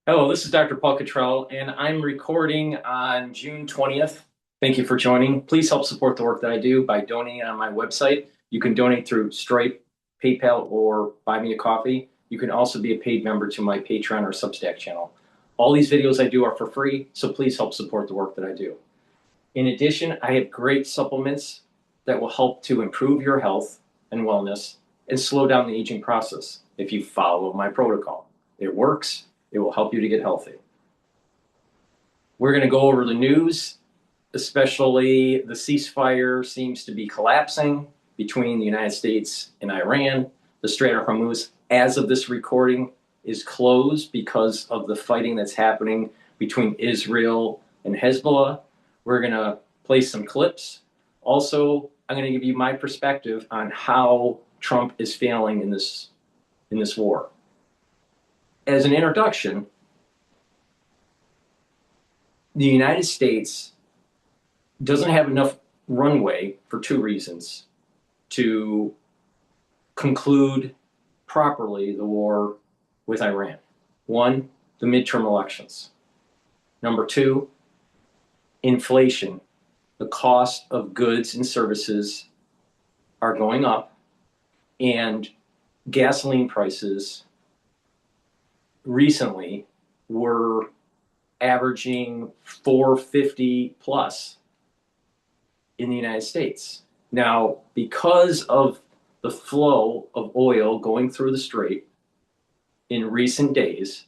Hello, this is Dr. Paul Cottrell, and I'm recording on June 20th. Thank you for joining. Please help support the work that I do by donating on my website. You can donate through Stripe, PayPal, or Buy Me a Coffee. You can also be a paid member to my Patreon or Substack channel. All these videos I do are for free, so please help support the work that I do. In addition, I have great supplements that will help to improve your health and wellness and slow down the aging process if you follow my protocol. It works. It will help you to get healthy. We're going to go over the news, especially the ceasefire seems to be collapsing between the United States and Iran. The Strait of Hormuz, as of this recording, is closed because of the fighting that's happening between Israel and Hezbollah. We're going to play some clips. Also, I'm going to give you my perspective on how Trump is failing in this war. As an introduction, the United States doesn't have enough runway for two reasons to conclude properly the war with Iran. One, the midterm elections. Number two, inflation. The cost of goods and services are going up, and gasoline prices recently were averaging $4.50 plus in the United States. Now, because of the flow of oil going through the strait in recent days,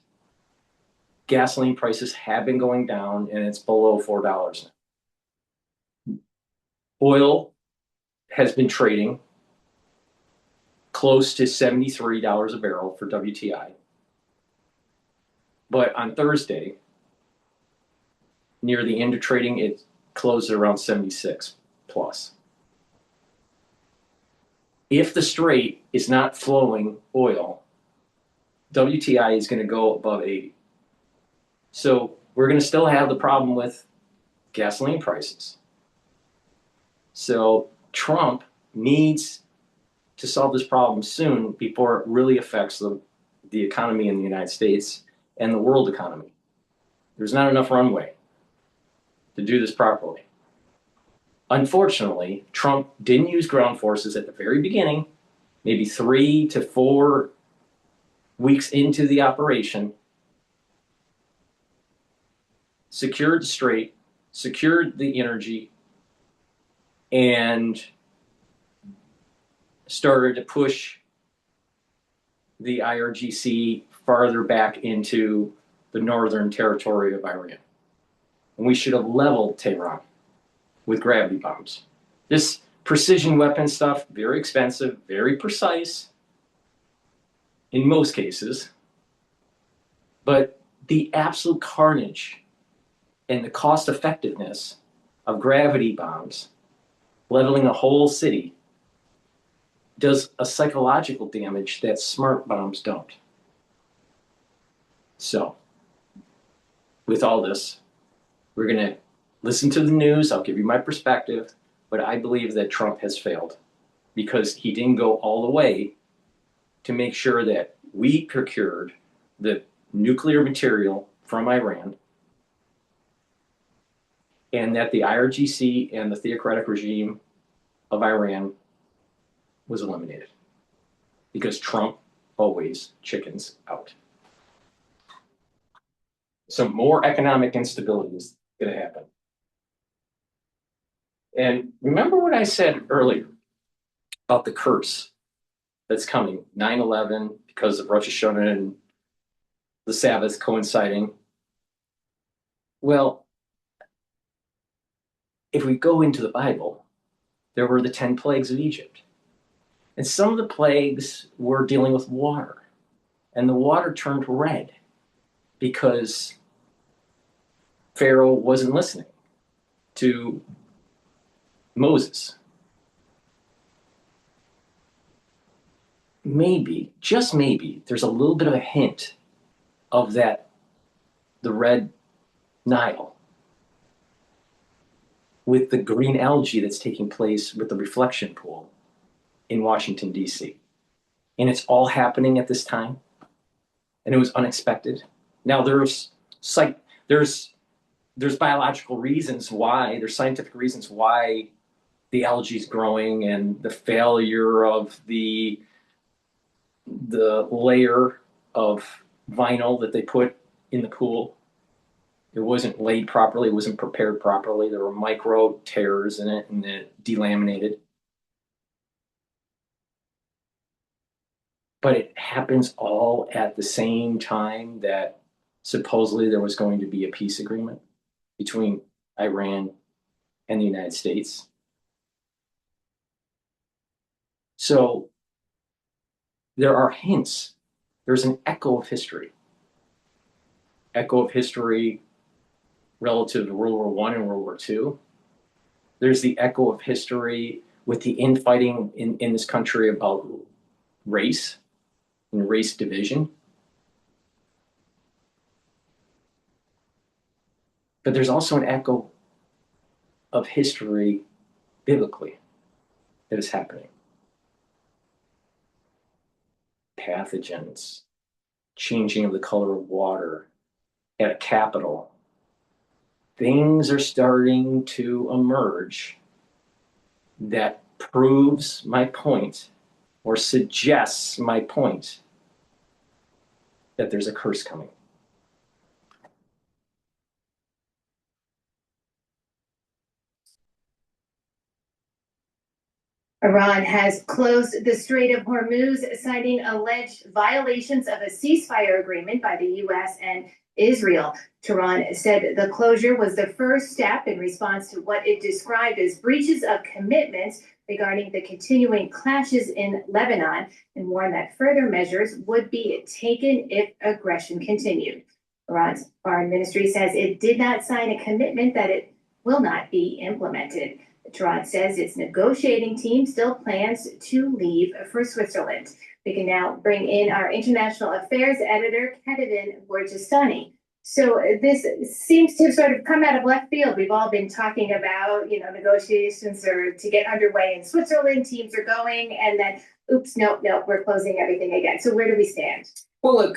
gasoline prices have been going down and it's below $4 now. Oil has been trading close to $73 a barrel for WTI. But on Thursday, near the end of trading, it closed at around 76 plus. If the strait is not flowing oil, WTI is going to go above 80. So we're going to still have the problem with gasoline prices. So Trump needs to solve this problem soon before it really affects the economy in the United States and the world economy. There's not enough runway to do this properly. Unfortunately, Trump didn't use ground forces at the very beginning, maybe 3 to 4 weeks into the operation, secured the strait, secured the energy, and started to push the IRGC farther back into the northern territory of Iran. And we should have leveled Tehran with gravity bombs. This precision weapon stuff, very expensive, very precise in most cases, but the absolute carnage and the cost effectiveness of gravity bombs leveling a whole city does a psychological damage that smart bombs don't. So, with all this, we're going to listen to the news. I'll give you my perspective, but I believe that Trump has failed because he didn't go all the way to make sure that we procured the nuclear material from Iran and that the IRGC and the theocratic regime of Iran was eliminated because Trump always chickens out. So more economic instability is going to happen. And remember what I said earlier about the curse that's coming, 9/11, because of Rosh Hashanah and the Sabbath coinciding. Well, if we go into the Bible, there were the 10 plagues of Egypt. And some of the plagues were dealing with water. And the water turned red because Pharaoh wasn't listening to Moses. Maybe, just maybe, there's a little bit of a hint of that, the red Nile, with the green algae that's taking place with the reflection pool in Washington, D.C. And it's all happening at this time. And it was unexpected. Now there's biological reasons why, there's scientific reasons why the algae is growing, and the failure of the layer of vinyl that they put in the pool. It wasn't laid properly, it wasn't prepared properly. There were micro tears in it, and it delaminated. But it happens all at the same time that supposedly there was going to be a peace agreement between Iran and the United States. So there are hints. There's an echo of history. Echo of history relative to World War I and World War II. There's the echo of history with the infighting in this country about race and race division. But there's also an echo of history biblically that is happening. Pathogens, changing of the color of water at a capital. Things are starting to emerge that proves my point or suggests my point that there's a curse coming. Iran has closed the Strait of Hormuz, citing alleged violations of a ceasefire agreement by the U.S. and Israel. Tehran said the closure was the first step in response to what it described as breaches of commitments regarding the continuing clashes in Lebanon, and warned that further measures would be taken if aggression continued. Iran's foreign ministry says it did not sign a commitment that it will not be implemented. Tehran says its negotiating team still plans to leave for Switzerland. We can now bring in our international affairs editor, Ketevan Borjestani. So this seems to have sort of come out of left field. We've all been talking about, negotiations are to get underway in Switzerland. Teams are going, and then, oops, nope, we're closing everything again. So where do we stand? Well, look,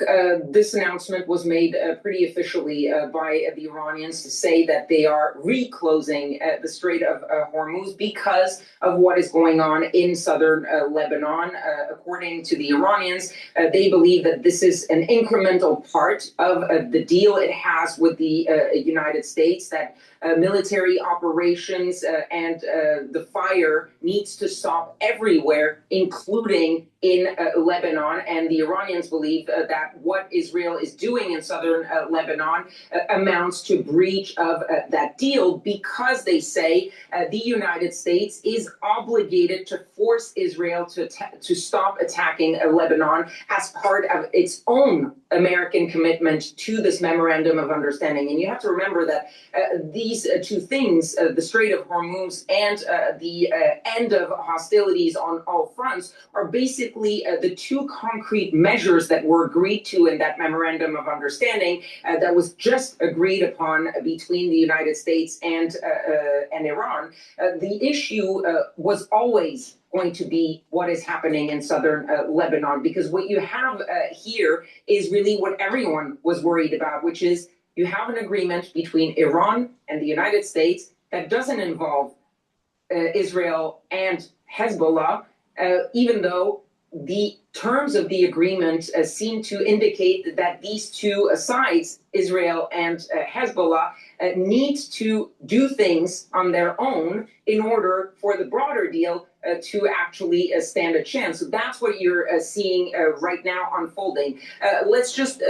this announcement was made pretty officially by the Iranians to say that they are reclosing the Strait of Hormuz because of what is going on in southern Lebanon. According to the Iranians, they believe that this is an incremental part of the deal it has with the United States, that military operations and the fire needs to stop everywhere, including in Lebanon. And the Iranians believe that what Israel is doing in southern Lebanon amounts to breach of that deal, because they say the United States is obligated to force Israel to stop attacking Lebanon as part of its own American commitment to this memorandum of understanding. And you have to remember that these two things, the Strait of Hormuz and the end of hostilities on all fronts, are basically the two concrete measures that were agreed to in that memorandum of understanding that was just agreed upon between the United States and Iran. The issue was always going to be what is happening in southern Lebanon, because what you have here is really what everyone was worried about, which is you have an agreement between Iran and the United States that doesn't involve Israel and Hezbollah, even though the terms of the agreement seem to indicate that these two sides, Israel and Hezbollah, need to do things on their own in order for the broader deal to actually stand a chance. So that's what you're seeing right now unfolding. Let's just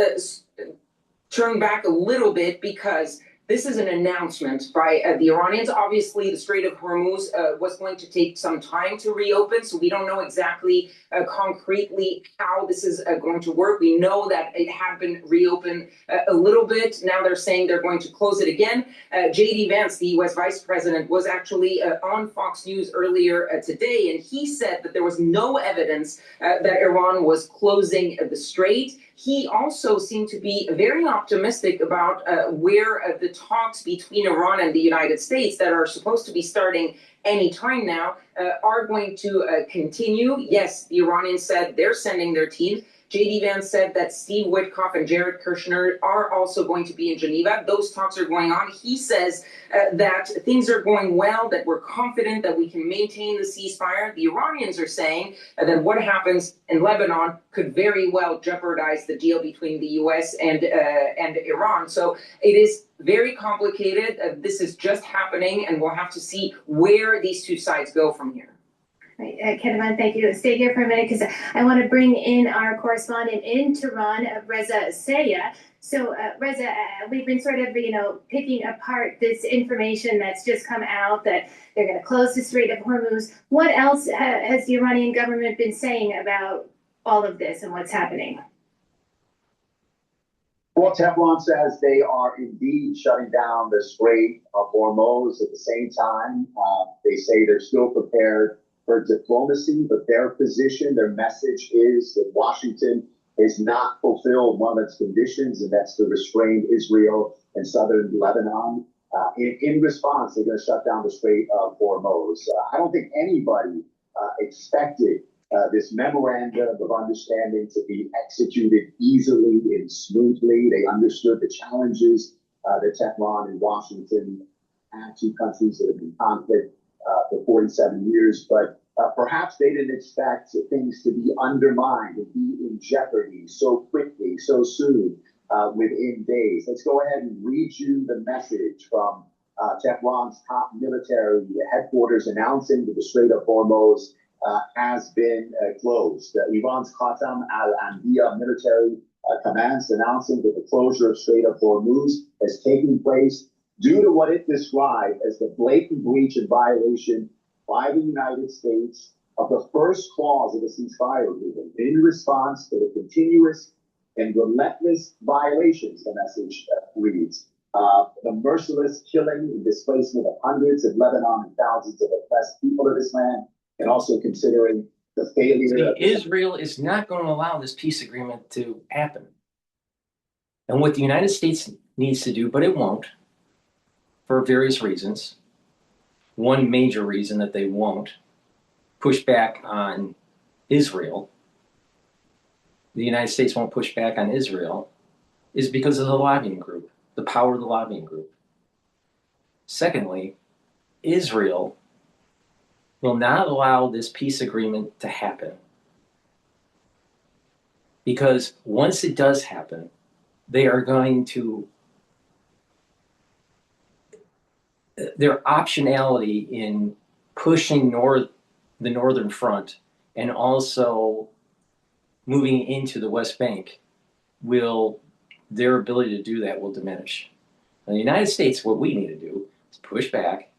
turn back a little bit, because this is an announcement by the Iranians. Obviously, the Strait of Hormuz was going to take some time to reopen, so we don't know exactly concretely how this is going to work. We know that it had been reopened a little bit. Now they're saying they're going to close it again. J.D. Vance, the U.S. Vice President, was actually on Fox News earlier today, and he said that there was no evidence that Iran was closing the strait. He also seemed to be very optimistic about where the talks between Iran and the United States, that are supposed to be starting any time now, are going to continue. Yes, the Iranians said they're sending their team. J.D. Vance said that Steve Witkoff and Jared Kushner are also going to be in Geneva. Those talks are going on. He says that things are going well, that we're confident that we can maintain the ceasefire. The Iranians are saying that what happens in Lebanon could very well jeopardize the deal between the U.S. and Iran. So it is very complicated. This is just happening, and we'll have to see where these two sides go from here. Right, Ketaban, thank you. Stay here for a minute because I want to bring in our correspondent in Tehran, Reza Sayah. So, Reza, we've been sort of, picking apart this information that's just come out that they're going to close the Strait of Hormuz. What else has the Iranian government been saying about all of this and what's happening? Well, Teflon says they are indeed shutting down the Strait of Hormuz. At the same time, they say they're still prepared for diplomacy, but their position, their message is that Washington has not fulfilled one of its conditions, and that's to restrain Israel and southern Lebanon. In response, they're going to shut down the Strait of Hormuz. I don't think anybody expected this memorandum of understanding to be executed easily and smoothly. They understood the challenges that Teflon and Washington have, two countries that have been in conflict for 47 years, but perhaps they didn't expect things to be undermined and be in jeopardy so quickly, so soon, within days. Let's go ahead and read you the message from Teflon's top military headquarters announcing that the Strait of Hormuz has been closed. Iran's Qassam al-Anbiya military commands announcing that the closure of Strait of Hormuz has taken place due to what it described as the blatant breach and violation by the United States of the first clause of the ceasefire agreement in response to the continuous and relentless violations, the message reads. The merciless killing and displacement of hundreds of Lebanon and thousands of oppressed people of this land, and also considering the failure of Israel is not going to allow this peace agreement to happen. And what the United States needs to do, but it won't, for various reasons. One major reason that they won't push back on Israel, the United States won't push back on Israel, is because of the lobbying group, the power of the lobbying group. Secondly, Israel will not allow this peace agreement to happen. Because once it does happen, they are going to, their optionality in pushing the northern front and also moving into the West Bank their ability to do that will diminish. Now, the United States, what we need to do is push back,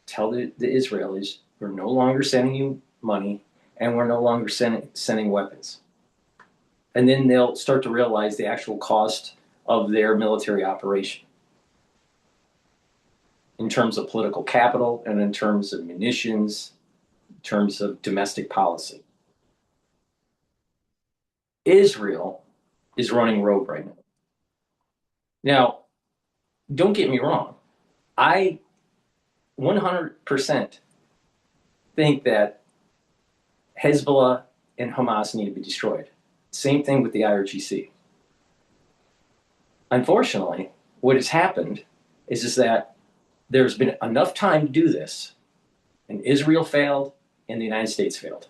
tell the Israelis, we're no longer sending you money and we're no longer sending weapons. And then they'll start to realize the actual cost of their military operation in terms of political capital and in terms of munitions, in terms of domestic policy. Israel is running rogue right now. Now, don't get me wrong. I 100% think that Hezbollah and Hamas need to be destroyed. Same thing with the IRGC. Unfortunately, what has happened is that there's been enough time to do this, and Israel failed and the United States failed.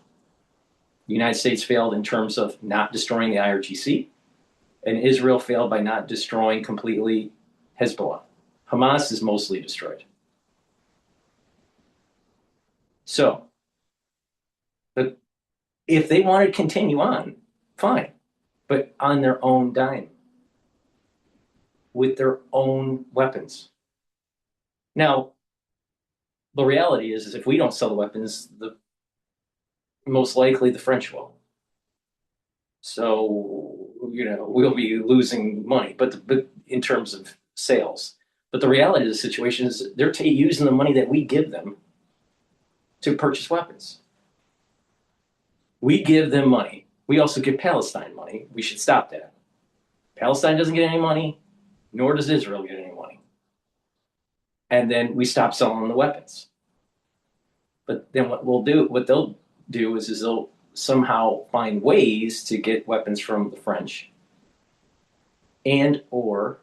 The United States failed in terms of not destroying the IRGC, and Israel failed by not destroying completely Hezbollah. Hamas is mostly destroyed. So, but if they want to continue on, fine, but on their own dime, with their own weapons. Now, the reality is if we don't sell the weapons, most likely the French will. So, we'll be losing money, but in terms of sales. But the reality of the situation is they're using the money that we give them to purchase weapons. We give them money. We also give Palestine money. We should stop that. Palestine doesn't get any money, nor does Israel get any money. And then we stop selling the weapons. But then what they'll do is they'll somehow find ways to get weapons from the French and or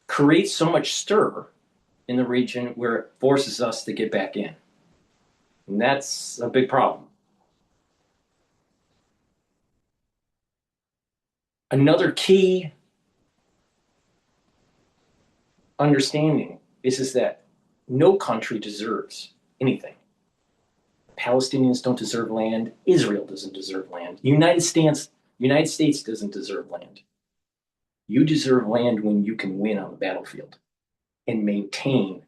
create so much stir in the region where it forces us to get back in. And that's a big problem. Another key understanding is that no country deserves anything. Palestinians don't deserve land. Israel doesn't deserve land. United States doesn't deserve land. You deserve land when you can win on the battlefield and maintain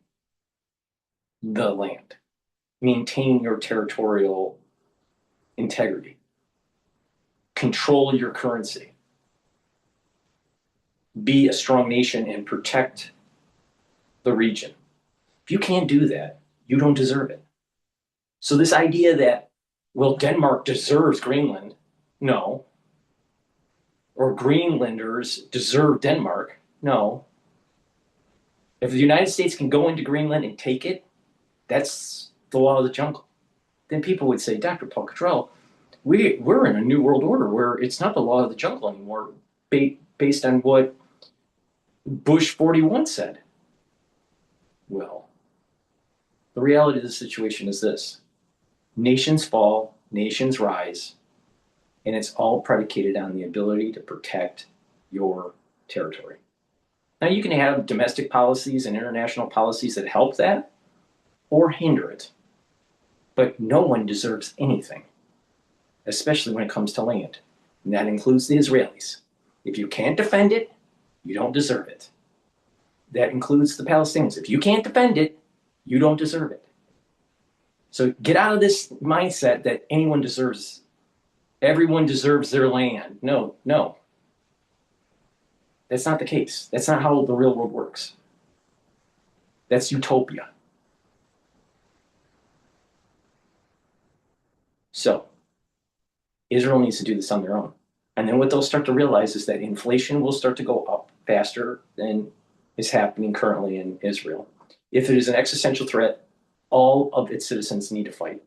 the land. Maintain your territorial integrity. Control your currency. Be a strong nation and protect the region. If you can't do that, you don't deserve it. So this idea that, well, Denmark deserves Greenland, no. Or Greenlanders deserve Denmark, no. If the United States can go into Greenland and take it, that's the law of the jungle. Then people would say, Dr. Paul Cottrell, we're in a new world order where it's not the law of the jungle anymore, based on what Bush 41 said. Well, the reality of the situation is this. Nations fall, nations rise, and it's all predicated on the ability to protect your territory. Now, you can have domestic policies and international policies that help that or hinder it, but no one deserves anything, especially when it comes to land, and that includes the Israelis. If you can't defend it, you don't deserve it. That includes the Palestinians. If you can't defend it, you don't deserve it. So get out of this mindset that everyone deserves their land. No. That's not the case. That's not how the real world works. That's utopia. So Israel needs to do this on their own. And then what they'll start to realize is that inflation will start to go up faster than is happening currently in Israel. If it is an existential threat, all of its citizens need to fight,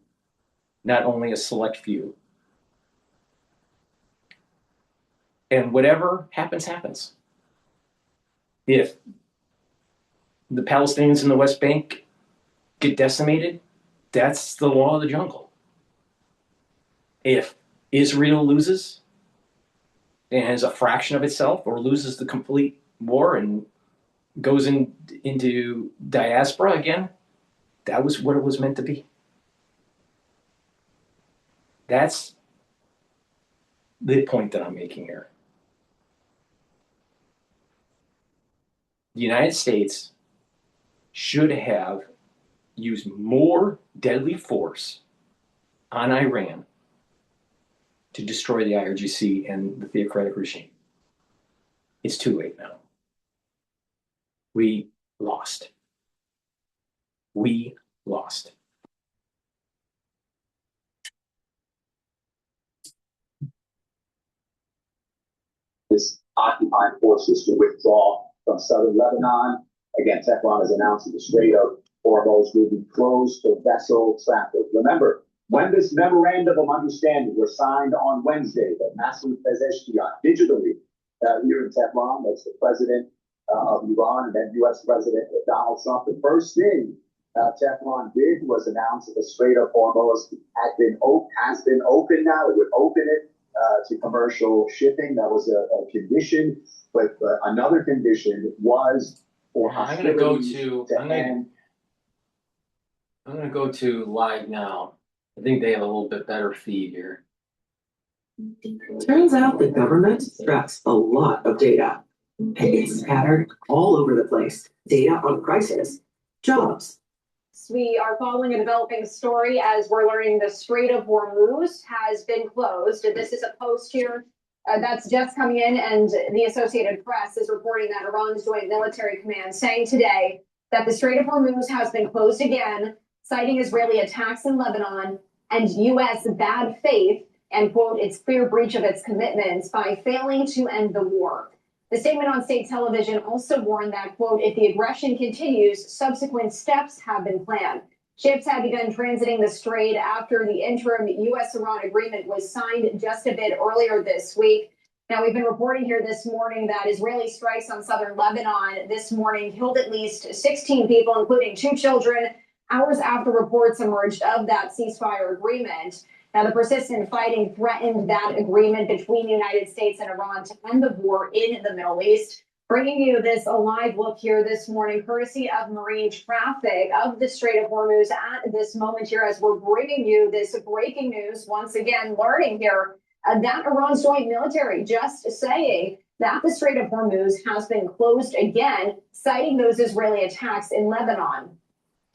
not only a select few. And whatever happens, happens. If the Palestinians in the West Bank get decimated, that's the law of the jungle. If Israel loses and has a fraction of itself or loses the complete war and goes into diaspora again, that was what it was meant to be. That's the point that I'm making here. The United States should have used more deadly force on Iran to destroy the IRGC and the theocratic regime. It's too late now. We lost. We lost. This occupying forces to withdraw from southern Lebanon. Again, Tehran has announced that the Strait of Hormuz will be closed for vessel traffic. Remember, when this memorandum of understanding was signed on Wednesday, that Masoud Pezeshkian digitally here in Tehran, that's the president of Iran and then U.S. President Donald Trump, the first thing Tehran did was announce that the Strait of Hormuz has been open now. It would open it to commercial shipping. That was a condition, but another condition was for hostilities I'm going to go to live now. I think they have a little bit better feed here. Turns out the government tracks a lot of data, and it's scattered all over the place. Data on prices, jobs. We are following a developing story as we're learning the Strait of Hormuz has been closed. This is a post here that's just coming in, and the Associated Press is reporting that Iran's Joint Military Command saying today that the Strait of Hormuz has been closed again, citing Israeli attacks in Lebanon and U.S. bad faith and, quote, its clear breach of its commitments by failing to end the war. The statement on state television also warned that, quote, if the aggression continues, subsequent steps have been planned. Ships had begun transiting the strait after the interim U.S.-Iran agreement was signed just a bit earlier this week. Now, we've been reporting here this morning that Israeli strikes on southern Lebanon this morning killed at least 16 people, including 2 children, hours after reports emerged of that ceasefire agreement. Now, the persistent fighting threatened that agreement between the United States and Iran to end the war in the Middle East. Bringing you this live look here this morning, courtesy of marine traffic of the Strait of Hormuz at this moment here as we're bringing you this breaking news. Once again, learning here that Iran's joint military just saying that the Strait of Hormuz has been closed again, citing those Israeli attacks in Lebanon.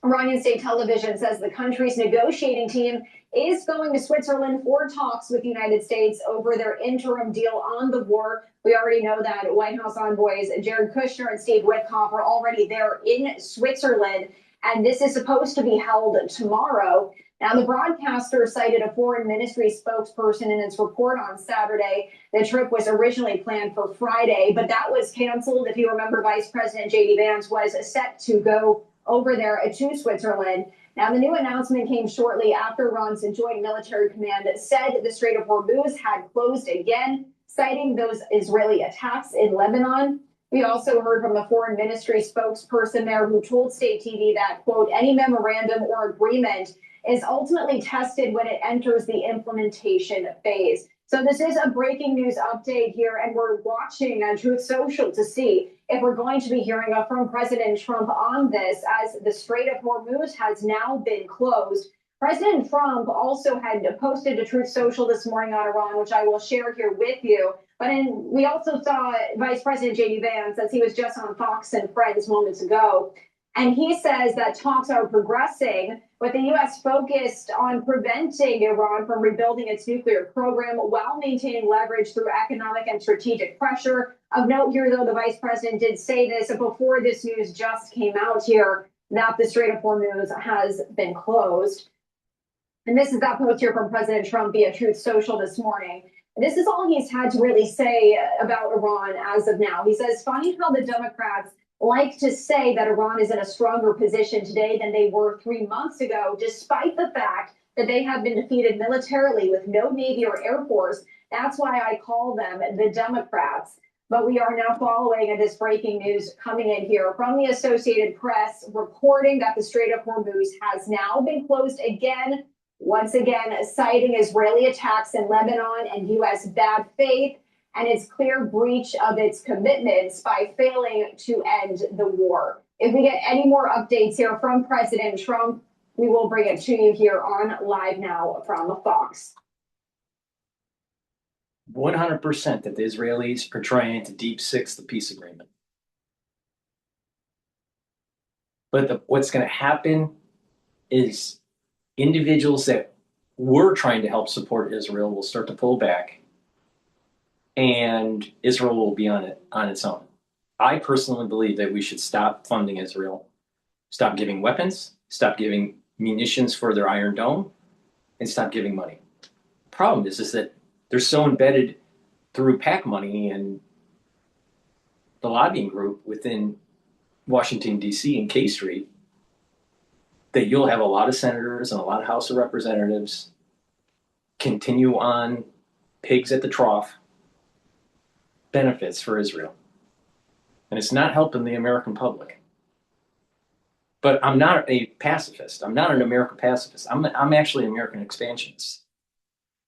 Iranian state television says the country's negotiating team is going to Switzerland for talks with the United States over their interim deal on the war. We already know that White House envoys Jared Kushner and Steve Witkoff are already there in Switzerland, and this is supposed to be held tomorrow. Now, the broadcaster cited a foreign ministry spokesperson in its report on Saturday. The trip was originally planned for Friday, but that was canceled. If you remember, Vice President J.D. Vance was set to go over there to Switzerland. Now, the new announcement came shortly after Iran's Joint Military Command said the Strait of Hormuz had closed again, citing those Israeli attacks in Lebanon. We also heard from the foreign ministry spokesperson there who told state TV that, quote, any memorandum or agreement is ultimately tested when it enters the implementation phase. So this is a breaking news update here, and we're watching on Truth Social to see if we're going to be hearing from President Trump on this, as the Strait of Hormuz has now been closed. President Trump also had posted to Truth Social this morning on Iran, which I will share here with you. But we also saw Vice President J.D. Vance, as he was just on Fox and Friends moments ago. And he says that talks are progressing, with the U.S. focused on preventing Iran from rebuilding its nuclear program while maintaining leverage through economic and strategic pressure. Of note here, though, the vice president did say this before this news just came out here, that the Strait of Hormuz has been closed. And this is that post here from President Trump via Truth Social this morning. This is all he's had to really say about Iran as of now. He says, funny how the Democrats like to say that Iran is in a stronger position today than they were 3 months ago, despite the fact that they have been defeated militarily with no Navy or Air Force. That's why I call them the Democrats. But we are now following this breaking news coming in here from the Associated Press, reporting that the Strait of Hormuz has now been closed again, once again citing Israeli attacks in Lebanon and U.S. bad faith and its clear breach of its commitments by failing to end the war. If we get any more updates here from President Trump, we will bring it to you here on Live Now from Fox. 100% that the Israelis are trying to deep six the peace agreement. But what's going to happen is individuals that were trying to help support Israel will start to pull back, and Israel will be on its own. I personally believe that we should stop funding Israel, stop giving weapons, stop giving munitions for their Iron Dome, and stop giving money. The problem is that they're so embedded through PAC money and the lobbying group within Washington, D.C. and K Street that you'll have a lot of senators and a lot of House of Representatives continue on pigs at the trough benefits for Israel. And it's not helping the American public. But I'm not a pacifist. I'm not an American pacifist. I'm actually an American expansionist.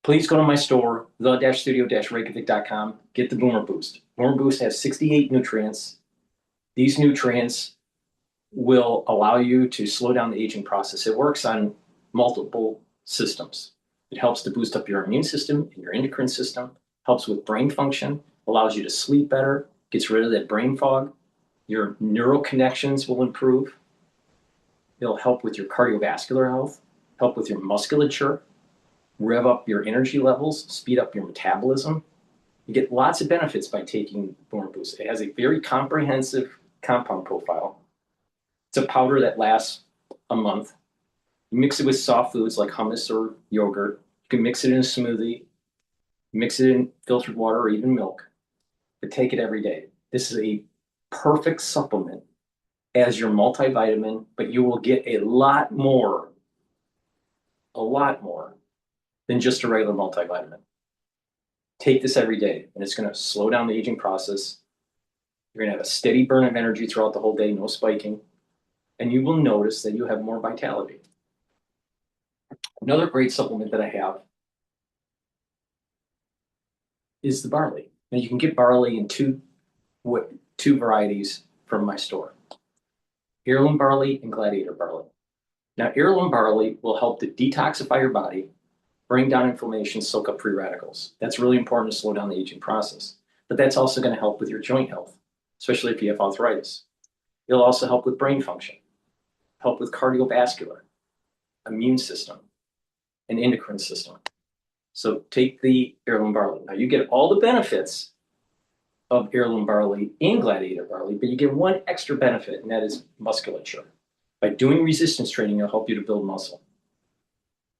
Please go to my store, the-studio-reykjavik.com, get the Boomer Boost. Boomer Boost has 68 nutrients. These nutrients will allow you to slow down the aging process. It works on multiple systems. It helps to boost up your immune system and your endocrine system, helps with brain function, allows you to sleep better, gets rid of that brain fog. Your neural connections will improve. It'll help with your cardiovascular health, help with your musculature, rev up your energy levels, speed up your metabolism. You get lots of benefits by taking Boomer Boost. It has a very comprehensive compound profile. It's a powder that lasts a month. You mix it with soft foods like hummus or yogurt. You can mix it in a smoothie, mix it in filtered water or even milk, but take it every day. This is a perfect supplement as your multivitamin, but you will get a lot more than just a regular multivitamin. Take this every day, and it's going to slow down the aging process. You're going to have a steady burn of energy throughout the whole day, no spiking, and you will notice that you have more vitality. Another great supplement that I have is the barley. Now you can get barley in two varieties from my store: heirloom barley and gladiator barley. Now, heirloom barley will help to detoxify your body, bring down inflammation, soak up free radicals. That's really important to slow down the aging process. But that's also going to help with your joint health, especially if you have arthritis. It'll also help with brain function, help with cardiovascular, immune system, and endocrine system. So take the heirloom barley. Now you get all the benefits of heirloom barley in gladiator barley, but you get one extra benefit, and that is musculature. By doing resistance training, it'll help you to build muscle.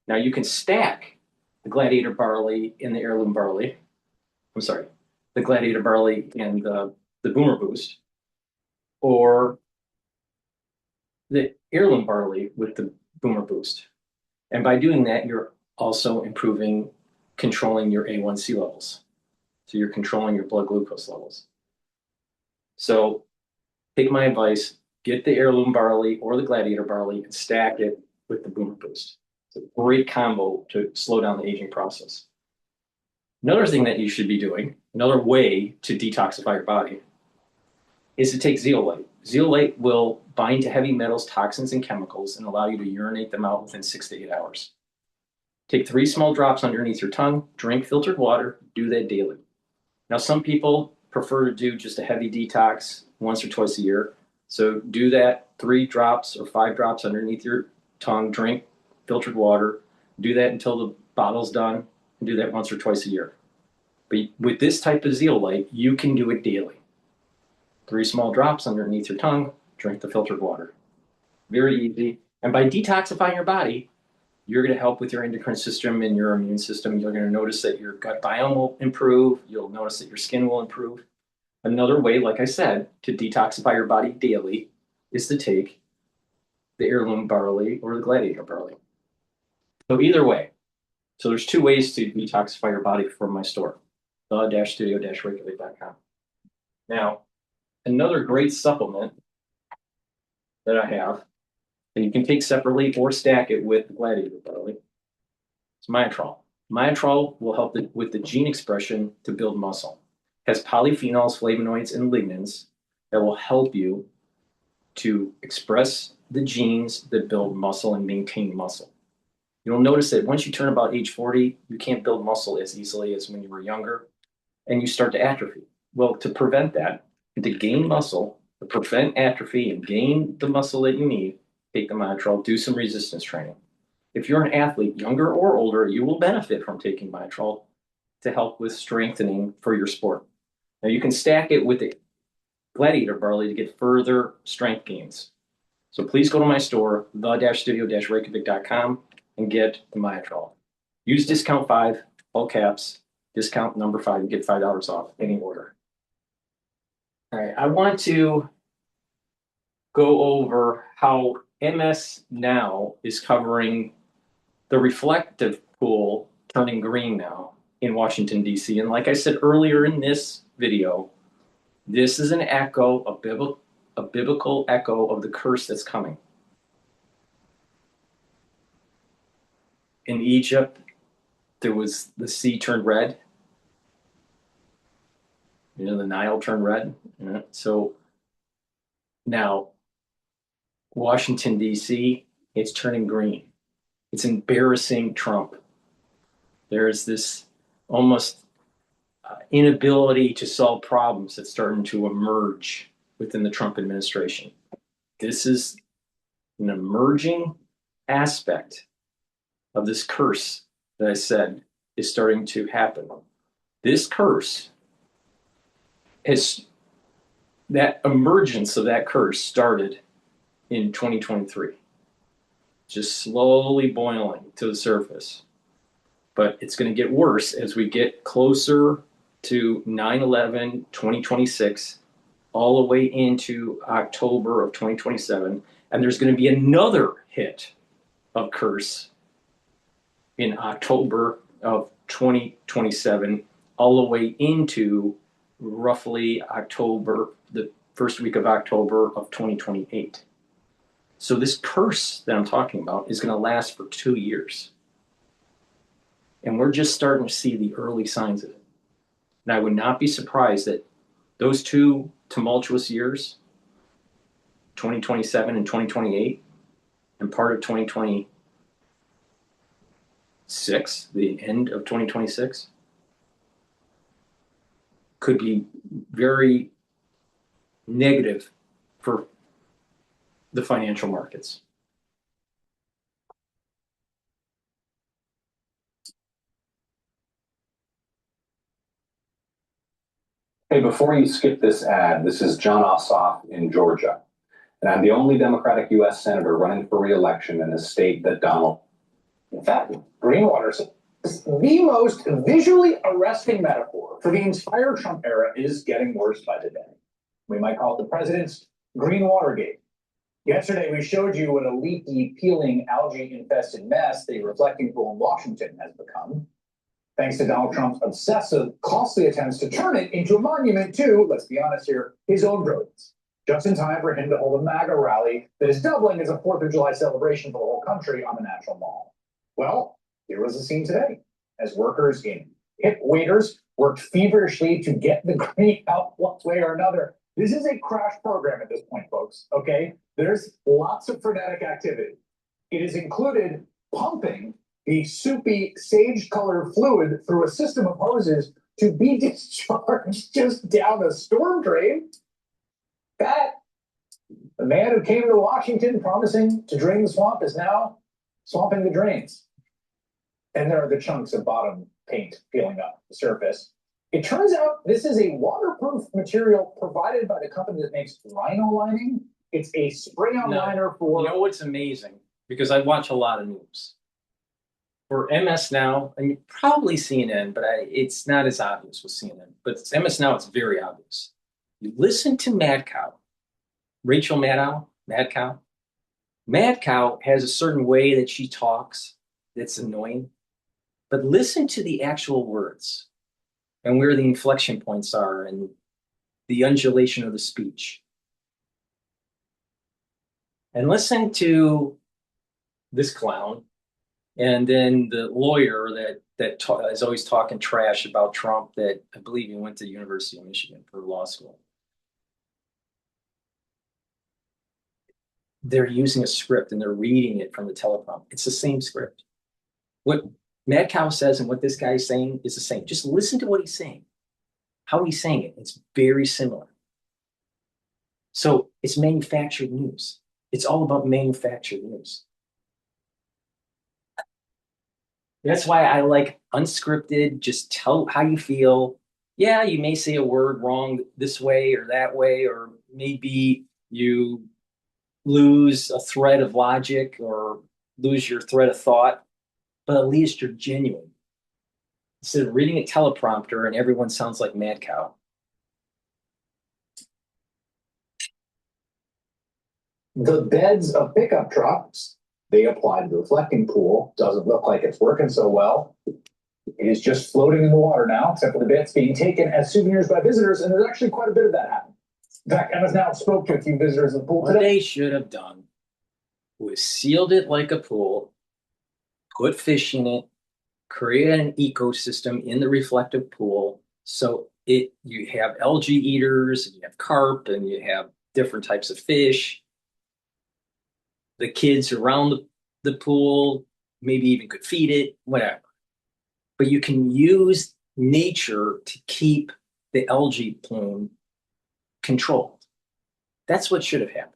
Now you can stack the gladiator barley and the heirloom barley. I'm sorry, the gladiator barley and the boomer boost, or the heirloom barley with the boomer boost. And by doing that, you're also controlling your A1C levels. So you're controlling your blood glucose levels. So take my advice, get the heirloom barley or the gladiator barley and stack it with the boomer boost. It's a great combo to slow down the aging process. Another thing that you should be doing, another way to detoxify your body, is to take zeolite. Zeolite will bind to heavy metals, toxins, and chemicals and allow you to urinate them out within 6 to 8 hours. Take 3 small drops underneath your tongue, drink filtered water, do that daily. Now, some people prefer to do just a heavy detox once or twice a year. So do that 3 drops or 5 drops underneath your tongue, drink filtered water, do that until the bottle's done, and do that once or twice a year. But with this type of zeolite, you can do it daily. 3 small drops underneath your tongue, drink the filtered water. Very easy. And by detoxifying your body, you're going to help with your endocrine system and your immune system. You're going to notice that your gut biome will improve. You'll notice that your skin will improve. Another way, like I said, to detoxify your body daily is to take the heirloom barley or the gladiator barley. So either way. So there's 2 ways to detoxify your body from my store, the-studio-reykjavik.com. Now, another great supplement that I have, and you can take separately or stack it with the gladiator barley, is Myotrol. Myotrol will help with the gene expression to build muscle. It has polyphenols, flavonoids, and lignans that will help you to express the genes that build muscle and maintain muscle. You'll notice that once you turn about age 40, you can't build muscle as easily as when you were younger, and you start to atrophy. Well, to prevent that, and to gain muscle, to prevent atrophy and gain the muscle that you need, take the Myotrol, do some resistance training. If you're an athlete, younger or older, you will benefit from taking Myotrol to help with strengthening for your sport. Now, you can stack it with the gladiator barley to get further strength gains. So please go to my store, the-studio-reykjavik.com, and get the Myotrol. Use discount 5, all caps, discount number 5, you get $5 off any order. All right, I want to go over how MS Now is covering the reflective pool turning green now in Washington, D.C. And like I said earlier in this video, this is an echo, a biblical echo of the curse that's coming. In Egypt, there was the sea turned red. You know, the Nile turned red. So now, Washington, D.C., it's turning green. It's embarrassing Trump. There's this almost inability to solve problems that's starting to emerge within the Trump administration. This is an emerging aspect of this curse that I said is starting to happen. This curse that emergence of that curse started in 2023, just slowly boiling to the surface. But it's going to get worse as we get closer to 9/11, 2026, all the way into October of 2027. And there's going to be another hit of curse in October of 2027, all the way into roughly October, the first week of October of 2028. So this curse that I'm talking about is going to last for 2 years. And we're just starting to see the early signs of it. And I would not be surprised that those 2 tumultuous years, 2027 and 2028, and part of 2026, the end of 2026, could be very negative for the financial markets. Hey, before you skip this ad, this is John Ossoff in Georgia, and I'm the only Democratic U.S. Senator running for re-election in a state that Donald. In fact, Greenwater is the most visually arresting metaphor for the entire Trump era is getting worse by the day. We might call it the president's Green Watergate. Yesterday, we showed you what a leaky, peeling, algae-infested mess the reflecting pool in Washington has become, thanks to Donald Trump's obsessive, costly attempts to turn it into a monument to, let's be honest here, his own brilliance. Just in time for him to hold a MAGA rally that is doubling as a 4th of July celebration for the whole country on the National Mall. Well, here was the scene today, as workers in hip waders worked feverishly to get the green out one way or another. This is a crash program at this point, folks, okay? There's lots of frenetic activity. It has included pumping the soupy sage-colored fluid through a system of hoses to be discharged just down a storm drain. That, the man who came to Washington promising to drain the swamp is now swamping the drains. And there are the chunks of bottom paint peeling up the surface. It turns out this is a waterproof material provided by the company that makes Rhino lining. It's a spray-on liner for... You know what's amazing? Because I watch a lot of news. For MS Now, and probably CNN, but it's not as obvious with CNN. But it's MS Now, it's very obvious. You listen to Mad Cow, Rachel Maddow, Mad Cow. Mad Cow has a certain way that she talks that's annoying. But listen to the actual words and where the inflection points are and the undulation of the speech. And listen to this clown and then the lawyer that is always talking trash about Trump that I believe he went to the University of Michigan for law school. They're using a script and they're reading it from the teleprompter. It's the same script. What Mad Cow says and what this guy is saying is the same. Just listen to what he's saying, how he's saying it. It's very similar. So it's manufactured news. It's all about manufactured news. That's why I like unscripted, just tell how you feel. Yeah, you may say a word wrong this way or that way, or maybe you lose a thread of logic or lose your thread of thought, but at least you're genuine. Instead of reading a teleprompter and everyone sounds like Mad Cow. The beds of pickup trucks they apply to the reflecting pool doesn't look like it's working so well. It is just floating in the water now, except for the bits being taken as souvenirs by visitors, and there's actually quite a bit of that happening. In fact, Emma's now spoke to a few visitors in the pool What today. they should have done was sealed it like a pool, put fish in it, create an ecosystem in the reflective pool, so you have algae eaters, and you have carp, and you have different types of fish. The kids around the pool maybe even could feed it, whatever. But you can use nature to keep the algae plume controlled. That's what should have happened.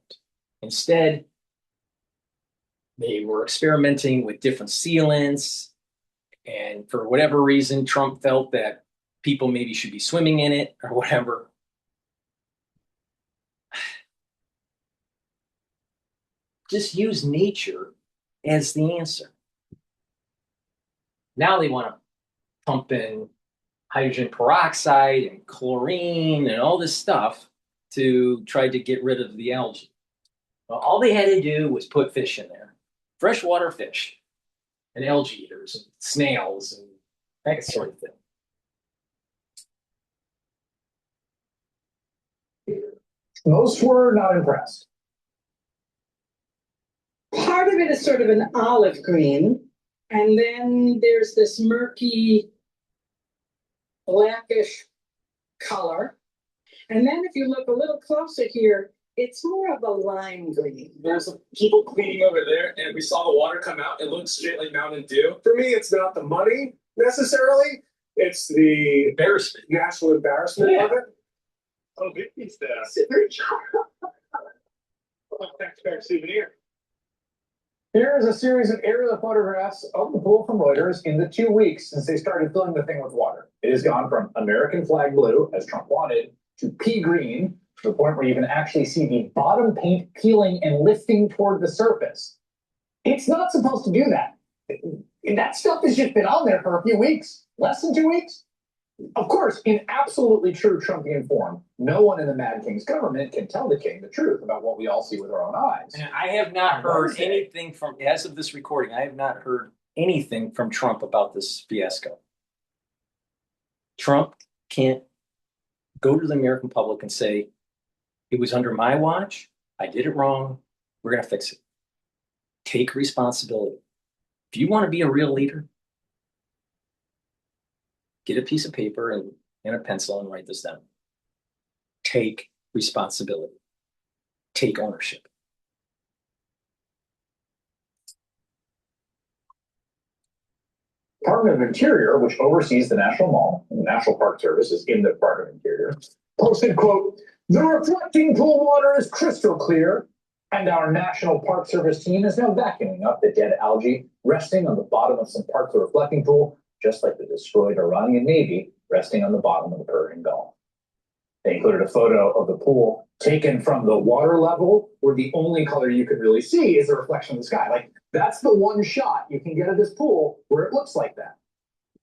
Instead, they were experimenting with different sealants, and for whatever reason, Trump felt that people maybe should be swimming in it or whatever. Just use nature as the answer. Now they want to pump in hydrogen peroxide and chlorine and all this stuff to try to get rid of the algae. Well, all they had to do was put fish in there, freshwater fish, and algae eaters, and snails, and that sort of thing. Most were not impressed. Part of it is sort of an olive green, and then there's this murky, blackish color. And then if you look a little closer here, it's more of a lime green. There's some people cleaning over there, and we saw the water come out. It looks straight like Mountain Dew. For me, it's not the money necessarily. It's the Embarrassment. national embarrassment of it. Oh, Vicky's there. Taxpayer souvenir. Here is a series of aerial photographs of the pool from Reuters in the 2 weeks since they started filling the thing with water. It has gone from American flag blue, as Trump wanted, to pea green, to the point where you can actually see the bottom paint peeling and lifting toward the surface. It's not supposed to do that. That stuff has just been on there for a few weeks, less than 2 weeks. Of course, in absolutely true Trumpian form, no one in the Mad King's government can tell the king the truth about what we all see with our own eyes. And I have not heard anything from, as of this recording, I have not heard anything from Trump about this fiasco. Trump can't go to the American public and say, it was under my watch, I did it wrong, we're going to fix it. Take responsibility. If you want to be a real leader, get a piece of paper and a pencil and write this down. Take responsibility. Take ownership. Department of Interior, which oversees the National Mall, and the National Park Service is in the Department of Interior, posted, quote, "The reflecting pool water is crystal clear, and our National Park Service team is now vacuuming up the dead algae resting on the bottom of some parts of the reflecting pool, just like the destroyed Iranian Navy resting on the bottom of the Persian Gulf." They included a photo of the pool taken from the water level, where the only color you can really see is the reflection of the sky. Like, that's the one shot you can get of this pool where it looks like that.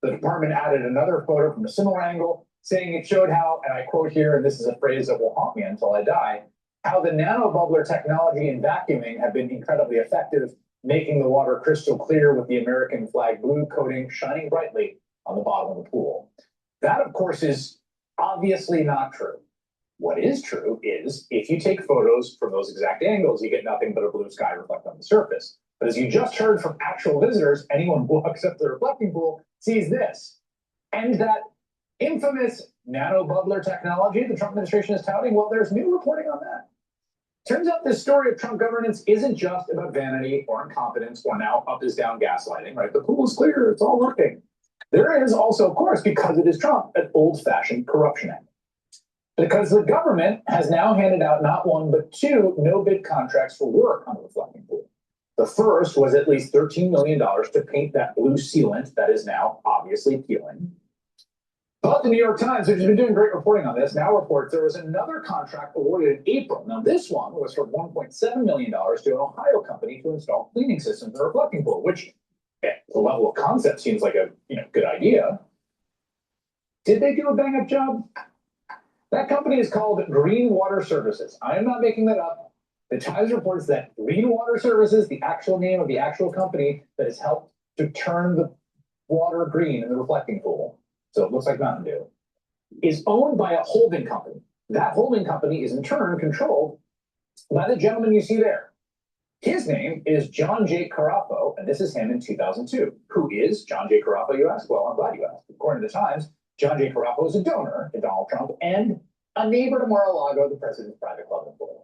The department added another photo from a similar angle, saying it showed how, and I quote here, and this is a phrase that will haunt me until I die, how the nanobubbler technology in vacuuming have been incredibly effective, making the water crystal clear with the American flag blue coating shining brightly on the bottom of the pool. That, of course, is obviously not true. What is true is if you take photos from those exact angles, you get nothing but a blue sky reflect on the surface. But as you just heard from actual visitors, anyone who walks up to the reflecting pool sees this. And that infamous nanobubbler technology the Trump administration is touting, well, there's new reporting on that. Turns out this story of Trump governance isn't just about vanity or incompetence or now up is down gaslighting, right? The pool is clear, it's all working. There is also, of course, because it is Trump, an old-fashioned corruption act. Because the government has now handed out not one, but two no-bid contracts for work on the reflecting pool. The first was at least $13 million to paint that blue sealant that is now obviously peeling. But the New York Times, which has been doing great reporting on this, now reports there was another contract awarded in April. Now, this one was for $1.7 million to an Ohio company to install cleaning systems in the reflecting pool, which at the level of concept seems like a good idea. Did they do a bang-up job? That company is called Green Water Services. I am not making that up. The Times reports that Green Water Services, the actual name of the actual company that has helped to turn the water green in the reflecting pool, so it looks like Mountain Dew, is owned by a holding company. That holding company is in turn controlled by the gentleman you see there. His name is John J. Carafo, and this is him in 2002. Who is John J. Carafo, you ask? Well, I'm glad you asked. According to the Times, John J. Carafo is a donor to Donald Trump and a neighbor to Mar-a-Lago, the president's private club in Florida.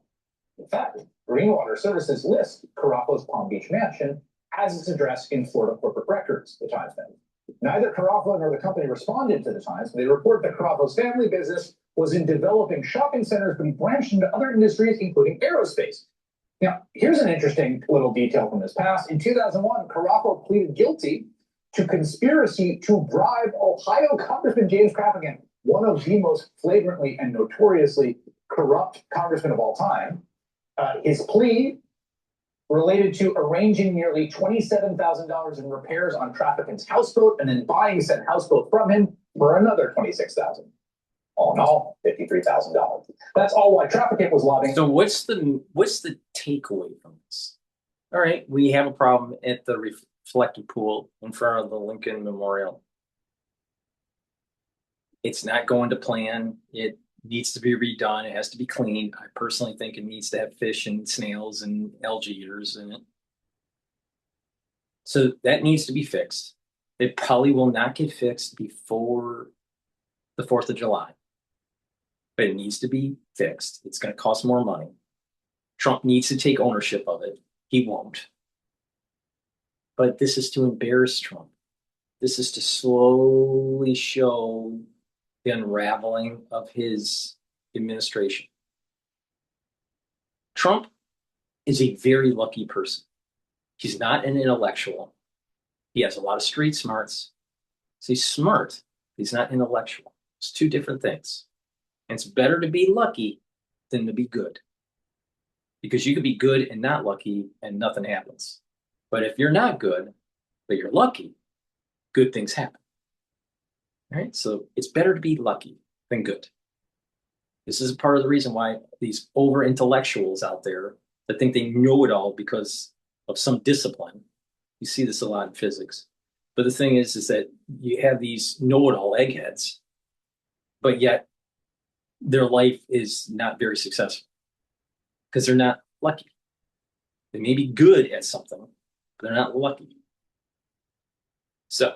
In fact, Green Water Services lists Carafo's Palm Beach mansion as its address in Florida corporate records, the Times noted. Neither Carafo nor the company responded to the Times. They report that Carafo's family business was in developing shopping centers, but he branched into other industries, including aerospace. Now, here's an interesting little detail from his past. In 2001, Carafo pleaded guilty to conspiracy to bribe Ohio Congressman James Crapigan, one of the most flagrantly and notoriously corrupt congressmen of all time. His plea related to arranging nearly $27,000 in repairs on Trafficant's houseboat and then buying said houseboat from him for another $26,000. All in all, $53,000. That's all why Trafficant was lobbying. So what's the takeaway from this? All right, we have a problem at the reflector pool in front of the Lincoln Memorial. It's not going to plan. It needs to be redone. It has to be cleaned. I personally think it needs to have fish and snails and algae eaters in it. So that needs to be fixed. It probably will not get fixed before the 4th of July. But it needs to be fixed. It's going to cost more money. Trump needs to take ownership of it. He won't. But this is to embarrass Trump. This is to slowly show the unraveling of his administration. Trump is a very lucky person. He's not an intellectual. He has a lot of street smarts. So he's smart. He's not intellectual. It's two different things. And it's better to be lucky than to be good. Because you could be good and not lucky and nothing happens. But if you're not good, but you're lucky, good things happen. All right? So it's better to be lucky than good. This is part of the reason why these over-intellectuals out there that think they know it all because of some discipline, you see this a lot in physics. But the thing is that you have these know-it-all eggheads, but yet their life is not very successful because they're not lucky. They may be good at something, but they're not lucky. So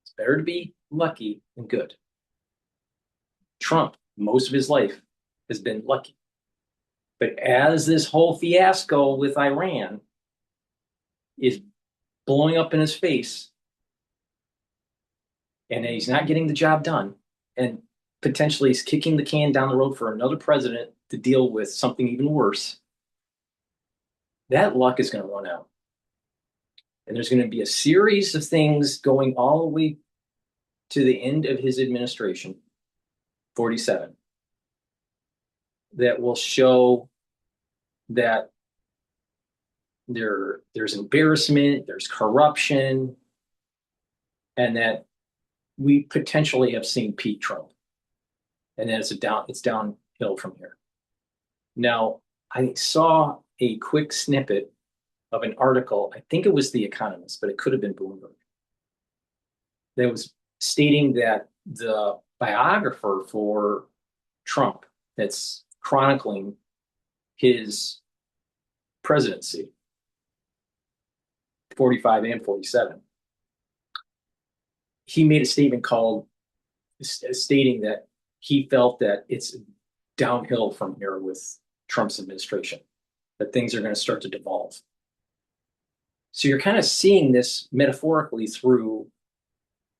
it's better to be lucky than good. Trump, most of his life, has been lucky. But as this whole fiasco with Iran is blowing up in his face, and he's not getting the job done, and potentially he's kicking the can down the road for another president to deal with something even worse, that luck is going to run out. And there's going to be a series of things going all the way to the end of his administration, 47, that will show that there's embarrassment, there's corruption, and that we potentially have seen peak Trump. And then it's downhill from here. Now, I saw a quick snippet of an article, I think it was The Economist, but it could have been Bloomberg, that was stating that the biographer for Trump that's chronicling his presidency, 45 and 47, he made a statement stating that he felt that it's downhill from here with Trump's administration, that things are going to start to devolve. So you're kind of seeing this metaphorically through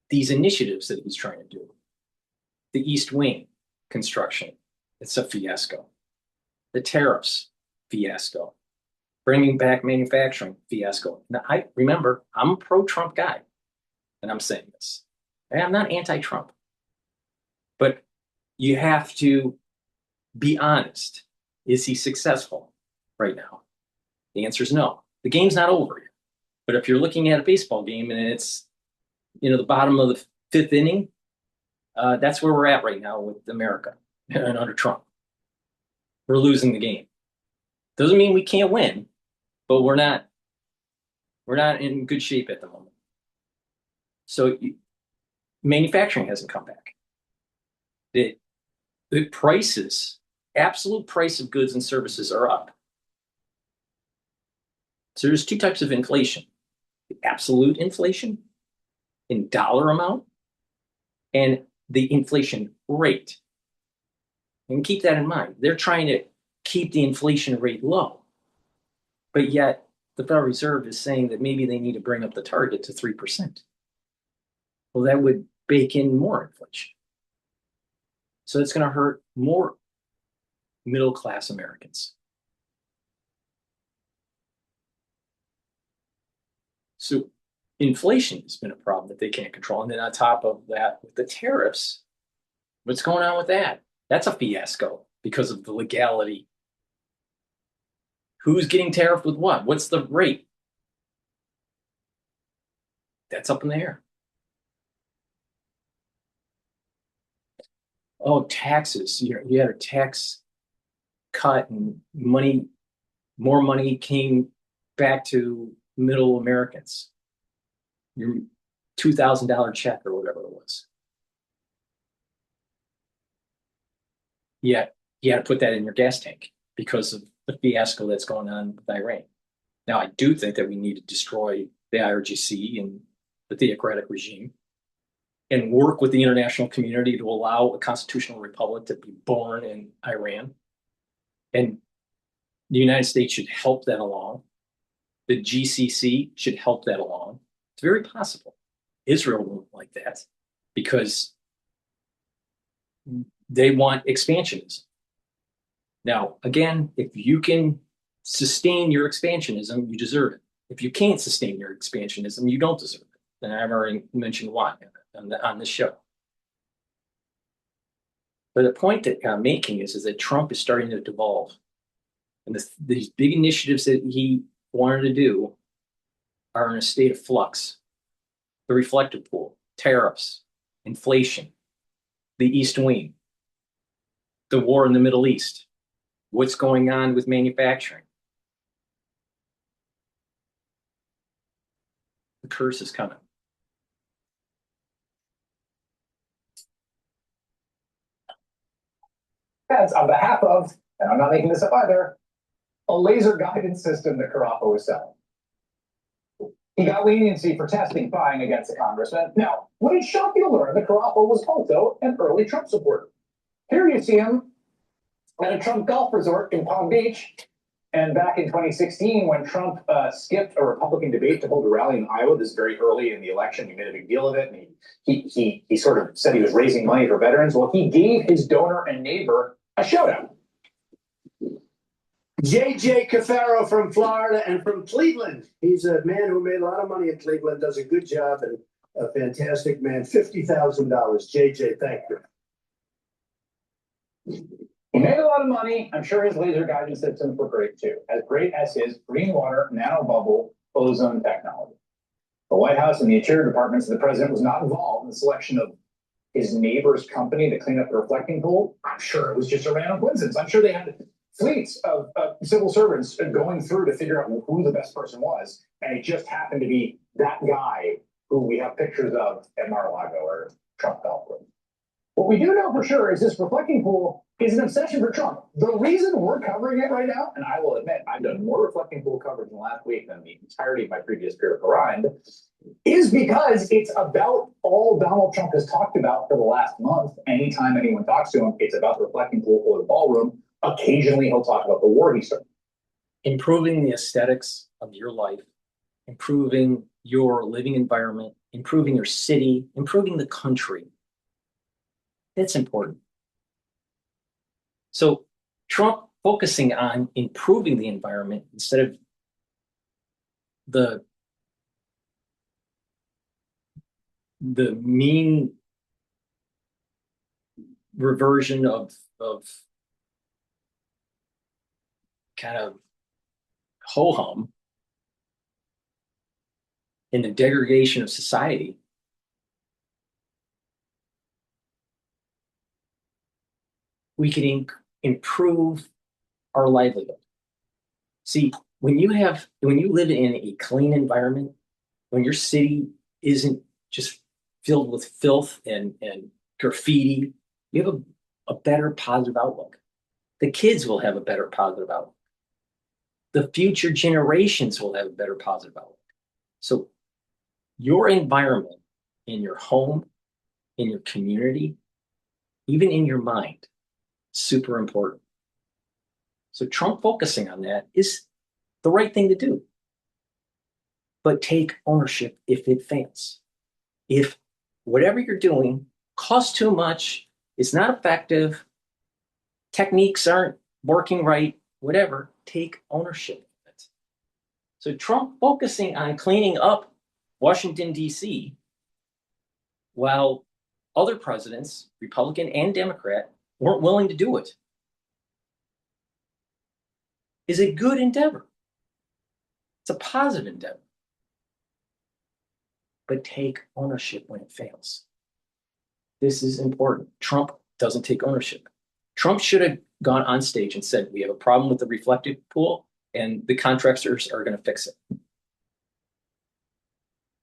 these initiatives that he's trying to do. The East Wing construction, it's a fiasco. The tariffs, fiasco. Bringing back manufacturing, fiasco. Now, I'm a pro-Trump guy, and I'm saying this. I'm not anti-Trump. But you have to be honest. Is he successful right now? The answer is no. The game's not over yet. But if you're looking at a baseball game and it's, the bottom of the fifth inning, that's where we're at right now with America and under Trump. We're losing the game. Doesn't mean we can't win, but we're not in good shape at the moment. So manufacturing hasn't come back. The prices, absolute price of goods and services are up. So there's two types of inflation: the absolute inflation in dollar amount and the inflation rate. And keep that in mind. They're trying to keep the inflation rate low. But yet the Federal Reserve is saying that maybe they need to bring up the target to 3%. Well, that would bake in more inflation. So it's going to hurt more middle-class Americans. So inflation has been a problem that they can't control. And then on top of that, with the tariffs, what's going on with that? That's a fiasco because of the legality. Who's getting tariffed with what? What's the rate? That's up in the air. oh, taxes, you had a tax cut and more money came back to middle Americans. Your $2,000 check or whatever it was. Yeah, you had to put that in your gas tank because of the fiasco that's going on with Iran. Now, I do think that we need to destroy the IRGC and the theocratic regime and work with the international community to allow a constitutional republic to be born in Iran. And the United States should help that along. The GCC should help that along. It's very possible. Israel won't like that because they want expansionism. Now, again, if you can sustain your expansionism, you deserve it. If you can't sustain your expansionism, you don't deserve it. And I've already mentioned why on this show. But the point that I'm making is that Trump is starting to devolve. And these big initiatives that he wanted to do are in a state of flux. The reflective pool, tariffs, inflation, the East Wing, the war in the Middle East, what's going on with manufacturing. The curse is coming. That's on behalf of, and I'm not making this up either, a laser guidance system that Carapo was selling. He got leniency for testing fine against the congressman. Now, would it shock you to learn that Carapo was also an early Trump supporter? Here you see him at a Trump golf resort in Palm Beach. And back in 2016, when Trump skipped a Republican debate to hold a rally in Iowa, this is very early in the election, he made a big deal of it. And he sort of said he was raising money for veterans. Well, he gave his donor and neighbor a shout out. JJ Cafaro from Florida and from Cleveland. He's a man who made a lot of money in Cleveland, does a good job, and a fantastic man. $50,000. JJ, thank you. He made a lot of money. I'm sure his laser guidance systems were great too, as great as his green water nanobubble ozone technology. The White House and the Interior departments of the president was not involved in the selection of his neighbor's company to clean up the reflecting pool. I'm sure it was just a random coincidence. I'm sure they had fleets of civil servants going through to figure out who the best person was. And it just happened to be that guy who we have pictures of at Mar-a-Lago or Trump Golf Club. What we do know for sure is this reflecting pool is an obsession for Trump. The reason we're covering it right now, and I will admit, I've done more reflecting pool coverage in the last week than the entirety of my previous career at Harangue, is because it's about all Donald Trump has talked about for the last month. Anytime anyone talks to him, it's about the reflecting pool or the ballroom. Occasionally, he'll talk about the war he started. Improving the aesthetics of your life, improving your living environment, improving your city, improving the country. That's important. So Trump focusing on improving the environment instead of the mean reversion of kind of ho-hum in the degradation of society. We can improve our livelihood. See, when you live in a clean environment, when your city isn't just filled with filth and graffiti, you have a better positive outlook. The kids will have a better positive outlook. The future generations will have a better positive outlook. So your environment in your home, in your community, even in your mind, super important. So Trump focusing on that is the right thing to do. But take ownership if it fails. If whatever you're doing costs too much, it's not effective, techniques aren't working right, whatever, take ownership of it. So Trump focusing on cleaning up Washington, D.C., while other presidents, Republican and Democrat, weren't willing to do it, is a good endeavor. It's a positive endeavor. But take ownership when it fails. This is important. Trump doesn't take ownership. Trump should have gone on stage and said, we have a problem with the reflected pool and the contractors are going to fix it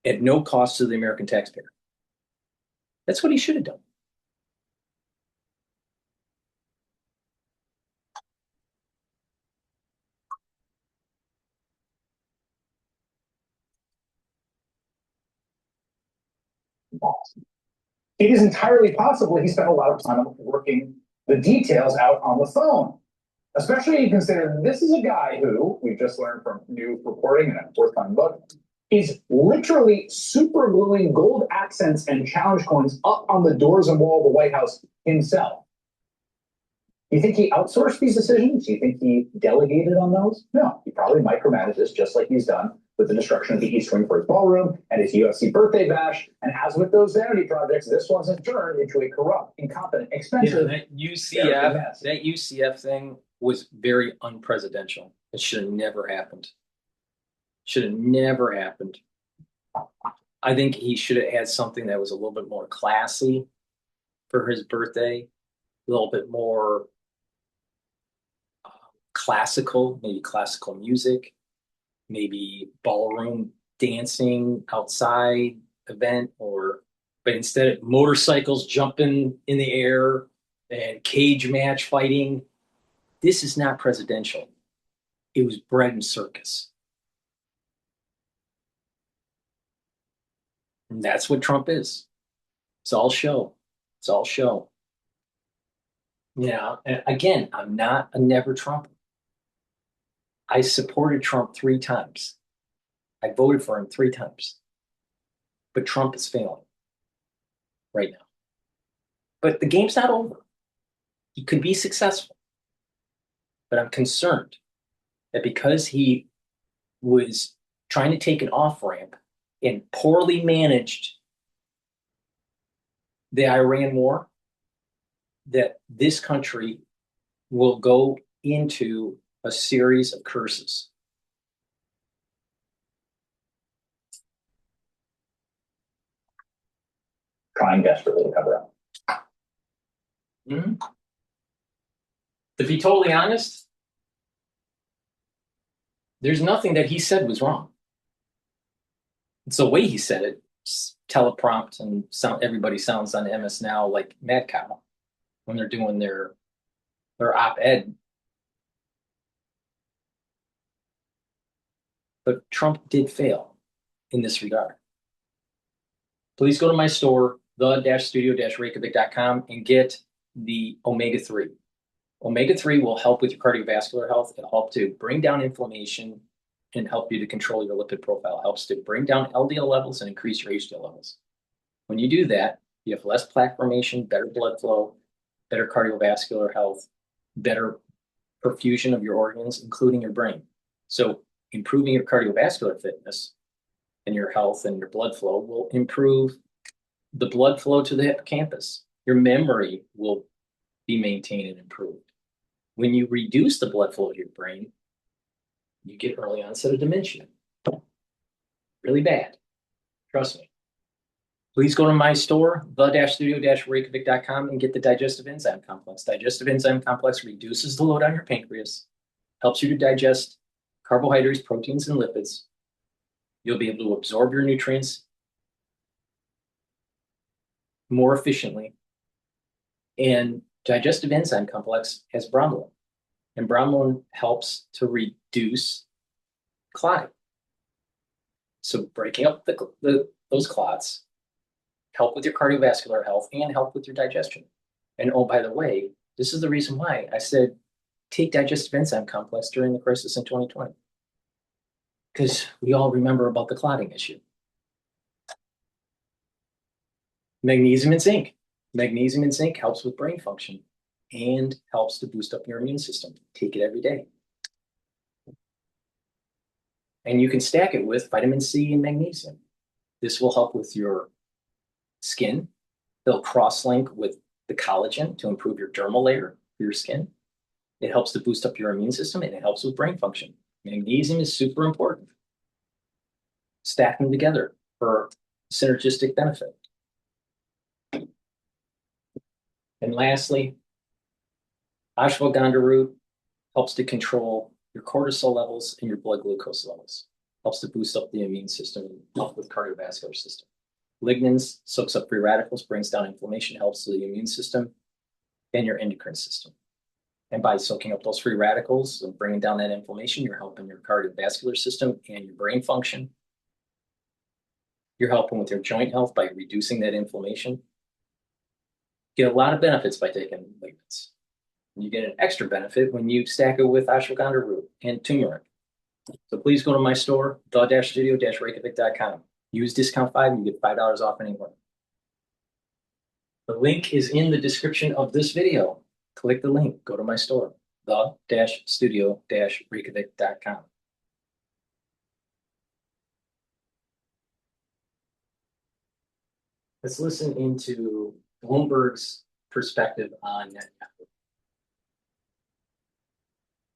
at no cost to the American taxpayer. That's what he should have done. It is entirely possible he spent a lot of time working the details out on the phone. Especially you consider this is a guy who, we've just learned from new reporting in a forthcoming book, is literally super gluing gold accents and challenge coins up on the doors and wall of the White House himself. Do you think he outsourced these decisions? Do you think he delegated on those? No, he probably micromanaged this just like he's done with the destruction of the East Wing for his ballroom and his UFC birthday bash. And as with those vanity projects, this one's turned into a corrupt, incompetent, expensive. Yeah, that UCF thing was very unpresidential. It should have never happened. Should have never happened. I think he should have had something that was a little bit more classy for his birthday, a little bit more classical, maybe classical music, maybe ballroom dancing outside event, but instead of motorcycles jumping in the air and cage match fighting. This is not presidential. It was bread and circus. And that's what Trump is. It's all show. It's all show. Yeah, and again, I'm not a never Trumper. I supported Trump 3 times. I voted for him 3 times. But Trump is failing right now. But the game's not over. He could be successful. But I'm concerned that because he was trying to take an off-ramp and poorly managed the Iran war, that this country will go into a series of curses. Trying desperately to cover up. Mm-hmm. To be totally honest, there's nothing that he said was wrong. It's the way he said it, teleprompt, and everybody sounds on MS Now like mad cow when they're doing their op-ed. But Trump did fail in this regard. Please go to my store, the-studio-reykjavik.com, and get the omega-3. Omega-3 will help with your cardiovascular health. It'll help to bring down inflammation and help you to control your lipid profile. It helps to bring down LDL levels and increase your HDL levels. When you do that, you have less plaque formation, better blood flow, better cardiovascular health, better perfusion of your organs, including your brain. So improving your cardiovascular fitness and your health and your blood flow will improve the blood flow to the hippocampus. Your memory will be maintained and improved. When you reduce the blood flow to your brain, you get early onset of dementia. Really bad. Trust me. Please go to my store, the-studio-reykjavik.com, and get the digestive enzyme complex. Digestive enzyme complex reduces the load on your pancreas, helps you to digest carbohydrates, proteins, and lipids. You'll be able to absorb your nutrients more efficiently. And digestive enzyme complex has bromelain. And bromelain helps to reduce clotting. So breaking up those clots help with your cardiovascular health and help with your digestion. And oh, by the way, this is the reason why I said take digestive enzyme complex during the crisis in 2020. Because we all remember about the clotting issue. Magnesium and zinc. Magnesium and zinc helps with brain function and helps to boost up your immune system. Take it every day. And you can stack it with vitamin C and magnesium. This will help with your skin. They'll cross-link with the collagen to improve your dermal layer for your skin. It helps to boost up your immune system, and it helps with brain function. Magnesium is super important. Stack them together for synergistic benefit. And lastly, ashwagandha root helps to control your cortisol levels and your blood glucose levels. Helps to boost up the immune system and help with cardiovascular system. Lignans soaks up free radicals, brings down inflammation, helps with the immune system and your endocrine system. And by soaking up those free radicals and bringing down that inflammation, you're helping your cardiovascular system and your brain function. You're helping with your joint health by reducing that inflammation. Get a lot of benefits by taking lignans. You get an extra benefit when you stack it with ashwagandha root and turmeric. So please go to my store, the-studio-reykjavik.com. Use discount 5 and you get $5 off anywhere. The link is in the description of this video. Click the link, go to my store, the-studio-reykjavik.com. Let's listen into Bloomberg's perspective on net network.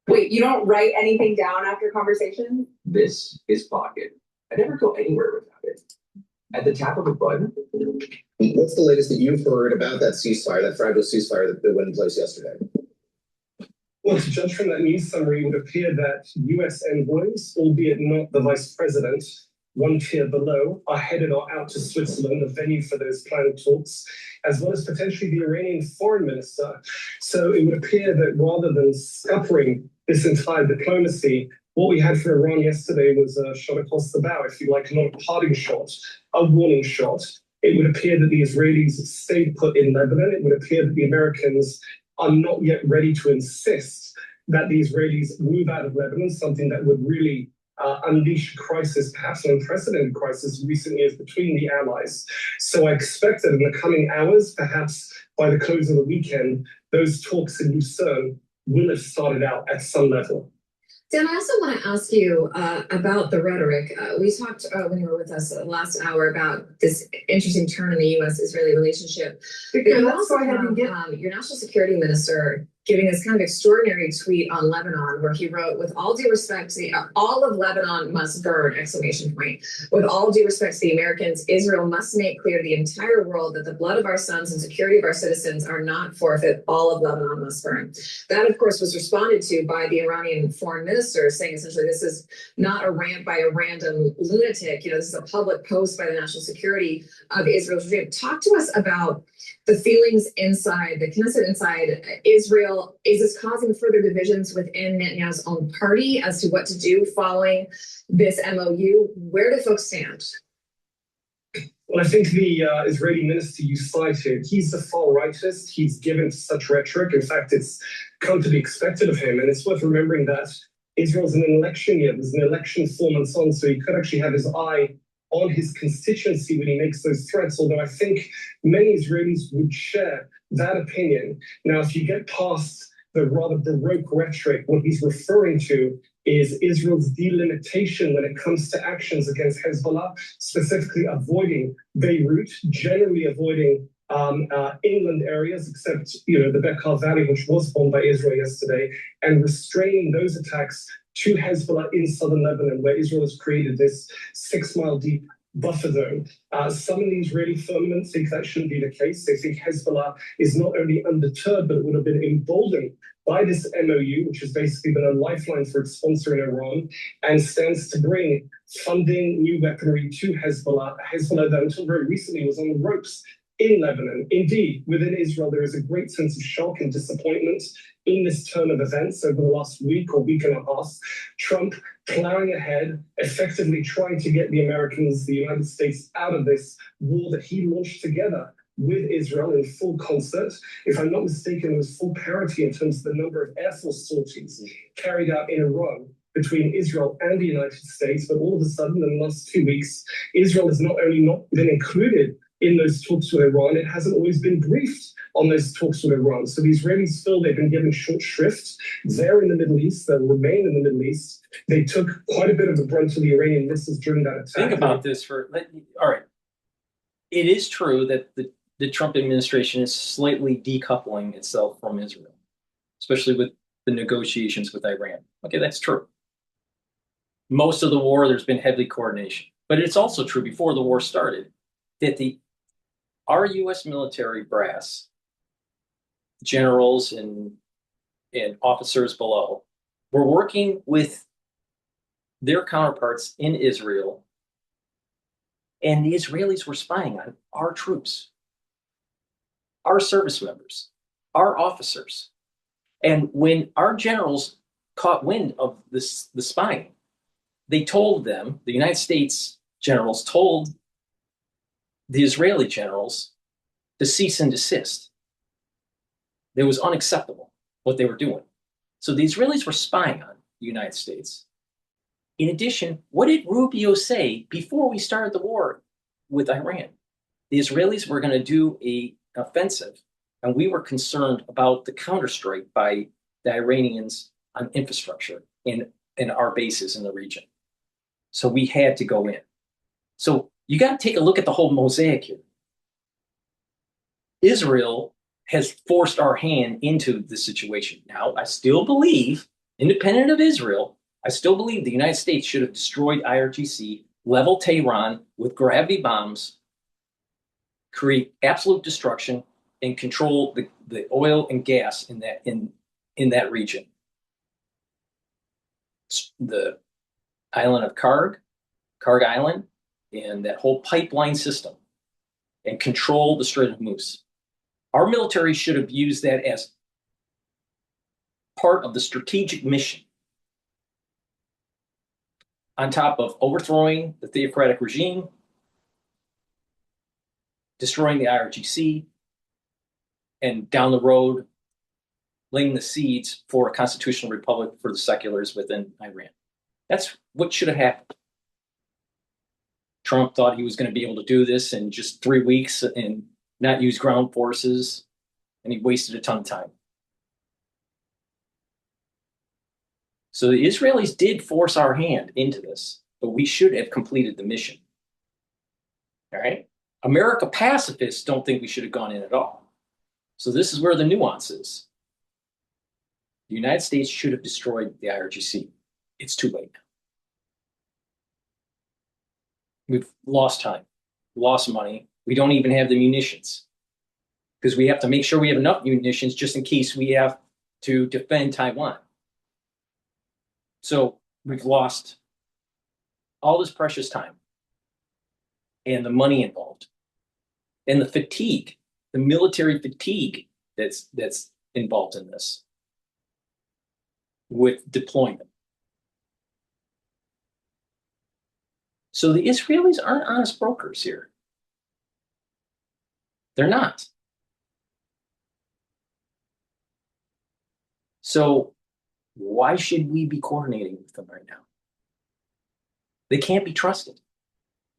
Wait, you don't write anything down after conversation? This is Pocket. I never go anywhere without it. At the tap of a button. What's the latest that you've heard about that ceasefire, that fragile ceasefire that went in place yesterday? Well, to judge from that news summary, it would appear that US envoys, albeit not the vice president, one tier below, are headed out to Switzerland, the venue for those planned talks, as well as potentially the Iranian foreign minister. So it would appear that rather than scuppering this entire diplomacy, what we had for Iran yesterday was a shot across the bow, if you like, not a parting shot, a warning shot. It would appear that the Israelis stayed put in Lebanon. It would appear that the Americans are not yet ready to insist that the Israelis move out of Lebanon, something that would really unleash a crisis, perhaps an unprecedented crisis in recent years between the allies. So I expect that in the coming hours, perhaps by the close of the weekend, those talks in Lucerne will have started out at some level. Dan, I also want to ask you about the rhetoric. We talked when you were with us last hour about this interesting turn in the U.S.-Israeli relationship. But you also have your national security minister giving this kind of extraordinary tweet on Lebanon, where he wrote, "With all due respect to all of Lebanon must burn!" ! With all due respect to the Americans, Israel must make clear to the entire world that the blood of our sons and security of our citizens are not forfeit. All of Lebanon must burn. That, of course, was responded to by the Iranian foreign minister, saying essentially this is not a rant by a random lunatic. You know, this is a public post by the national security of Israel's regime. Talk to us about the feelings inside the Knesset, inside Israel. Is this causing further divisions within Netanyahu's own party as to what to do following this MOU? Where do folks stand? Well, I think the Israeli minister you cited, he's the far rightist. He's given such rhetoric. In fact, it's come to be expected of him. And it's worth remembering that Israel's in an election year. There's an election 4 months on, so he could actually have his eye on his constituency when he makes those threats, although I think many Israelis would share that opinion. Now, if you get past the rather baroque rhetoric, what he's referring to is Israel's delimitation when it comes to actions against Hezbollah, specifically avoiding Beirut, generally avoiding inland areas, except the Bekaa Valley, which was bombed by Israel yesterday, and restraining those attacks to Hezbollah in southern Lebanon, where Israel has created this 6-mile deep buffer zone. Some of the Israeli firmament think that shouldn't be the case. They think Hezbollah is not only undeterred, but it would have been emboldened by this MOU, which has basically been a lifeline for its sponsor in Iran, and stands to bring funding, new weaponry to Hezbollah. Hezbollah that until very recently was on the ropes in Lebanon. Indeed, within Israel, there is a great sense of shock and disappointment in this turn of events over the last week or week and a half. Trump plowing ahead, effectively trying to get the Americans, the United States, out of this war that he launched together with Israel in full concert. If I'm not mistaken, there was full parity in terms of the number of Air Force sorties carried out in Iran between Israel and the United States. But all of a sudden, in the last 2 weeks, Israel has not only not been included in those talks with Iran, it hasn't always been briefed on those talks with Iran. So the Israelis feel they've been given short shrift. They're in the Middle East, they'll remain in the Middle East. They took quite a bit of the brunt of the Iranian missiles during that attack. Think about this all right. It is true that the Trump administration is slightly decoupling itself from Israel, especially with the negotiations with Iran. Okay, that's true. Most of the war, there's been heavy coordination. But it's also true before the war started that our U.S. military brass generals and officers below were working with their counterparts in Israel, and the Israelis were spying on our troops, our service members, our officers. And when our generals caught wind of the spying, they told them, the United States generals told the Israeli generals to cease and desist. It was unacceptable what they were doing. So the Israelis were spying on the United States. In addition, what did Rubio say before we started the war with Iran? The Israelis were going to do an offensive, and we were concerned about the counterstrike by the Iranians on infrastructure in our bases in the region. So we had to go in. So you got to take a look at the whole mosaic here. Israel has forced our hand into the situation. Now, I still believe, independent of Israel, I still believe the United States should have destroyed IRGC, level Tehran with gravity bombs, create absolute destruction, and control the oil and gas in that region. The island of Karg Island, and that whole pipeline system, and control the Strait of Hormuz. Our military should have used that as part of the strategic mission, on top of overthrowing the theocratic regime, destroying the IRGC, and down the road, laying the seeds for a constitutional republic for the seculars within Iran. That's what should have happened. Trump thought he was going to be able to do this in just 3 weeks and not use ground forces, and he wasted a ton of time. So the Israelis did force our hand into this, but we should have completed the mission. All right? America pacifists don't think we should have gone in at all. So this is where the nuance is. The United States should have destroyed the IRGC. It's too late now. We've lost time, lost money. We don't even have the munitions, because we have to make sure we have enough munitions just in case we have to defend Taiwan. So we've lost all this precious time and the money involved and the fatigue, the military fatigue that's involved in this with deployment. So the Israelis aren't honest brokers here. They're not. So why should we be coordinating with them right now? They can't be trusted.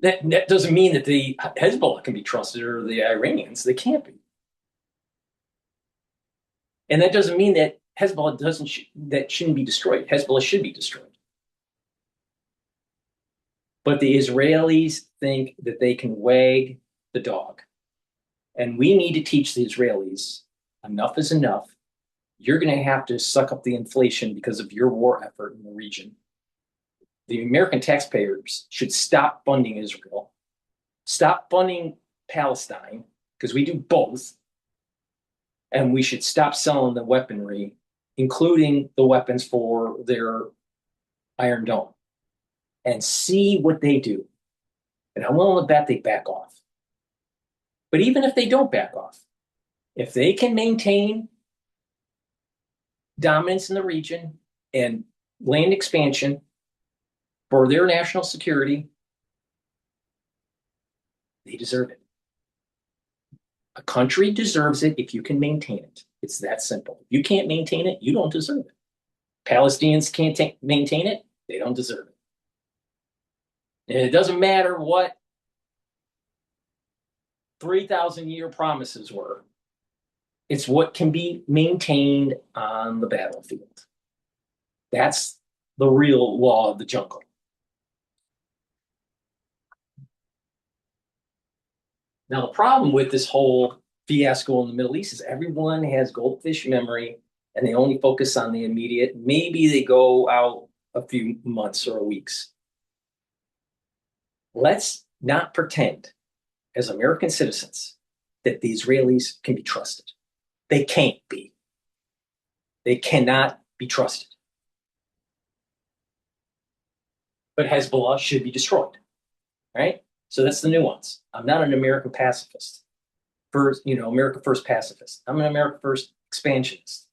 That doesn't mean that the Hezbollah can be trusted or the Iranians. They can't be. And that doesn't mean that Hezbollah shouldn't be destroyed. Hezbollah should be destroyed. But the Israelis think that they can wag the dog. And we need to teach the Israelis, enough is enough. You're going to have to suck up the inflation because of your war effort in the region. The American taxpayers should stop funding Israel, stop funding Palestine, because we do both. And we should stop selling the weaponry, including the weapons for their Iron Dome, and see what they do. And I'm willing to bet they back off. But even if they don't back off, if they can maintain dominance in the region and land expansion for their national security, they deserve it. A country deserves it if you can maintain it. It's that simple. If you can't maintain it, you don't deserve it. Palestinians can't maintain it, they don't deserve it. And it doesn't matter what 3,000-year promises were. It's what can be maintained on the battlefield. That's the real law of the jungle. Now, the problem with this whole fiasco in the Middle East is everyone has goldfish memory and they only focus on the immediate. Maybe they go out a few months or weeks. Let's not pretend as American citizens that the Israelis can be trusted. They can't be. They cannot be trusted. But Hezbollah should be destroyed, right? So that's the nuance. I'm not an American pacifist. First, America first pacifist. I'm an America first expansionist.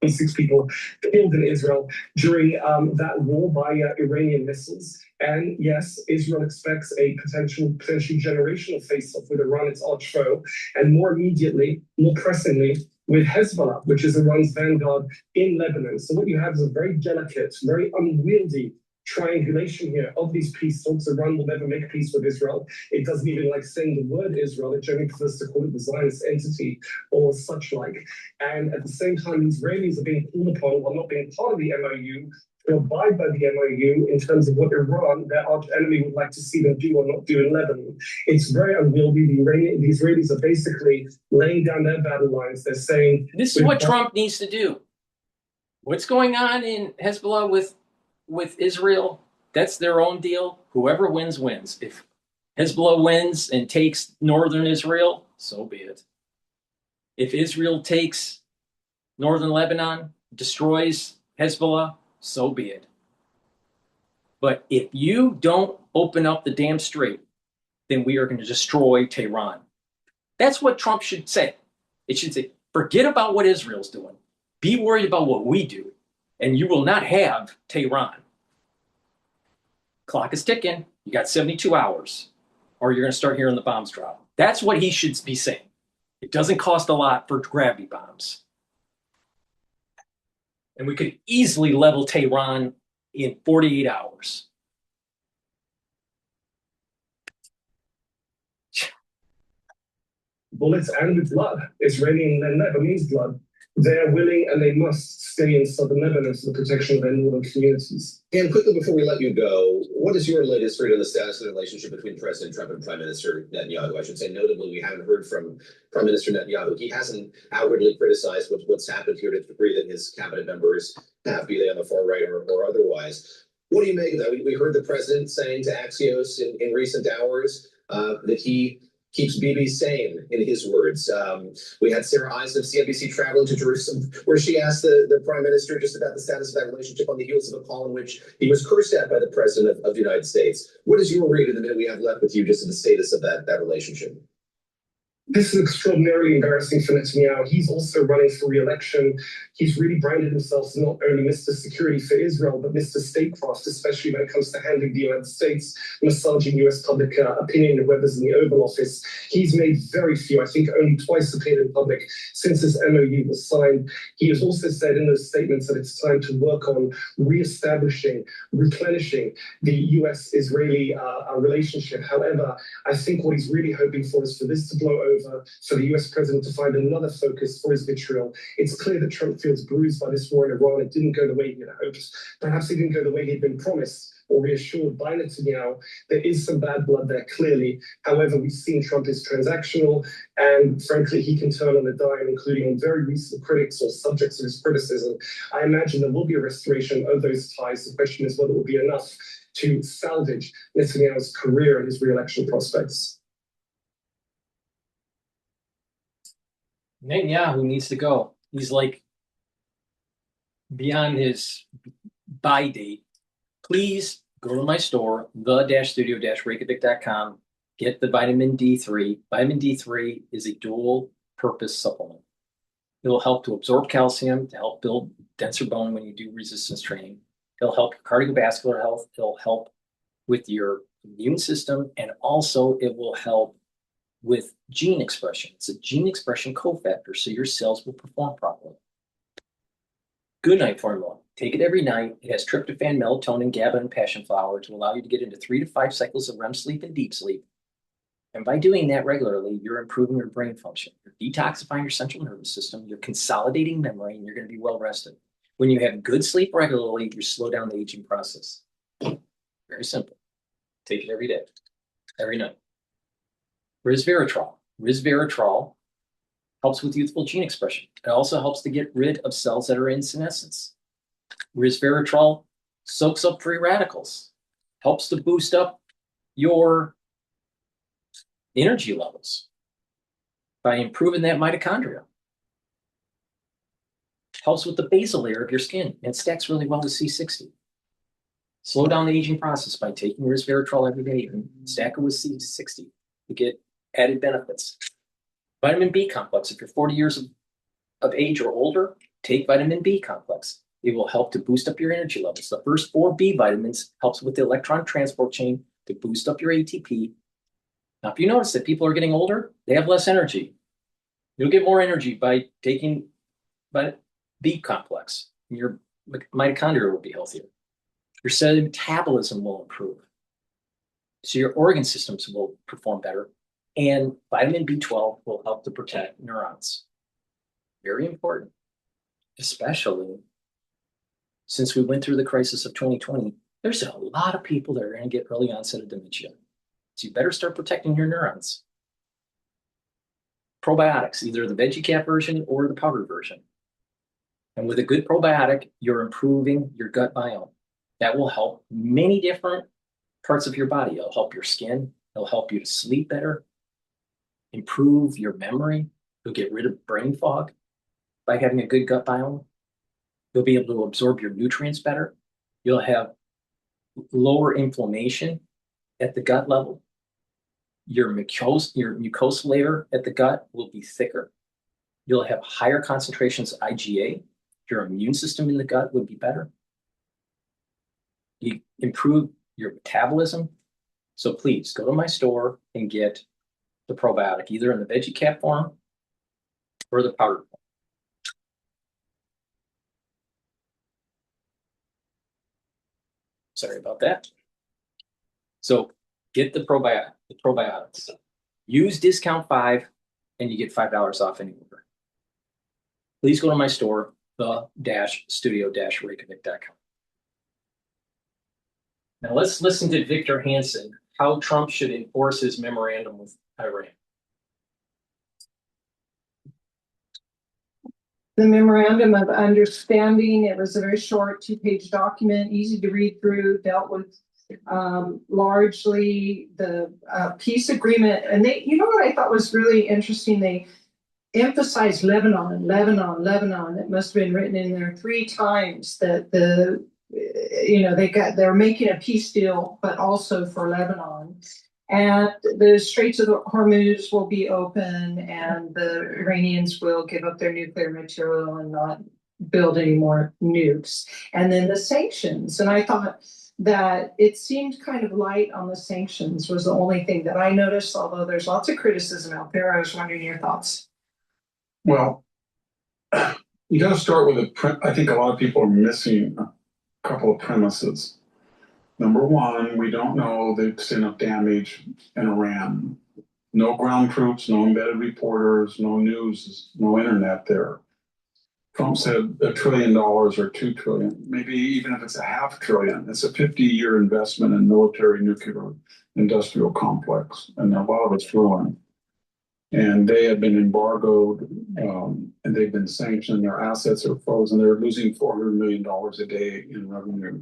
26 people killed in Israel during that war by Iranian missiles. And yes, Israel expects a potentially generational face-off with Iran, its arch foe, and more immediately, more pressingly, with Hezbollah, which is Iran's vanguard in Lebanon. So what you have is a very delicate, very unwieldy triangulation here of these peace talks. Iran will never make peace with Israel. It doesn't even like saying the word Israel. It generally prefers to call it the Zionist entity or such like. And at the same time, the Israelis are being called upon, while not being part of the MOU, to abide by the MOU in terms of what Iran, their arch enemy, would like to see them do or not do in Lebanon. It's very unwieldy. The Israelis are basically laying down their battle lines. They're saying... This is what Trump needs to do. What's going on in Hezbollah with Israel, that's their own deal. Whoever wins, wins. If Hezbollah wins and takes northern Israel, so be it. If Israel takes northern Lebanon, destroys Hezbollah, so be it. But if you don't open up the damn strait, then we are going to destroy Tehran. That's what Trump should say. It should say, forget about what Israel's doing. Be worried about what we do. And you will not have Tehran. Clock is ticking. You got 72 hours, or you're going to start hearing the bombs drop. That's what he should be saying. It doesn't cost a lot for gravity bombs. And we could easily level Tehran in 48 hours. Bullets and with blood, Israeli and Lebanese blood. They're willing and they must stay in southern Lebanon for the protection of their northern communities. And quickly before we let you go, what is your latest read on the status of the relationship between President Trump and Prime Minister Netanyahu? I should say, notably, we haven't heard from Prime Minister Netanyahu. He hasn't outwardly criticized what's happened here to the degree that his cabinet members have, be they on the far right or otherwise. What do you make of that? We heard the president saying to Axios in recent hours that he keeps Bibi sane, in his words. We had Sarah Eisen of CNBC traveling to Jerusalem, where she asked the prime minister just about the status of that relationship on the heels of a call in which he was cursed at by the president of the United States. What is your read in the minute we have left with you just of the status of that relationship? This is extraordinarily embarrassing for Netanyahu. He's also running for re-election. He's really branded himself as not only Mr. Security for Israel, but Mr. Statecraft, especially when it comes to handling the United States, massaging U.S. public opinion of whoever's in the Oval Office. He's made very few, I think only twice appeared in public since this MOU was signed. He has also said in those statements that it's time to work on re-establishing, replenishing the U.S.-Israeli relationship. However, I think what he's really hoping for is for this to blow over, for the US president to find another focus for his vitriol. It's clear that Trump feels bruised by this war in Iran. It didn't go the way he had hoped. Perhaps it didn't go the way he'd been promised or reassured by Netanyahu. There is some bad blood there, clearly. However, we've seen Trump is transactional, and frankly, he can turn on a dime, including on very recent critics or subjects of his criticism. I imagine there will be a restoration of those ties. The question is whether it will be enough to salvage Netanyahu's career and his re-election prospects. Netanyahu needs to go. He's like beyond his buy date. Please go to my store, the-studio-reykjavik.com. Get the vitamin D3. Vitamin D3 is a dual purpose supplement. It will help to absorb calcium, to help build denser bone when you do resistance training. It'll help your cardiovascular health. It'll help with your immune system. And also it will help with gene expression. It's a gene expression cofactor, so your cells will perform properly. Good night formula. Take it every night. It has tryptophan, melatonin, GABA, and passion flower to allow you to get into 3 to 5 cycles of REM sleep and deep sleep. And by doing that regularly, you're improving your brain function. You're detoxifying your central nervous system. You're consolidating memory, and you're going to be well rested. When you have good sleep regularly, you slow down the aging process. Very simple. Take it every day, every night. Resveratrol. Resveratrol helps with youthful gene expression. It also helps to get rid of cells that are in senescence. Resveratrol soaks up free radicals, helps to boost up your energy levels by improving that mitochondria. Helps with the basal layer of your skin and stacks really well with C60. Slow down the aging process by taking resveratrol every day and stack it with C60 to get added benefits. Vitamin B complex, if you're 40 years of age or older, take vitamin B complex. It will help to boost up your energy levels. The first 4 B vitamins helps with the electron transport chain to boost up your ATP. Now, if you notice that people are getting older, they have less energy. You'll get more energy by taking B complex. Your mitochondria will be healthier. Your cellular metabolism will improve. So your organ systems will perform better. And vitamin B12 will help to protect neurons. Very important, especially since we went through the crisis of 2020. There's a lot of people that are going to get early onset of dementia. So you better start protecting your neurons. Probiotics, either the veggie cap version or the powder version. And with a good probiotic, you're improving your gut biome. That will help many different parts of your body. It'll help your skin. It'll help you to sleep better, improve your memory. You'll get rid of brain fog by having a good gut biome. You'll be able to absorb your nutrients better. You'll have lower inflammation at the gut level. Your mucosal layer at the gut will be thicker. You'll have higher concentrations of IgA. Your immune system in the gut would be better. You improve your metabolism. So please go to my store and get the probiotic, either in the veggie cap form or the powder form. Sorry about that. So get the probiotics. Use discount 5 and you get $5 off any order. Please go to my store, the-studio-reykjavik.com. Now let's listen to Victor Hansen, how Trump should enforce his memorandum with Iran. The memorandum of understanding, it was a very short 2-page document, easy to read through, dealt with largely the peace agreement. And they, you know what I thought was really interesting? They emphasized Lebanon. It must have been written in there 3 times that they're making a peace deal, but also for Lebanon. And the Straits of Hormuz will be open, and the Iranians will give up their nuclear material and not build any more nukes. And then the sanctions. And I thought that it seemed kind of light on the sanctions was the only thing that I noticed, although there's lots of criticism out there. I was wondering your thoughts. Well, you got to start with I think a lot of people are missing a couple of premises. Number one, we don't know the extent of damage in Iran. No ground troops, no embedded reporters, no news, no internet there. Trump said $1 trillion or $2 trillion, maybe even if it's $500 billion. It's a 50-year investment in military nuclear industrial complex, and a lot of it's ruined. And they have been embargoed, and they've been sanctioned. Their assets are frozen. They're losing $400 million a day in revenue.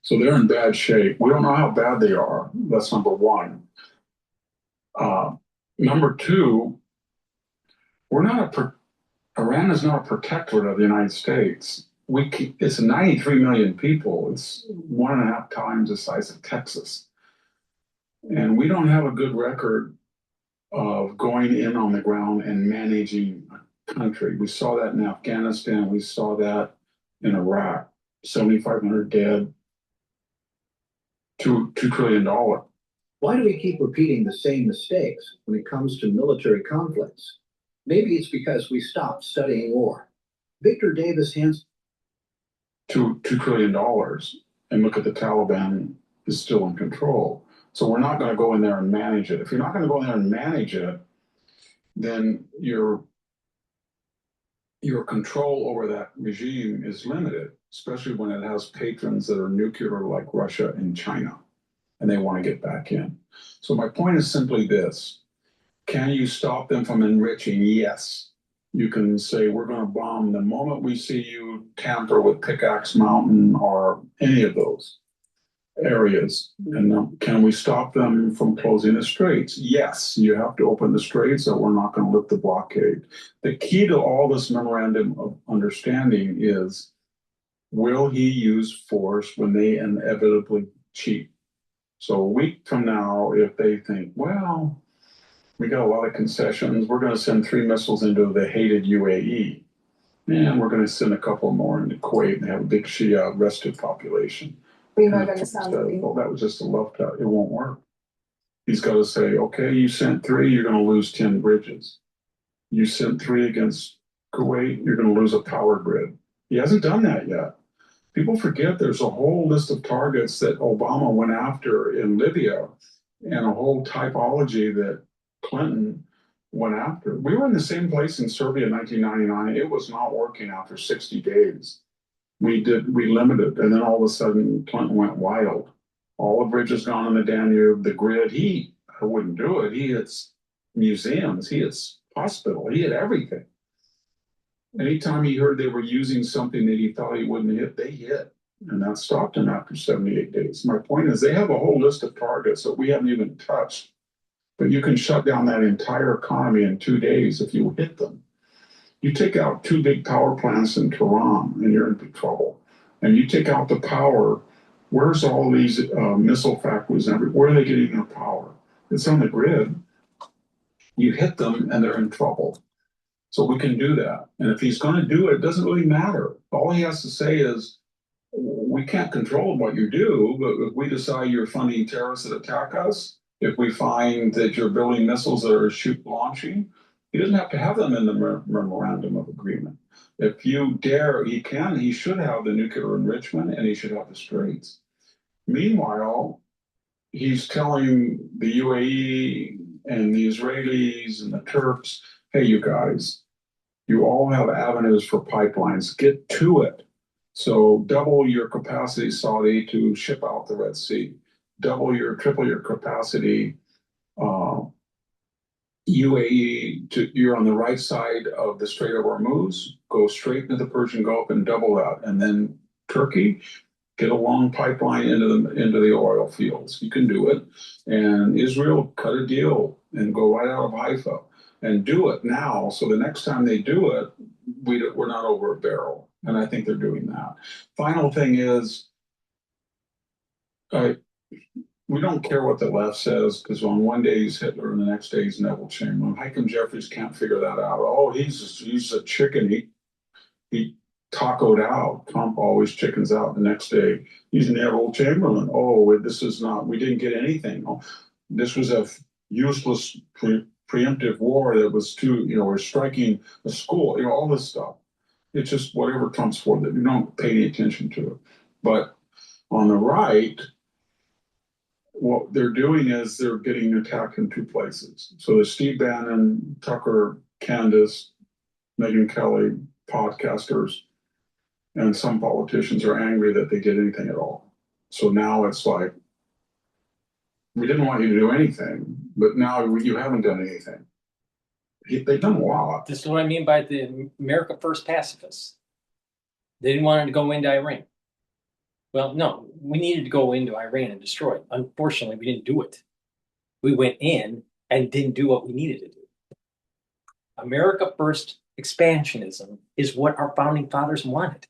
So they're in bad shape. We don't know how bad they are. That's number one. Number two, Iran is not a protectorate of the United States. It's 93 million people. It's 1.5 times the size of Texas. And we don't have a good record of going in on the ground and managing a country. We saw that in Afghanistan. We saw that in Iraq. 7,500 dead. $2 trillion. Why do we keep repeating the same mistakes when it comes to military conflicts? Maybe it's because we stopped studying war. Victor Davis hands $2 trillion, and look at the Taliban is still in control. So we're not going to go in there and manage it. If you're not going to go in there and manage it, then your control over that regime is limited, especially when it has patrons that are nuclear like Russia and China, and they want to get back in. So my point is simply this. Can you stop them from enriching? Yes. You can say, we're going to bomb the moment we see you tamper with Pickaxe Mountain or any of those. areas. And can we stop them from closing the straits? Yes, you have to open the straits, or we're not going to lift the blockade. The key to all this memorandum of understanding is, will he use force when they inevitably cheat? So a week from now, if they think, well, we got a lot of concessions, we're going to send 3 missiles into the hated UAE, and we're going to send a couple more into Kuwait and have a big Shia rested population. We might understand. Well, that was just a love cut. It won't work. He's got to say, okay, you sent 3, you're going to lose 10 bridges. You sent 3 against Kuwait, you're going to lose a power grid. He hasn't done that yet. People forget there's a whole list of targets that Obama went after in Libya and a whole typology that Clinton went after. We were in the same place in Serbia in 1999. It was not working after 60 days. We limited, and then all of a sudden Clinton went wild. All the bridges gone on the Danube, the grid. I wouldn't do it. He hits museums, he hits hospital, he hit everything. Anytime he heard they were using something that he thought he wouldn't hit, they hit. And that stopped him after 78 days. My point is, they have a whole list of targets that we haven't even touched. But you can shut down that entire economy in 2 days if you hit them. You take out 2 big power plants in Tehran, and you're in big trouble. And you take out the power. Where's all these missile factories? Where are they getting their power? It's on the grid. You hit them, and they're in trouble. So we can do that. And if he's going to do it, it doesn't really matter. All he has to say is, we can't control what you do, but if we decide you're funding terrorists that attack us, if we find that you're building missiles that are launching, he doesn't have to have them in the memorandum of agreement. If you dare, he should have the nuclear enrichment, and he should have the straits. Meanwhile, he's telling the UAE and the Israelis and the Turks, hey, you guys, you all have avenues for pipelines. Get to it. So double your capacity, Saudi, to ship out the Red Sea. Triple your capacity, UAE, you're on the right side of the Strait of Hormuz. Go straight into the Persian Gulf and double that. And then Turkey, get a long pipeline into the oil fields. You can do it. And Israel, cut a deal and go right out of Haifa. And do it now, so the next time they do it, we're not over a barrel. And I think they're doing that. Final thing is, we don't care what the left says, because on one day he's Hitler and the next day he's Neville Chamberlain. Hakeem Jeffries can't figure that out. Oh, he's a chicken. He tacoed out. Trump always chickens out the next day. He's Neville Chamberlain. Oh, this is not, we didn't get anything. Oh, this was a useless preemptive war that was we're striking a school, all this stuff. It's just whatever Trump's for, that you don't pay any attention to it. But on the right, what they're doing is they're getting attacked in 2 places. So the Steve Bannon, Tucker, Candace, Megyn Kelly, podcasters, and some politicians are angry that they did anything at all. So now it's like, we didn't want you to do anything, but now you haven't done anything. They've done a lot. This is what I mean by the America First pacifists. They didn't want to go into Iran. Well, no, we needed to go into Iran and destroy it. Unfortunately, we didn't do it. We went in and didn't do what we needed to do. America First expansionism is what our founding fathers wanted.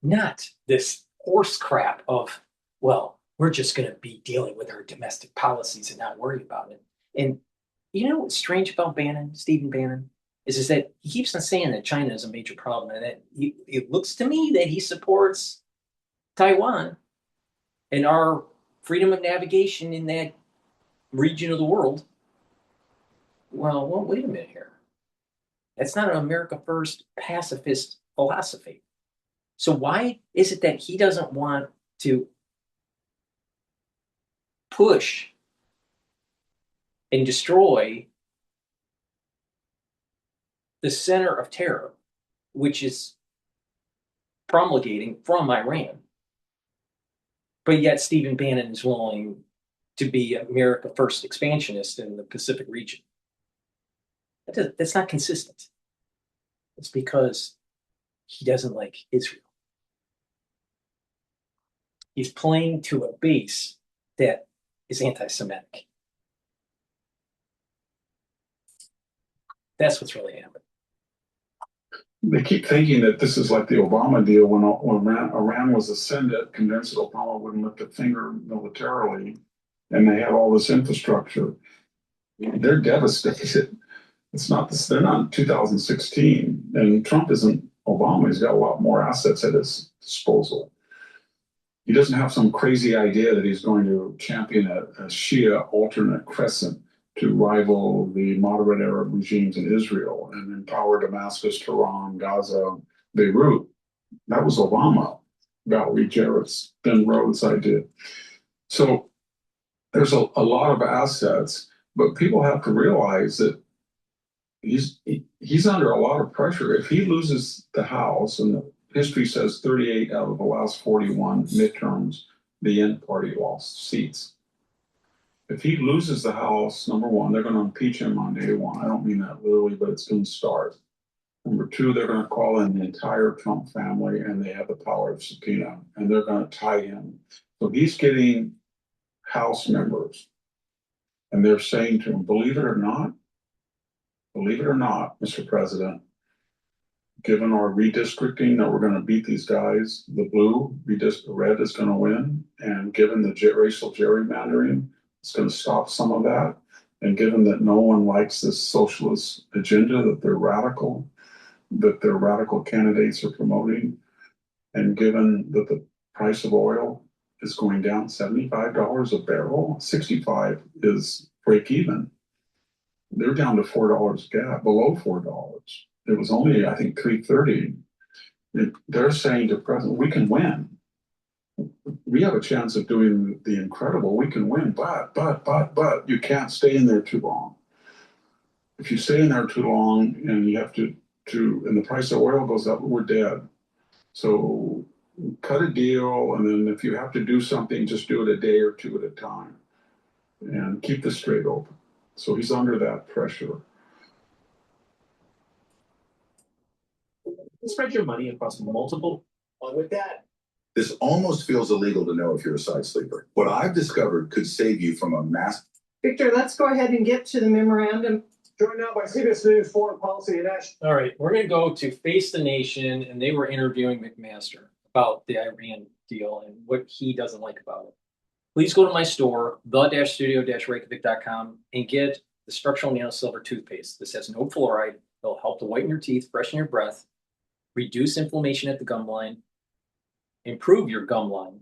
Not this horse crap of, well, we're just going to be dealing with our domestic policies and not worry about it. And you know what's strange about Stephen Bannon, is that he keeps on saying that China is a major problem, and that it looks to me that he supports Taiwan and our freedom of navigation in that region of the world. Well, wait a minute here. That's not an America First pacifist philosophy. So why is it that he doesn't want to push and destroy the center of terror, which is promulgating from Iran? But yet Stephen Bannon is willing to be America First expansionist in the Pacific region. That's not consistent. It's because he doesn't like Israel. He's playing to a base that is anti-Semitic. That's what's really happening. They keep thinking that this is like the Obama deal when Iran was ascended, convinced that Obama wouldn't lift a finger militarily, and they had all this infrastructure. They're devastated. It's not this. They're not 2016, and Trump isn't Obama. He's got a lot more assets at his disposal. He doesn't have some crazy idea that he's going to champion a Shia alternate crescent to rival the moderate Arab regimes in Israel and empower Damascus, Tehran, Gaza, Beirut. That was Obama, Valerie Jarrett's, Ben Rhodes idea. So there's a lot of assets, but people have to realize that he's under a lot of pressure. If he loses the House, and the history says 38 out of the last 41 midterms, the End Party lost seats. If he loses the House, number one, they're going to impeach him on day one. I don't mean that literally, but it's going to start. Number two, they're going to call in the entire Trump family, and they have the power of subpoena, and they're going to tie him. So he's getting House members, and they're saying to him, believe it or not, Mr. President, given our redistricting that we're going to beat these guys, the red is going to win, and given the racial gerrymandering, it's going to stop some of that. And given that no one likes this socialist agenda that they're radical candidates are promoting, and given that the price of oil is going down $75 a barrel, 65 is break even. They're down to $4 a gallon, below $4. It was only, I think, $3.30. They're saying to President, we can win. We have a chance of doing the incredible. We can win, but you can't stay in there too long. If you stay in there too long and you have and the price of oil goes up, we're dead. So cut a deal, and then if you have to do something, just do it a day or two at a time and keep the strait open. So he's under that pressure. Spread your money across multiple. With that, this almost feels illegal to know if you're a side sleeper. What I've discovered could save you from a mass. Victor, let's go ahead and get to the memorandum. Joined now by CBS News foreign policy and national. All right, we're going to go to Face the Nation, and they were interviewing McMaster about the Iran deal and what he doesn't like about it. Please go to my store, the-studio-reykjavik.com, and get the structural nanosilver toothpaste. This has no fluoride. It'll help to whiten your teeth, freshen your breath, reduce inflammation at the gum line, improve your gum line,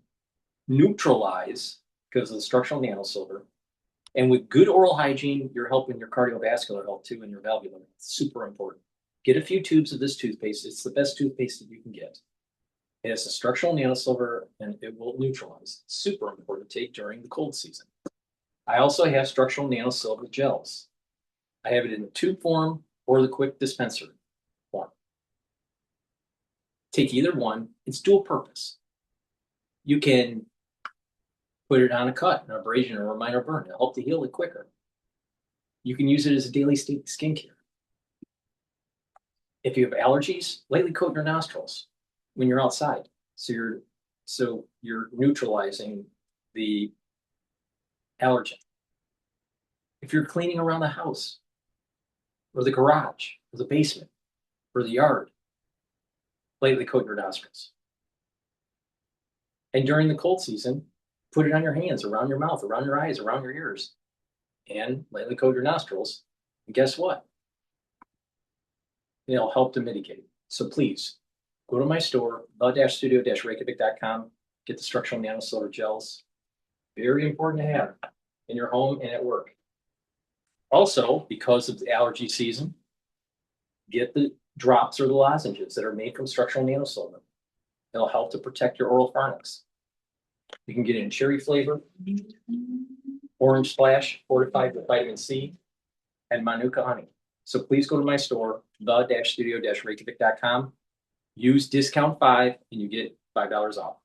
neutralize because of the structural nanosilver. And with good oral hygiene, you're helping your cardiovascular health too and your valvular health. Super important. Get a few tubes of this toothpaste. It's the best toothpaste that you can get. It has a structural nanosilver and it will neutralize. Super important to take during the cold season. I also have structural nanosilver gels. I have it in the tube form or the quick dispenser form. Take either one. It's dual purpose. You can put it on a cut, an abrasion, or a minor burn to help to heal it quicker. You can use it as a daily skincare. If you have allergies, lightly coat your nostrils when you're outside. So you're neutralizing the allergen. If you're cleaning around the house, or the garage, or the basement, or the yard, lightly coat your nostrils. And during the cold season, put it on your hands, around your mouth, around your eyes, around your ears, and lightly coat your nostrils. And guess what? It'll help to mitigate. So please, go to my store, the-studio-reykjavik.com, get the structural nanosilver gels. Very important to have in your home and at work. Also, because of the allergy season, get the drops or the lozenges that are made from structural nanosilver. It'll help to protect your oral pharynx. You can get it in cherry flavor, orange splash, fortified with vitamin C, and Manuka honey. So please go to my store, the-studio-reykjavik.com. Use discount 5 and you get $5 off.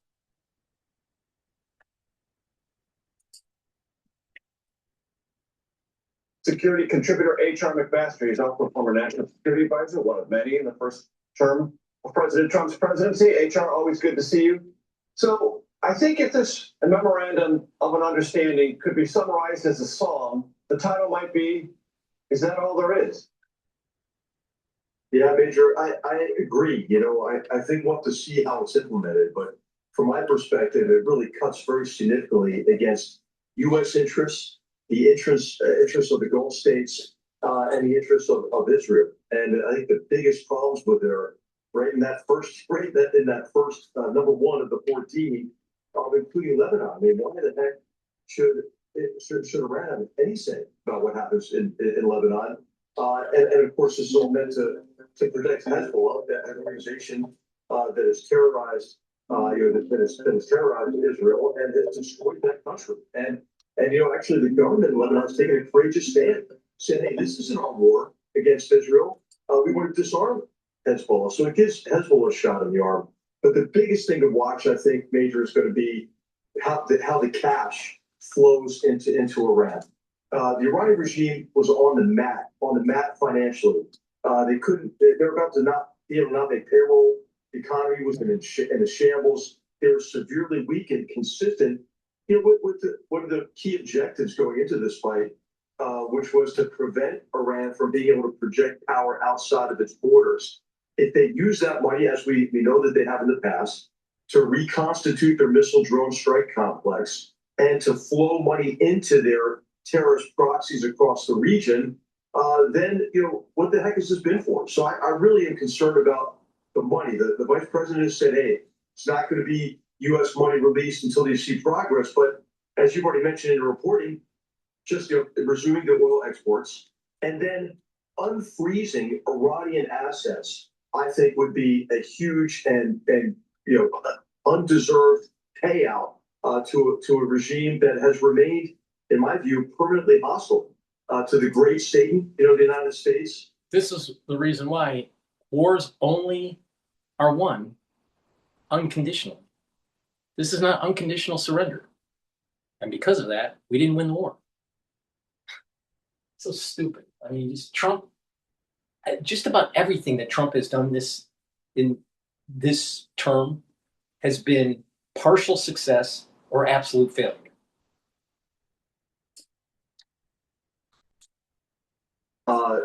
Security contributor H.R. McMaster is our former national security advisor, one of many in the first term of President Trump's presidency. H.R., always good to see you. So I think if this memorandum of an understanding could be summarized as a song, the title might be, "Is That All There Is?" Yeah, Major, I agree. You know, I think we'll have to see how it's implemented, but from my perspective, it really cuts very significantly against U.S. interests, the interests of the Gulf states, and the interests of Israel. And I think the biggest problems with it are right in that first, number one of the 14, including Lebanon. I mean, why the heck should Iran have any say about what happens in Lebanon? And of course, this is all meant to protect Hezbollah, an organization that has terrorized, that has terrorized Israel and has destroyed that country. And actually, the government in Lebanon is taking a courageous stand, saying, "Hey, this isn't our war against Israel. We want to disarm Hezbollah." So it gives Hezbollah a shot in the arm. But the biggest thing to watch, I think, Major, is going to be how the cash flows into Iran. The Iranian regime was on the mat financially. They're about to not be able to not make payroll. The economy was in a shambles. They were severely weak and consistent. One of the key objectives going into this fight, which was to prevent Iran from being able to project power outside of its borders. If they use that money, as we know that they have in the past, to reconstitute their missile drone strike complex and to flow money into their terrorist proxies across the region, then, what the heck has this been for? So I really am concerned about the money. The vice president has said, hey, it's not going to be U.S. money released until they see progress. But as you've already mentioned in the reporting, just resuming the oil exports and then unfreezing Iranian assets, I think would be a huge and undeserved payout to a regime that has remained, in my view, permanently hostile to the great Satan, the United States. This is the reason why wars only are won unconditionally. This is not unconditional surrender. And because of that, we didn't win the war. So stupid. I mean, just about everything that Trump has done in this term has been partial success or absolute failure.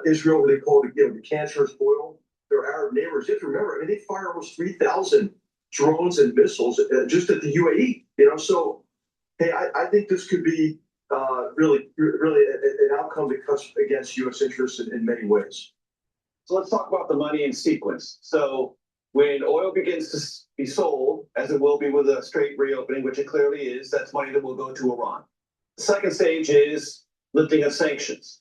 Israel, they call it the cancerous oil. Their Arab neighbors, you have to remember, they fire almost 3,000 drones and missiles just at the UAE. So, hey, I think this could be really an outcome that cuts against U.S. interests in many ways. So let's talk about the money in sequence. So when oil begins to be sold, as it will be with a straight reopening, which it clearly is, that's money that will go to Iran. The second stage is lifting of sanctions.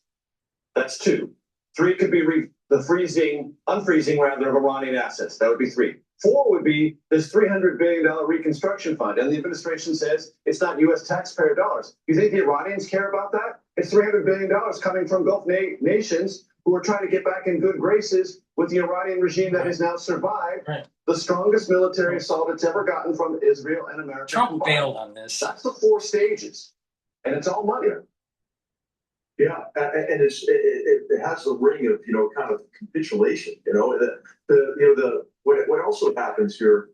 That's 2. 3 could be the unfreezing rather of Iranian assets. That would be 3. 4 would be this $300 billion reconstruction fund. And the administration says it's not U.S. taxpayer dollars. You think the Iranians care about that? It's $300 billion coming from Gulf nations who are trying to get back in good graces with the Iranian regime that has now survived the strongest military assault it's ever gotten from Israel and America. Trump bailed on this. That's the 4 stages. And it's all money. Yeah, and it has the ring of kind of capitulation. What also happens here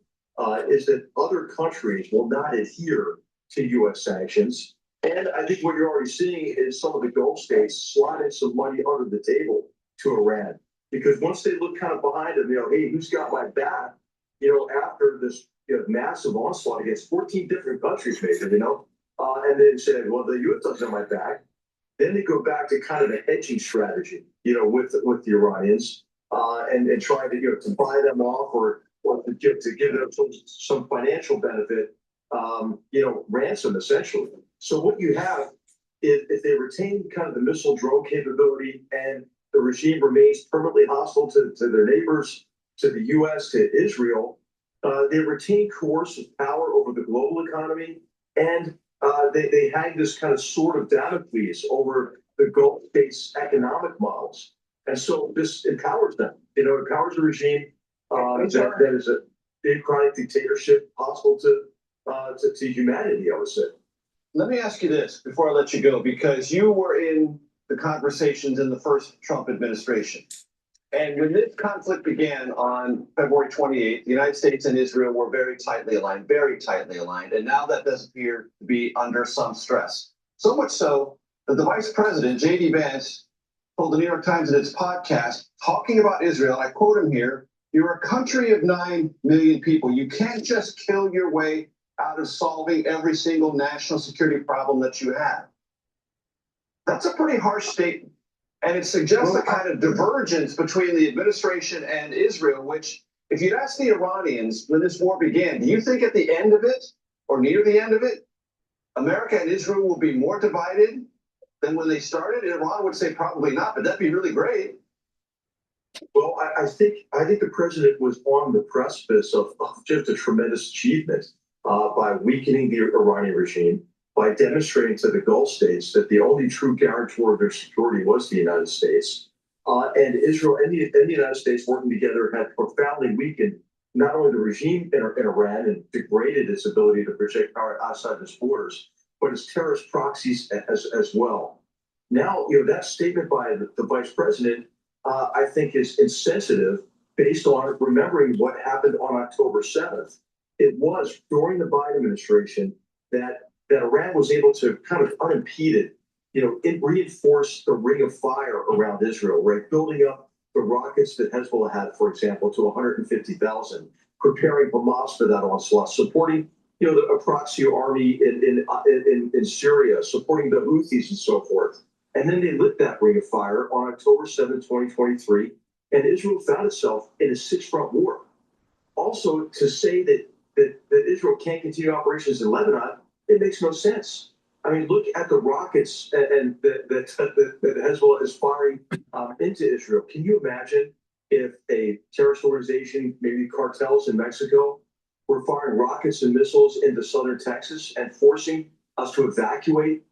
is that other countries will not adhere to U.S. sanctions, and I think what you're already seeing is some of the Gulf states sliding some money under the table to Iran, because once they look kind of behind them, hey, who's got my back? After this massive onslaught against 14 different countries, maybe, and then say, well, the U.S. doesn't have my back. Then they go back to kind of a hedging strategy, with the Iranians, and trying to buy them off or to give them some financial benefit, ransom essentially. So what you have is, if they retain kind of the missile drone capability and the regime remains permanently hostile to their neighbors, to the U.S., to Israel, they retain coercive power over the global economy, and they hang this kind of sword of Damocles over the Gulf states' economic models. And so this empowers them. It empowers a regime that is a big chronic dictatorship hostile to humanity, I would say. Let me ask you this before I let you go, because you were in the conversations in the first Trump administration. And when this conflict began on February 28th, the United States and Israel were very tightly aligned. And now that does appear to be under some stress. So much so that the vice president, J.D. Vance, told the New York Times in its podcast, talking about Israel, I quote him here, "You're a country of 9 million people. You can't just kill your way out of solving every single national security problem that you have." That's a pretty harsh statement. And it suggests a kind of divergence between the administration and Israel, which, if you'd asked the Iranians when this war began, do you think at the end of it, or near the end of it, America and Israel will be more divided than when they started? Iran would say probably not, but that'd be really great. Well, I think the president was on the precipice of just a tremendous achievement by weakening the Iranian regime, by demonstrating to the Gulf states that the only true guarantor of their security was the United States. And Israel and the United States working together had profoundly weakened not only the regime in Iran and degraded its ability to protect power outside its borders, but its terrorist proxies as well. Now, that statement by the vice president, I think, is insensitive based on remembering what happened on October 7th. It was during the Biden administration that Iran was able to kind of unimpeded, reinforce the ring of fire around Israel, right? Building up the rockets that Hezbollah had, for example, to 150,000, preparing Hamas for that onslaught, supporting, a proxy army in Syria, supporting the Houthis and so forth. And then they lit that ring of fire on October 7, 2023, and Israel found itself in a six-front war. Also, to say that Israel can't continue operations in Lebanon, it makes no sense. I mean, look at the rockets and that Hezbollah is firing into Israel. Can you imagine if a terrorist organization, maybe cartels in Mexico, were firing rockets and missiles into southern Texas and forcing us to evacuate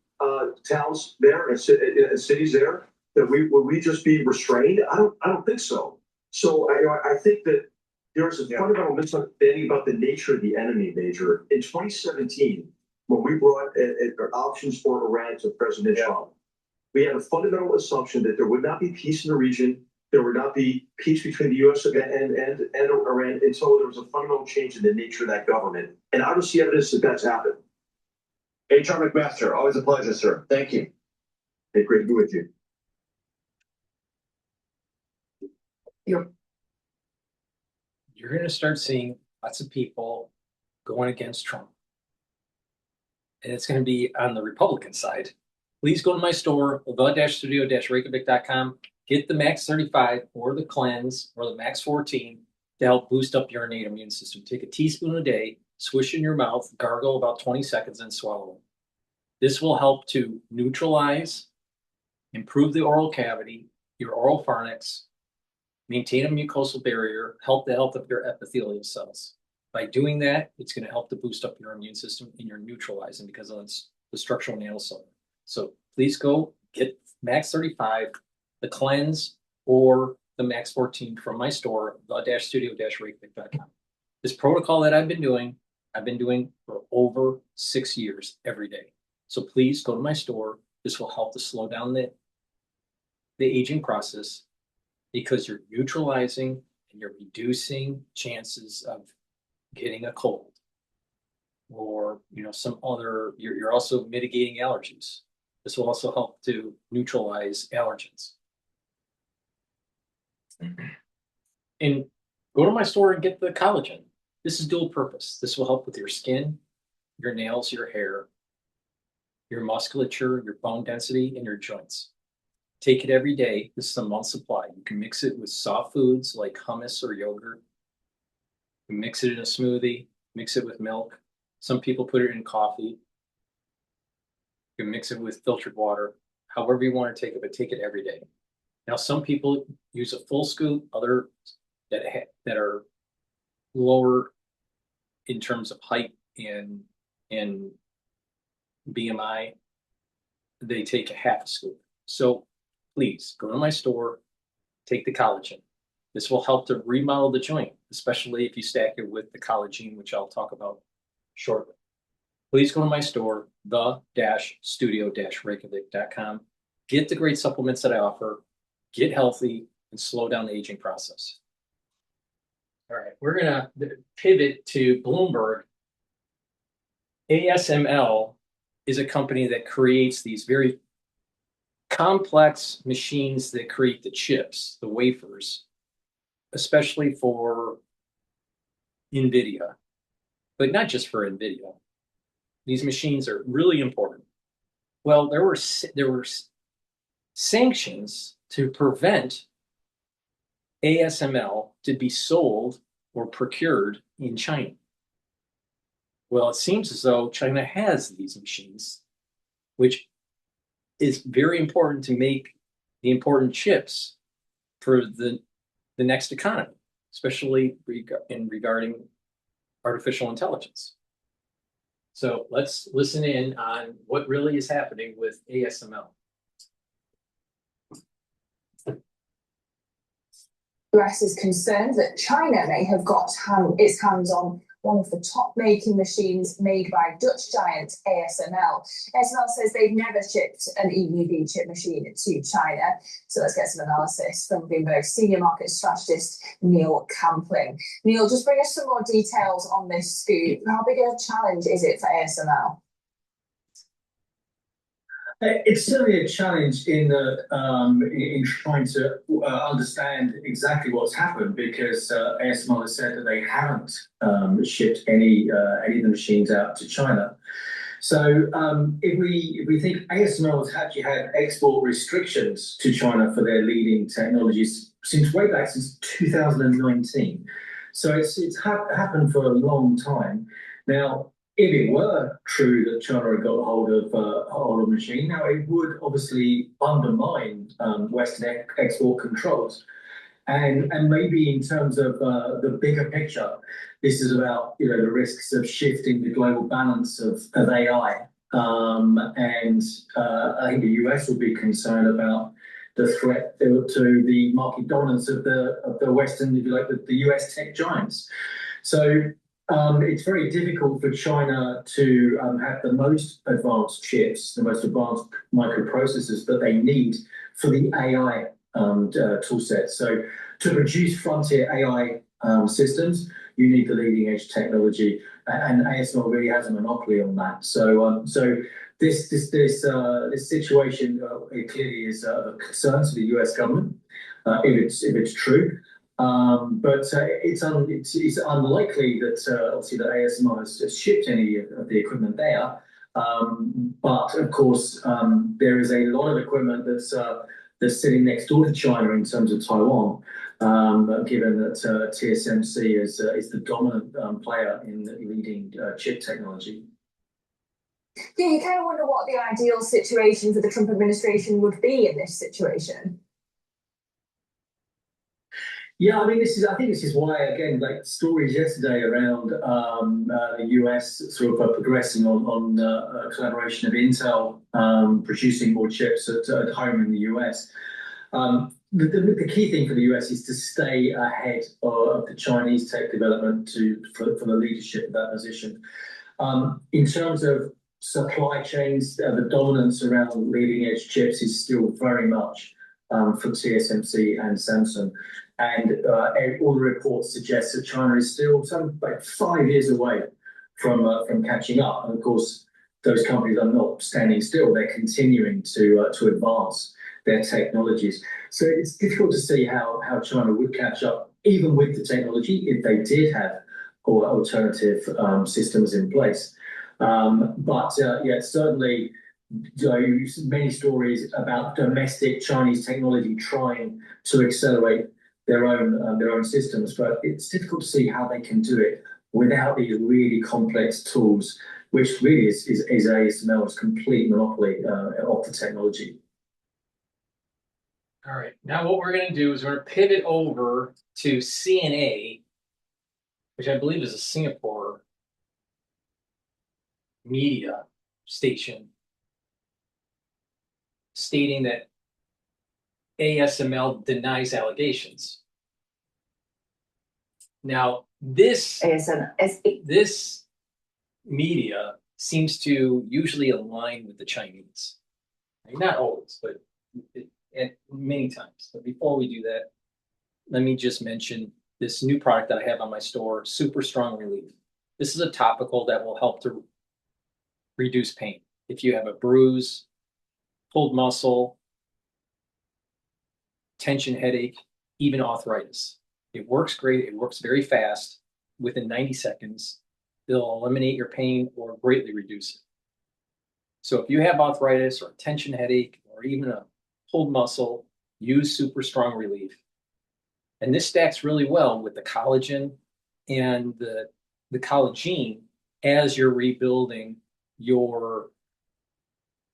towns there and cities there? That would we just be restrained? I don't think so. So I think that there's a fundamental misunderstanding about the nature of the enemy, Major. In 2017, when we brought options for Iran to President Trump, we had a fundamental assumption that there would not be peace in the region. There would not be peace between the U.S. and Iran until there was a fundamental change in the nature of that government. And I don't see evidence that that's happened. H.R. McMaster, always a pleasure, sir. Thank you. Hey, great to be with you. You're going to start seeing lots of people going against Trump. And it's going to be on the Republican side. Please go to my store, the-studio-reykjavik.com. Get the Max 35 or the Cleanse or the Max 14 to help boost up your innate immune system. Take a teaspoon a day, swish in your mouth, gargle about 20 seconds, and swallow. This will help to neutralize, improve the oral cavity, your oral pharynx, maintain a mucosal barrier, help the health of your epithelial cells. By doing that, it's going to help to boost up your immune system and you're neutralizing because of the structural nanocell. So please go get Max 35, the Cleanse, or the Max 14 from my store, the-studio-reykjavik.com. This protocol that I've been doing for over 6 years every day. So please go to my store. This will help to slow down the aging process because you're neutralizing and you're reducing chances of getting a cold or some other. You're also mitigating allergies. This will also help to neutralize allergens. And go to my store and get the collagen. This is dual purpose. This will help with your skin, your nails, your hair, your musculature, your bone density, and your joints. Take it every day. This is a month supply. You can mix it with soft foods like hummus or yogurt. You mix it in a smoothie, mix it with milk. Some people put it in coffee. You can mix it with filtered water, however you want to take it, but take it every day. Now, some people use a full scoop, others that are lower in terms of height and BMI, they take a half a scoop. So please go to my store, take the collagen. This will help to remodel the joint, especially if you stack it with the collagen, which I'll talk about shortly. Please go to my store, the-studio-reykjavik.com. Get the great supplements that I offer, get healthy, and slow down the aging process. All right, we're gonna pivot to Bloomberg. ASML is a company that creates these very complex machines that create the chips, the wafers, especially for NVIDIA, but not just for NVIDIA. These machines are really important. Well, there were sanctions to prevent ASML to be sold or procured in China. Well, it seems as though China has these machines, which is very important to make the important chips for the next economy, especially regarding artificial intelligence. So let's listen in on what really is happening with ASML. US is concerned that China may have got its hands on one of the top making machines made by Dutch giant ASML. ASML says they've never shipped an EUV chip machine to China. So let's get some analysis from Bloomberg senior market strategist Neil Campling. Neil, just bring us some more details on this scoop. How big a challenge is it for ASML? It's certainly a challenge in trying to understand exactly what's happened, because ASML has said that they haven't shipped any of the machines out to China. So if we think ASML has actually had export restrictions to China for their leading technologies since way back since 2019. So it's happened for a long time now. If it were true that China had got hold of a machine, now it would obviously undermine Western export controls. And maybe in terms of the bigger picture, this is about the risks of shifting the global balance of AI. And I think the US will be concerned about the threat to the market dominance of the Western, if you like, the US tech giants. So it's very difficult for China to have the most advanced chips, the most advanced microprocessors that they need for the AI toolset. So to produce frontier AI systems, you need the leading edge technology, and ASML really has a monopoly on that. So this situation it clearly is a concern to the US government if it's true. But it's unlikely that obviously that ASML has shipped any of the equipment there. But of course, there is a lot of equipment that's sitting next door to China in terms of Taiwan, given that TSMC is the dominant player in the leading chip technology. Yeah, you kind of wonder what the ideal situation for the Trump administration would be in this situation. Yeah, I mean, I think this is why, again, like stories yesterday around the US sort of progressing on collaboration of Intel producing more chips at home in the US. The key thing for the US is to stay ahead of the Chinese tech development for the leadership of that position. In terms of supply chains, the dominance around leading edge chips is still very much for TSMC and Samsung. And all the reports suggest that China is still like 5 years away from catching up. And of course, those companies are not standing still; they're continuing to advance their technologies. So it's difficult to see how China would catch up, even with the technology, if they did have alternative systems in place. But yeah, certainly. Many stories about domestic Chinese technology trying to accelerate their own systems, but it's difficult to see how they can do it without these really complex tools, which really is ASML's complete monopoly of the technology. All right, now what we're going to do is we're going to pivot over to CNA, which I believe is a Singapore media station, stating that ASML denies allegations. Now, this media seems to usually align with the Chinese. Not always, but many times. But before we do that, let me just mention this new product that I have on my store, Super Strong Relief. This is a topical that will help to reduce pain. If you have a bruise, pulled muscle, tension headache, even arthritis. It works great. It works very fast. Within 90 seconds, it'll eliminate your pain or greatly reduce it. So if you have arthritis or a tension headache or even a pulled muscle, use Super Strong Relief. And this stacks really well with the collagen and the collagen as you're rebuilding your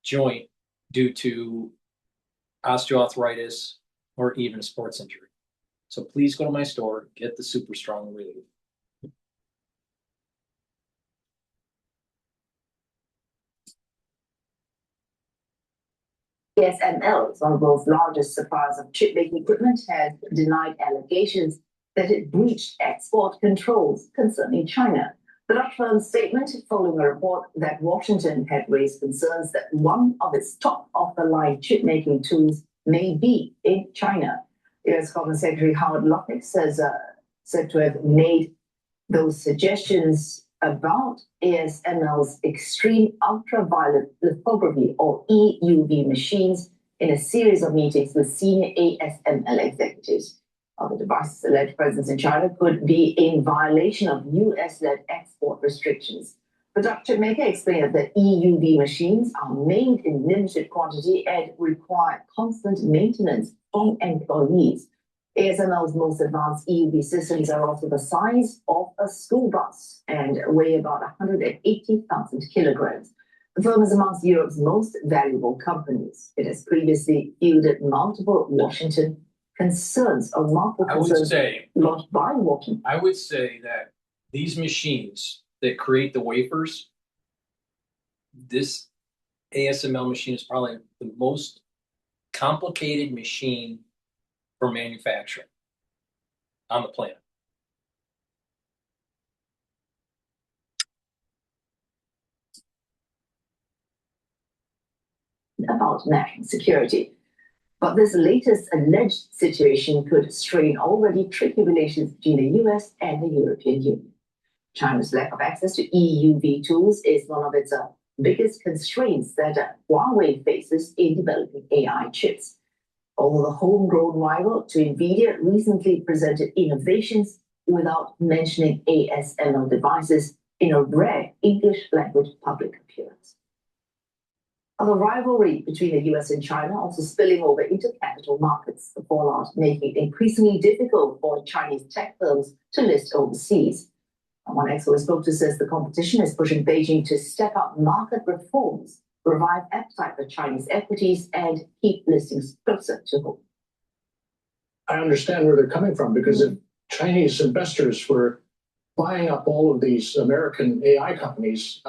joint due to osteoarthritis or even a sports injury. So please go to my store, get the Super Strong Relief. ASML, one of the world's largest suppliers of chip-making equipment, has denied allegations that it breached export controls concerning China. The Dutch firm's statement following a report that Washington had raised concerns that one of its top-of-the-line chip-making tools may be in China. U.S. Commerce Secretary Howard Lutnick said to have made those suggestions about ASML's extreme ultraviolet lithography or EUV machines in a series of meetings with senior ASML executives. The device's alleged presence in China could be in violation of US-led export restrictions. The Dutch chipmaker explained that the EUV machines are made in limited quantity and require constant maintenance from employees. ASML's most advanced EUV systems are also the size of a school bus and weigh about 180,000 kilograms. The firm is amongst Europe's most valuable companies. It has previously fielded multiple Washington concerns or multiple concerns lodged by Washington. I would say that these machines that create the wafers, this ASML machine is probably the most complicated machine for manufacturing on the planet. About national security. But this latest alleged situation could strain already tricky relations between the US and the European Union. China's lack of access to EUV tools is one of its biggest constraints that Huawei faces in developing AI chips. Although the homegrown rival to NVIDIA recently presented innovations without mentioning ASML devices in a rare English language public appearance. The rivalry between the US and China also spilling over into capital markets, the fallout making it increasingly difficult for Chinese tech firms to list overseas. One expert we spoke to says the competition is pushing Beijing to step up market reforms, revive appetite for Chinese equities, and keep listings closer to home. I understand where they're coming from, because if Chinese investors were buying up all of these American AI companies,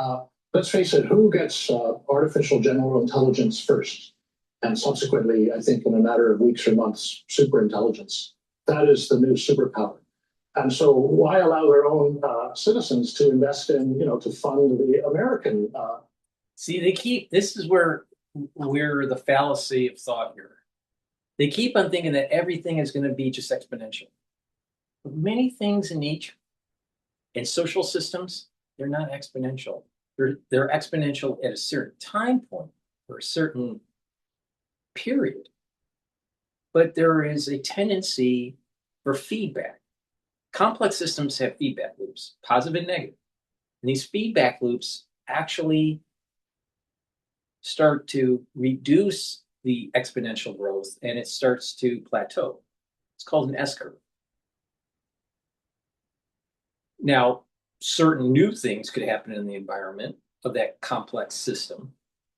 let's face it, who gets artificial general intelligence first? And subsequently, I think in a matter of weeks or months, superintelligence. That is the new superpower. And so why allow their own citizens to invest in, to fund the American? See, this is where the fallacy of thought here. They keep on thinking that everything is going to be just exponential. But many things in nature and social systems, they're not exponential. They're exponential at a certain time point or a certain period. But there is a tendency for feedback. Complex systems have feedback loops, positive and negative. And these feedback loops actually start to reduce the exponential growth and it starts to plateau. It's called an S-curve. Now, certain new things could happen in the environment of that complex system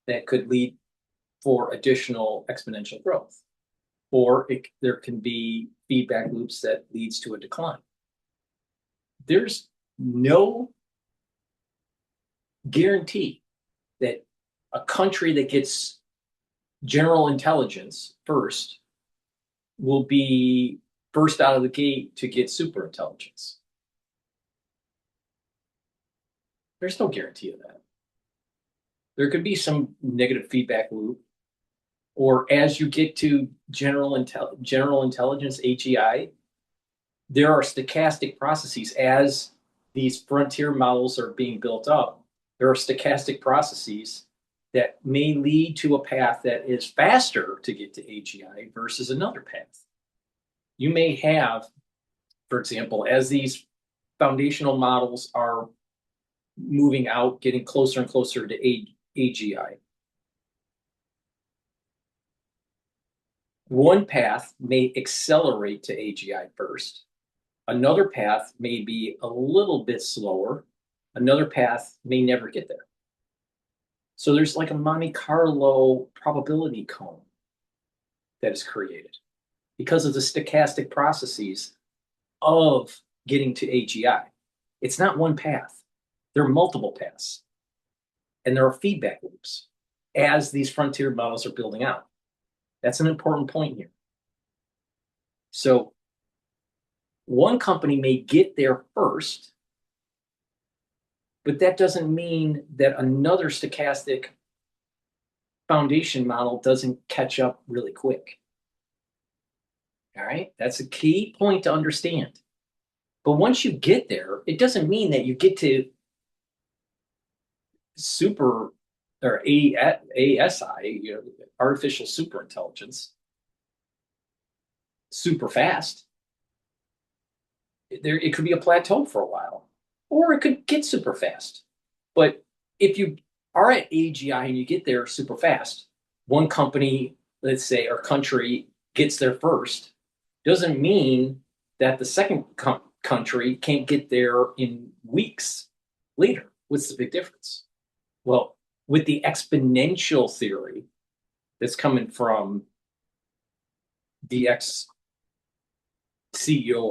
that could lead for additional exponential growth. Or there can be feedback loops that leads to a decline. There's no guarantee that a country that gets general intelligence first will be first out of the gate to get super intelligence. There's no guarantee of that. There could be some negative feedback loop, or as you get to general intelligence, HEI, there are stochastic processes as these frontier models are being built up. There are stochastic processes that may lead to a path that is faster to get to AGI versus another path. You may have, for example, as these foundational models are moving out, getting closer and closer to AGI, one path may accelerate to AGI first. Another path may be a little bit slower. Another path may never get there. So there's like a Monte Carlo probability cone that is created because of the stochastic processes of getting to AGI. It's not one path. There are multiple paths. And there are feedback loops as these frontier models are building out. That's an important point here. So one company may get there first, but that doesn't mean that another stochastic foundation model doesn't catch up really quick. All right, that's a key point to understand. But once you get there, it doesn't mean that you get to super or ASI, artificial superintelligence, super fast. It could be a plateau for a while, or it could get super fast. But if you are at AGI and you get there super fast, one company, let's say, or country gets there first, doesn't mean that the second country can't get there in weeks later. What's the big difference? Well, with the exponential theory that's coming from the ex-CEO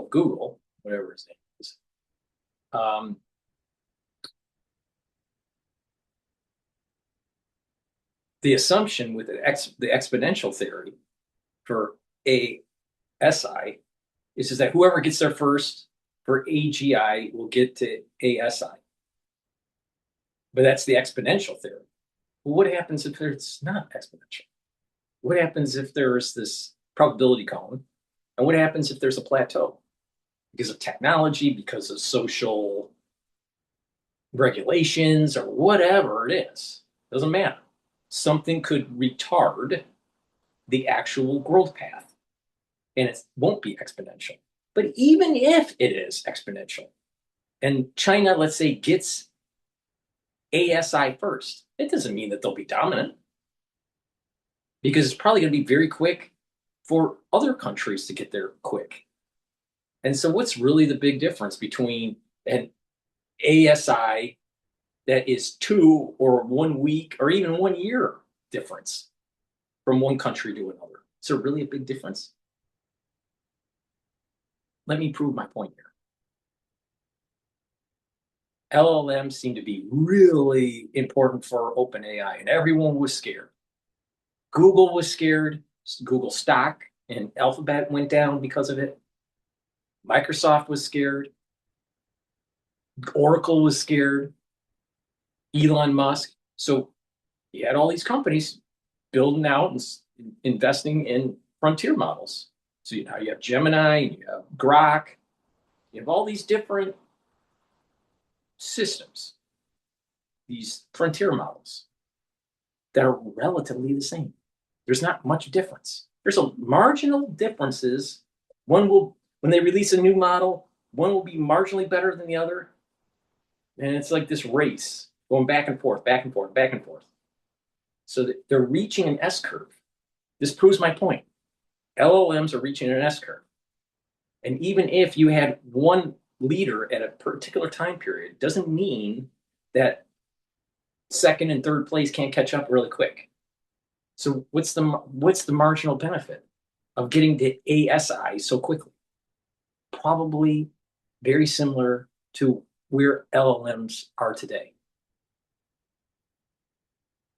of Google, whatever his name is, the assumption with the exponential theory for ASI is just that whoever gets there first for AGI will get to ASI. But that's the exponential theory. Well, what happens if it's not exponential? What happens if there's this probability cone? And what happens if there's a plateau? Because of technology, because of social regulations, or whatever it is. Doesn't matter. Something could retard the actual growth path. And it won't be exponential. But even if it is exponential, and China, let's say, gets ASI first, it doesn't mean that they'll be dominant. Because it's probably going to be very quick for other countries to get there quick. And so what's really the big difference between an ASI that is 2 or 1 week or even 1 year difference from one country to another? Is there really a big difference? Let me prove my point here. LLMs seem to be really important for OpenAI, and everyone was scared. Google was scared. Google stock and Alphabet went down because of it. Microsoft was scared. Oracle was scared. Elon Musk. So you had all these companies building out and investing in frontier models. So you have Gemini, you have Grok, you have all these different systems, these frontier models that are relatively the same. There's not much difference. There's a marginal differences. One will, when they release a new model, one will be marginally better than the other. And it's like this race going back and forth, back and forth, back and forth. So that they're reaching an S-curve. This proves my point. LLMs are reaching an S-curve. And even if you had one leader at a particular time period, doesn't mean that second and third place can't catch up really quick. So what's the marginal benefit of getting to ASI so quickly? Probably very similar to where LLMs are today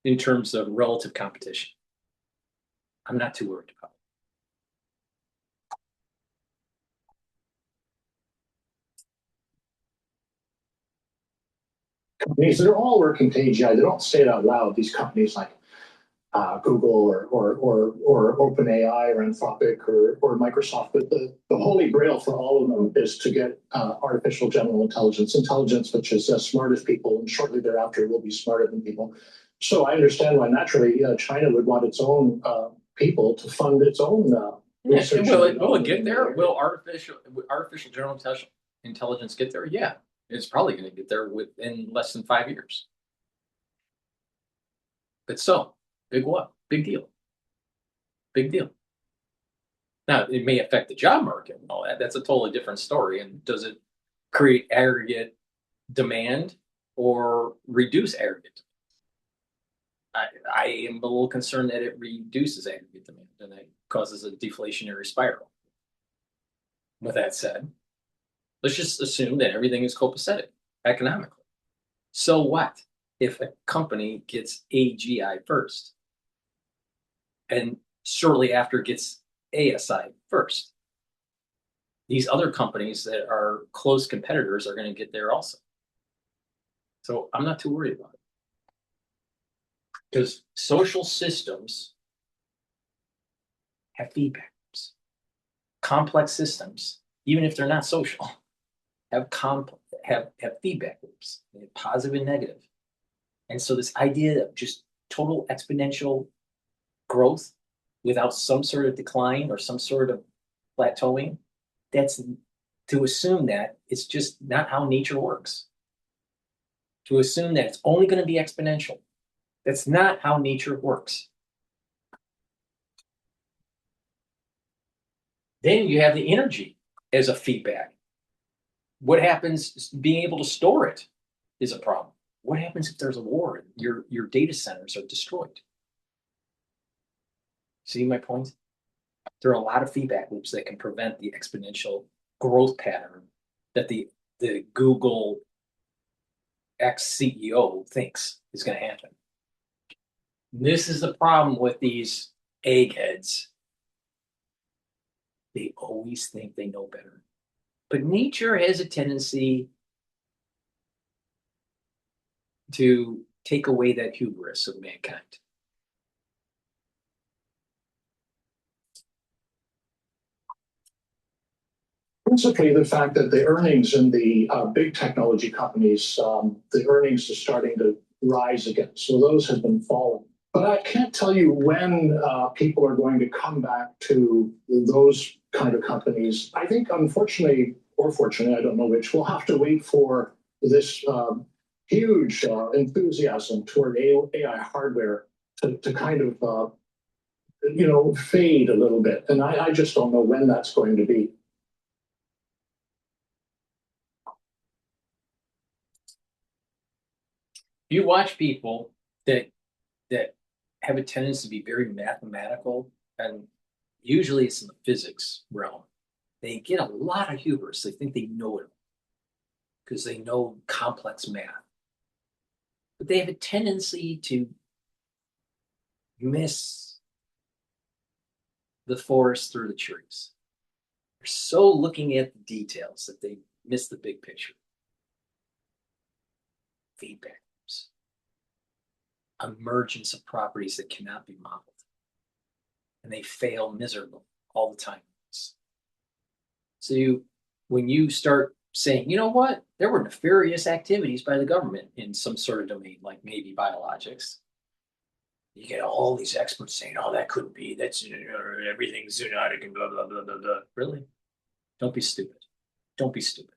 in terms of relative competition. I'm not too worried about it. Companies that are all working to AGI, they don't say it out loud. These companies like Google or OpenAI or Anthropic or Microsoft. But the holy grail for all of them is to get artificial general intelligence which is as smart as people, and shortly thereafter will be smarter than people. So I understand why naturally China would want its own people to fund its own research. Will it get there? Will artificial general intelligence get there? Yeah, it's probably going to get there within less than 5 years. But so, big what? Big deal. Big deal. Now, it may affect the job market and all that. That's a totally different story. And does it create aggregate demand or reduce aggregate demand? I am a little concerned that it reduces aggregate demand and it causes a deflationary spiral. With that said, let's just assume that everything is copacetic economically. So what if a company gets AGI first and shortly after gets ASI first? These other companies that are close competitors are going to get there also. So I'm not too worried about it. Because social systems have feedback loops. Complex systems, even if they're not social, have feedback loops, positive and negative. And so this idea of just total exponential growth without some sort of decline or some sort of plateauing, that's to assume that it's just not how nature works. To assume that it's only going to be exponential. That's not how nature works. Then you have the energy as a feedback. What happens being able to store it is a problem. What happens if there's a war and your data centers are destroyed? See my point? There are a lot of feedback loops that can prevent the exponential growth pattern that the Google ex-CEO thinks is going to happen. This is the problem with these eggheads. They always think they know better. But nature has a tendency to take away that hubris of mankind. Principally, the fact that the earnings in the big technology companies, the earnings are starting to rise again. So those have been falling. But I can't tell you when people are going to come back to those kind of companies. I think, unfortunately, or fortunately, I don't know which, we'll have to wait for this huge enthusiasm toward AI hardware to kind of, fade a little bit. And I just don't know when that's going to be. You watch people that have a tendency to be very mathematical, and usually it's in the physics realm. They get a lot of hubris. They think they know it because they know complex math. But they have a tendency to miss the forest through the trees. They're so looking at the details that they miss the big picture. Feedback loops. Emergence of properties that cannot be modeled. And they fail miserably all the time. So when you start saying, you know what, there were nefarious activities by the government in some sort of domain, like maybe biologics, you get all these experts saying, oh, that couldn't be, that's everything's zoonotic and blah, blah, blah, blah, blah. Really? Don't be stupid. Don't be stupid.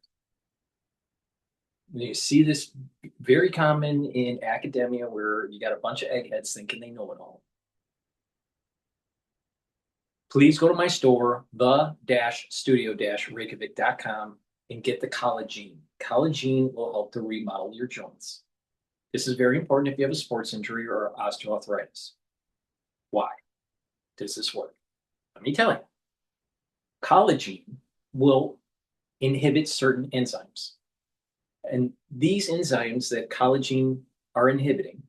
You see this very common in academia where you got a bunch of eggheads thinking they know it all. Please go to my store, the-studio-reykjavik.com, and get the collagen. Collagen will help to remodel your joints. This is very important if you have a sports injury or osteoarthritis. Why does this work? Let me tell you. Collagen will inhibit certain enzymes. And these enzymes that collagen are inhibiting,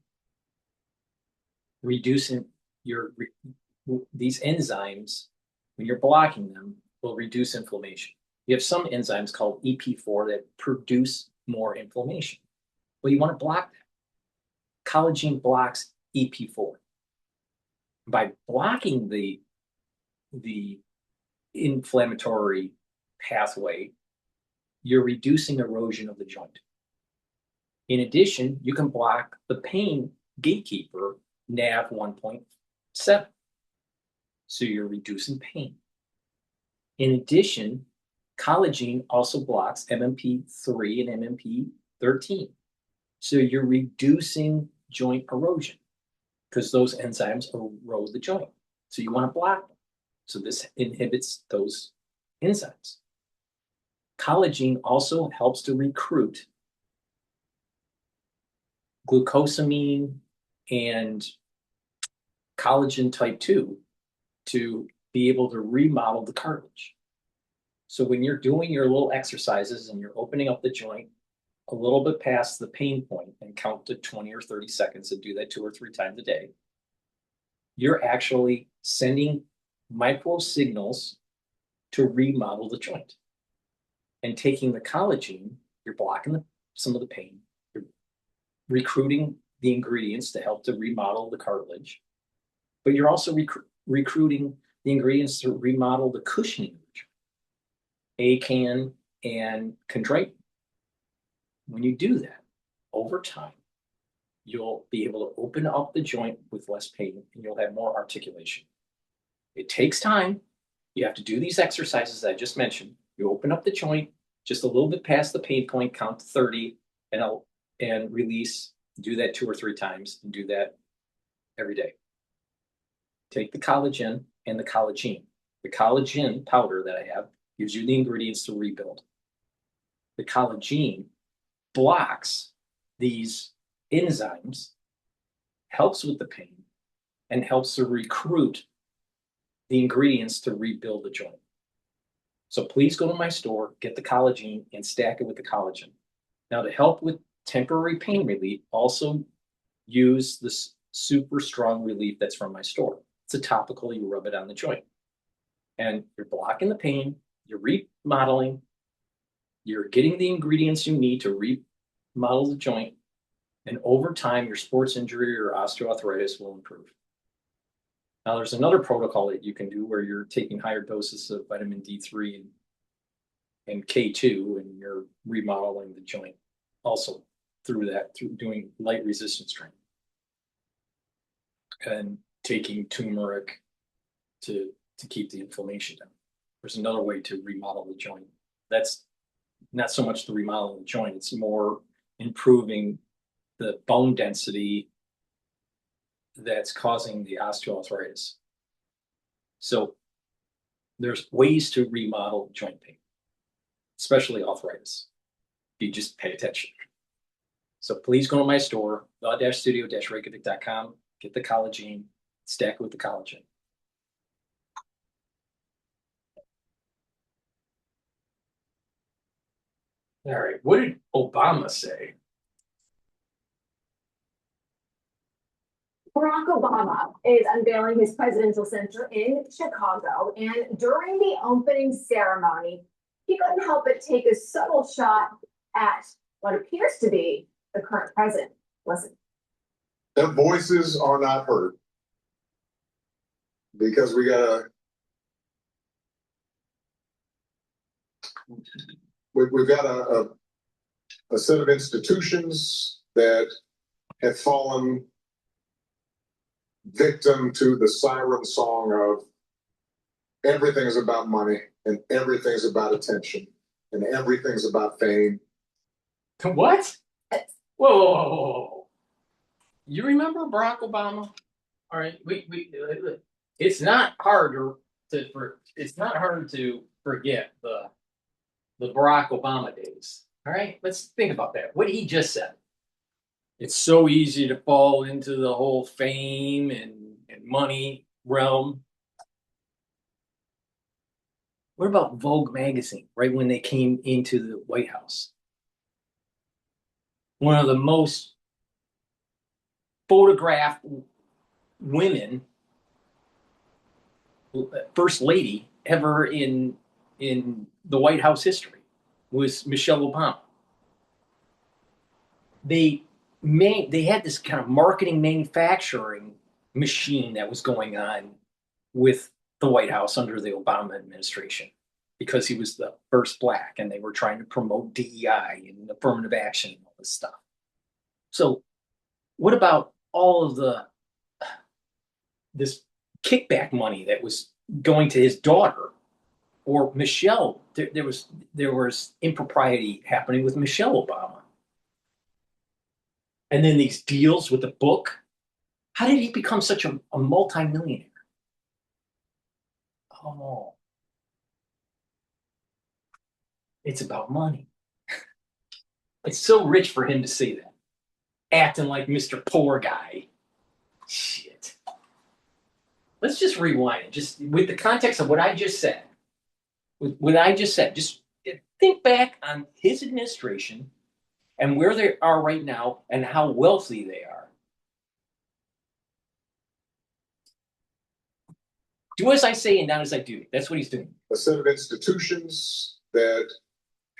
these enzymes, when you're blocking them, will reduce inflammation. You have some enzymes called Ep4 that produce more inflammation. Well, you want to block that. Collagen blocks Ep4. By blocking the inflammatory pathway, you're reducing erosion of the joint. In addition, you can block the pain gatekeeper, NaV 1.7. So you're reducing pain. In addition, collagen also blocks MMP3 and MMP13. So you're reducing joint erosion because those enzymes erode the joint. So you want to block them. So this inhibits those enzymes. Collagen also helps to recruit glucosamine and collagen type 2 to be able to remodel the cartilage. So when you're doing your little exercises and you're opening up the joint a little bit past the pain point and count to 20 or 30 seconds and do that 2 or 3 times a day, you're actually sending micro signals to remodel the joint. And taking the collagen, you're blocking some of the pain. You're recruiting the ingredients to help to remodel the cartilage, but you're also recruiting the ingredients to remodel the cushioning of the joint, ACAN and chondroitin. When you do that, over time, you'll be able to open up the joint with less pain and you'll have more articulation. It takes time. You have to do these exercises that I just mentioned. You open up the joint just a little bit past the pain point, count to 30, and release. Do that 2 or 3 times and do that every day. Take the collagen and the collagen. The collagen powder that I have gives you the ingredients to rebuild. The collagen blocks these enzymes, helps with the pain, and helps to recruit the ingredients to rebuild the joint. So please go to my store, get the collagen, and stack it with the collagen. Now, to help with temporary pain relief, also use this super strong relief that's from my store. It's a topical, you rub it on the joint. And you're blocking the pain, you're remodeling, you're getting the ingredients you need to remodel the joint, and over time, your sports injury or osteoarthritis will improve. Now, there's another protocol that you can do where you're taking higher doses of vitamin D3 and K2, and you're remodeling the joint also through doing light resistance training and taking turmeric to keep the inflammation down. There's another way to remodel the joint. That's not so much the remodeling the joint, it's more improving the bone density that's causing the osteoarthritis. So there's ways to remodel joint pain, especially arthritis. You just pay attention. So please go to my store, the-studio-reykjavik.com, get the collagen, stack it with the collagen. All right, what did Obama say? Barack Obama is unveiling his presidential center in Chicago, and during the opening ceremony, he couldn't help but take a subtle shot at what appears to be the current president. Listen. Their voices are not heard because we've got a set of institutions that have fallen victim to the siren song of everything's about money and everything's about attention and everything's about fame. What? Whoa. You remember Barack Obama? All right, it's not hard to forget the Barack Obama days. All right, let's think about that. What he just said. It's so easy to fall into the whole fame and money realm. What about Vogue magazine, right when they came into the White House? One of the most photographed women, first lady ever in the White House history was Michelle Obama. They had this kind of marketing manufacturing machine that was going on with the White House under the Obama administration, because he was the first black and they were trying to promote DEI and affirmative action and all this stuff. So what about all of this kickback money that was going to his daughter or Michelle? There was impropriety happening with Michelle Obama. And then these deals with the book. How did he become such a multimillionaire? Oh, it's about money. It's so rich for him to say that. Acting like Mr. Poor Guy. Shit. Let's just rewind it. Just with the context of what I just said. With what I just said, just think back on his administration and where they are right now and how wealthy they are. Do as I say and not as I do. That's what he's doing. A set of institutions that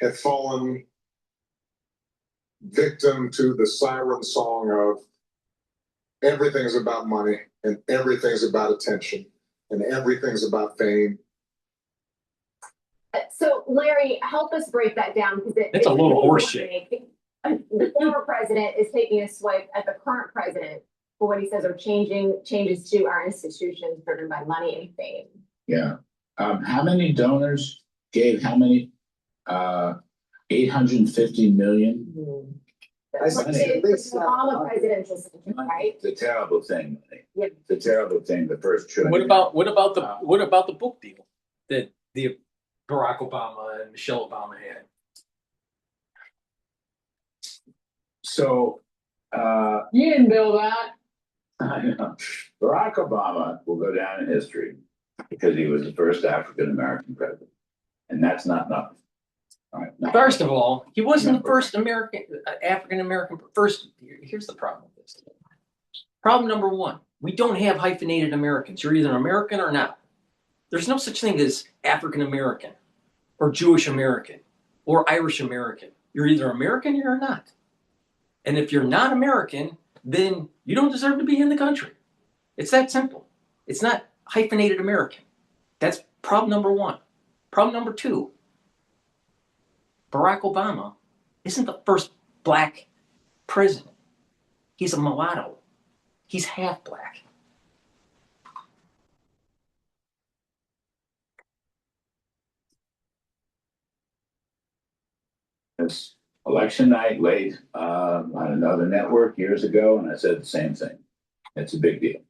have fallen victim to the siren song of everything's about money and everything's about attention and everything's about fame. So, Larry, help us break that down, because it's a little horseshit. The former president is taking a swipe at the current president for what he says are changes to our institutions driven by money and fame. Yeah. How many donors gave how many? 850 million. That's the Obama presidential sanction, right? It's a terrible thing. Yeah. It's a terrible thing. The first trillion. What about the book deal that the Barack Obama and Michelle Obama had? So You didn't build that. I know. Barack Obama will go down in history because he was the first African American president, and that's not nothing. All right. First of all, he wasn't the first African American. Here's the problem with this. Problem number one: we don't have hyphenated Americans. You're either American or not. There's no such thing as African American, or Jewish American, or Irish American. You're either American or you're not. And if you're not American, then you don't deserve to be in the country. It's that simple. It's not hyphenated American. That's problem number one. Problem number two: Barack Obama isn't the first black president. He's a mulatto. He's half black. It's election night late on another network years ago, and I said the same thing. It's a big deal.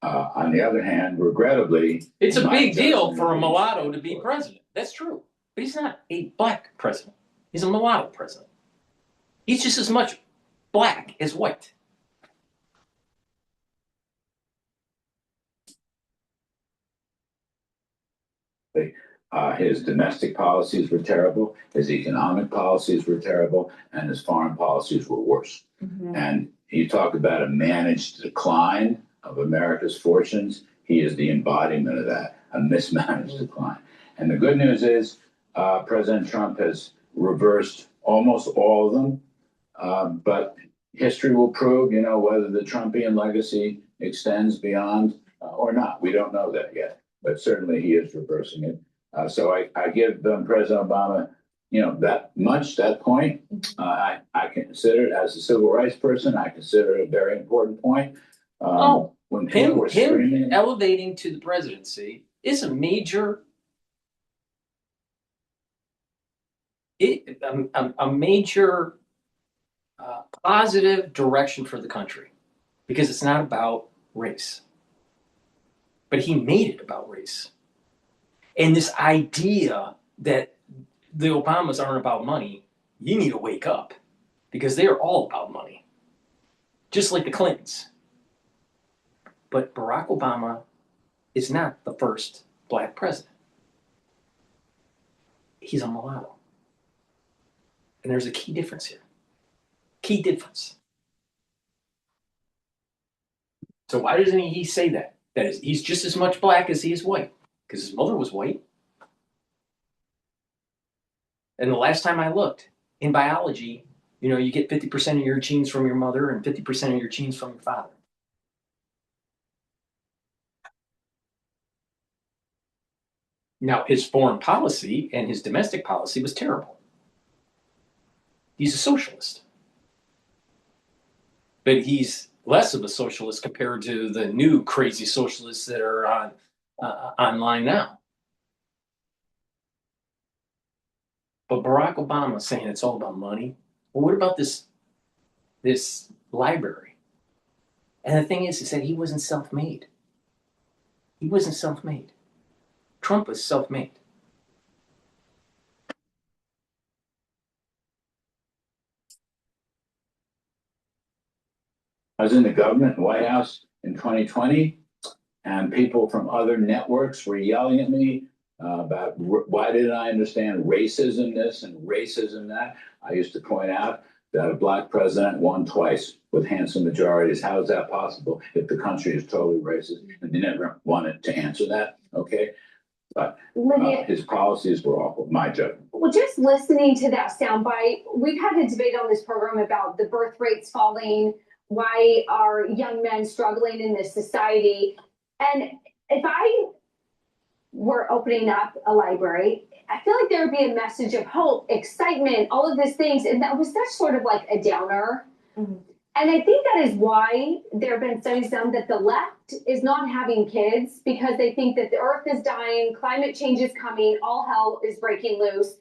On the other hand, regrettably, it's a big deal for a mulatto to be president. That's true. But he's not a black president. He's a mulatto president. He's just as much black as white. His domestic policies were terrible, his economic policies were terrible, and his foreign policies were worse. Mm-hmm. And you talk about a managed decline of America's fortunes. He is the embodiment of that, a mismanaged decline. And the good news is President Trump has reversed almost all of them. But history will prove, whether the Trumpian legacy extends beyond or not. We don't know that yet, but certainly he is reversing it. So I give President Obama, that point. I consider it as a civil rights person. I consider it a very important point. When people were screaming, him elevating to the presidency is a major, positive direction for the country, because it's not about race. But he made it about race. And this idea that the Obamas aren't about money, you need to wake up, because they are all about money, just like the Clintons. But Barack Obama is not the first black president. He's a mulatto. And there's a key difference here. Key difference. So why doesn't he say that? That is, he's just as much black as he is white, because his mother was white. And the last time I looked, in biology, you get 50% of your genes from your mother and 50% of your genes from your father. Now, his foreign policy and his domestic policy was terrible. He's a socialist. But he's less of a socialist compared to the new crazy socialists that are on online now. But Barack Obama is saying it's all about money. Well, what about this library? And the thing is that he wasn't self-made. He wasn't self-made. Trump was self-made. I was in the government, White House in 2020, and people from other networks were yelling at me about why didn't I understand racism this and racism that. I used to point out that a black president won twice with handsome majorities. How is that possible if the country is totally racist? And they never wanted to answer that, okay? But his policies were awful, my judgment. Well, just listening to that soundbite, we've had a debate on this program about the birth rates falling, why are young men struggling in this society? And if I were opening up a library, I feel like there would be a message of hope, excitement, all of these things. And that was such sort of like a downer. Mm-hmm. And I think that is why there have been studies done that the left is not having kids because they think that the earth is dying, climate change is coming, all hell is breaking loose.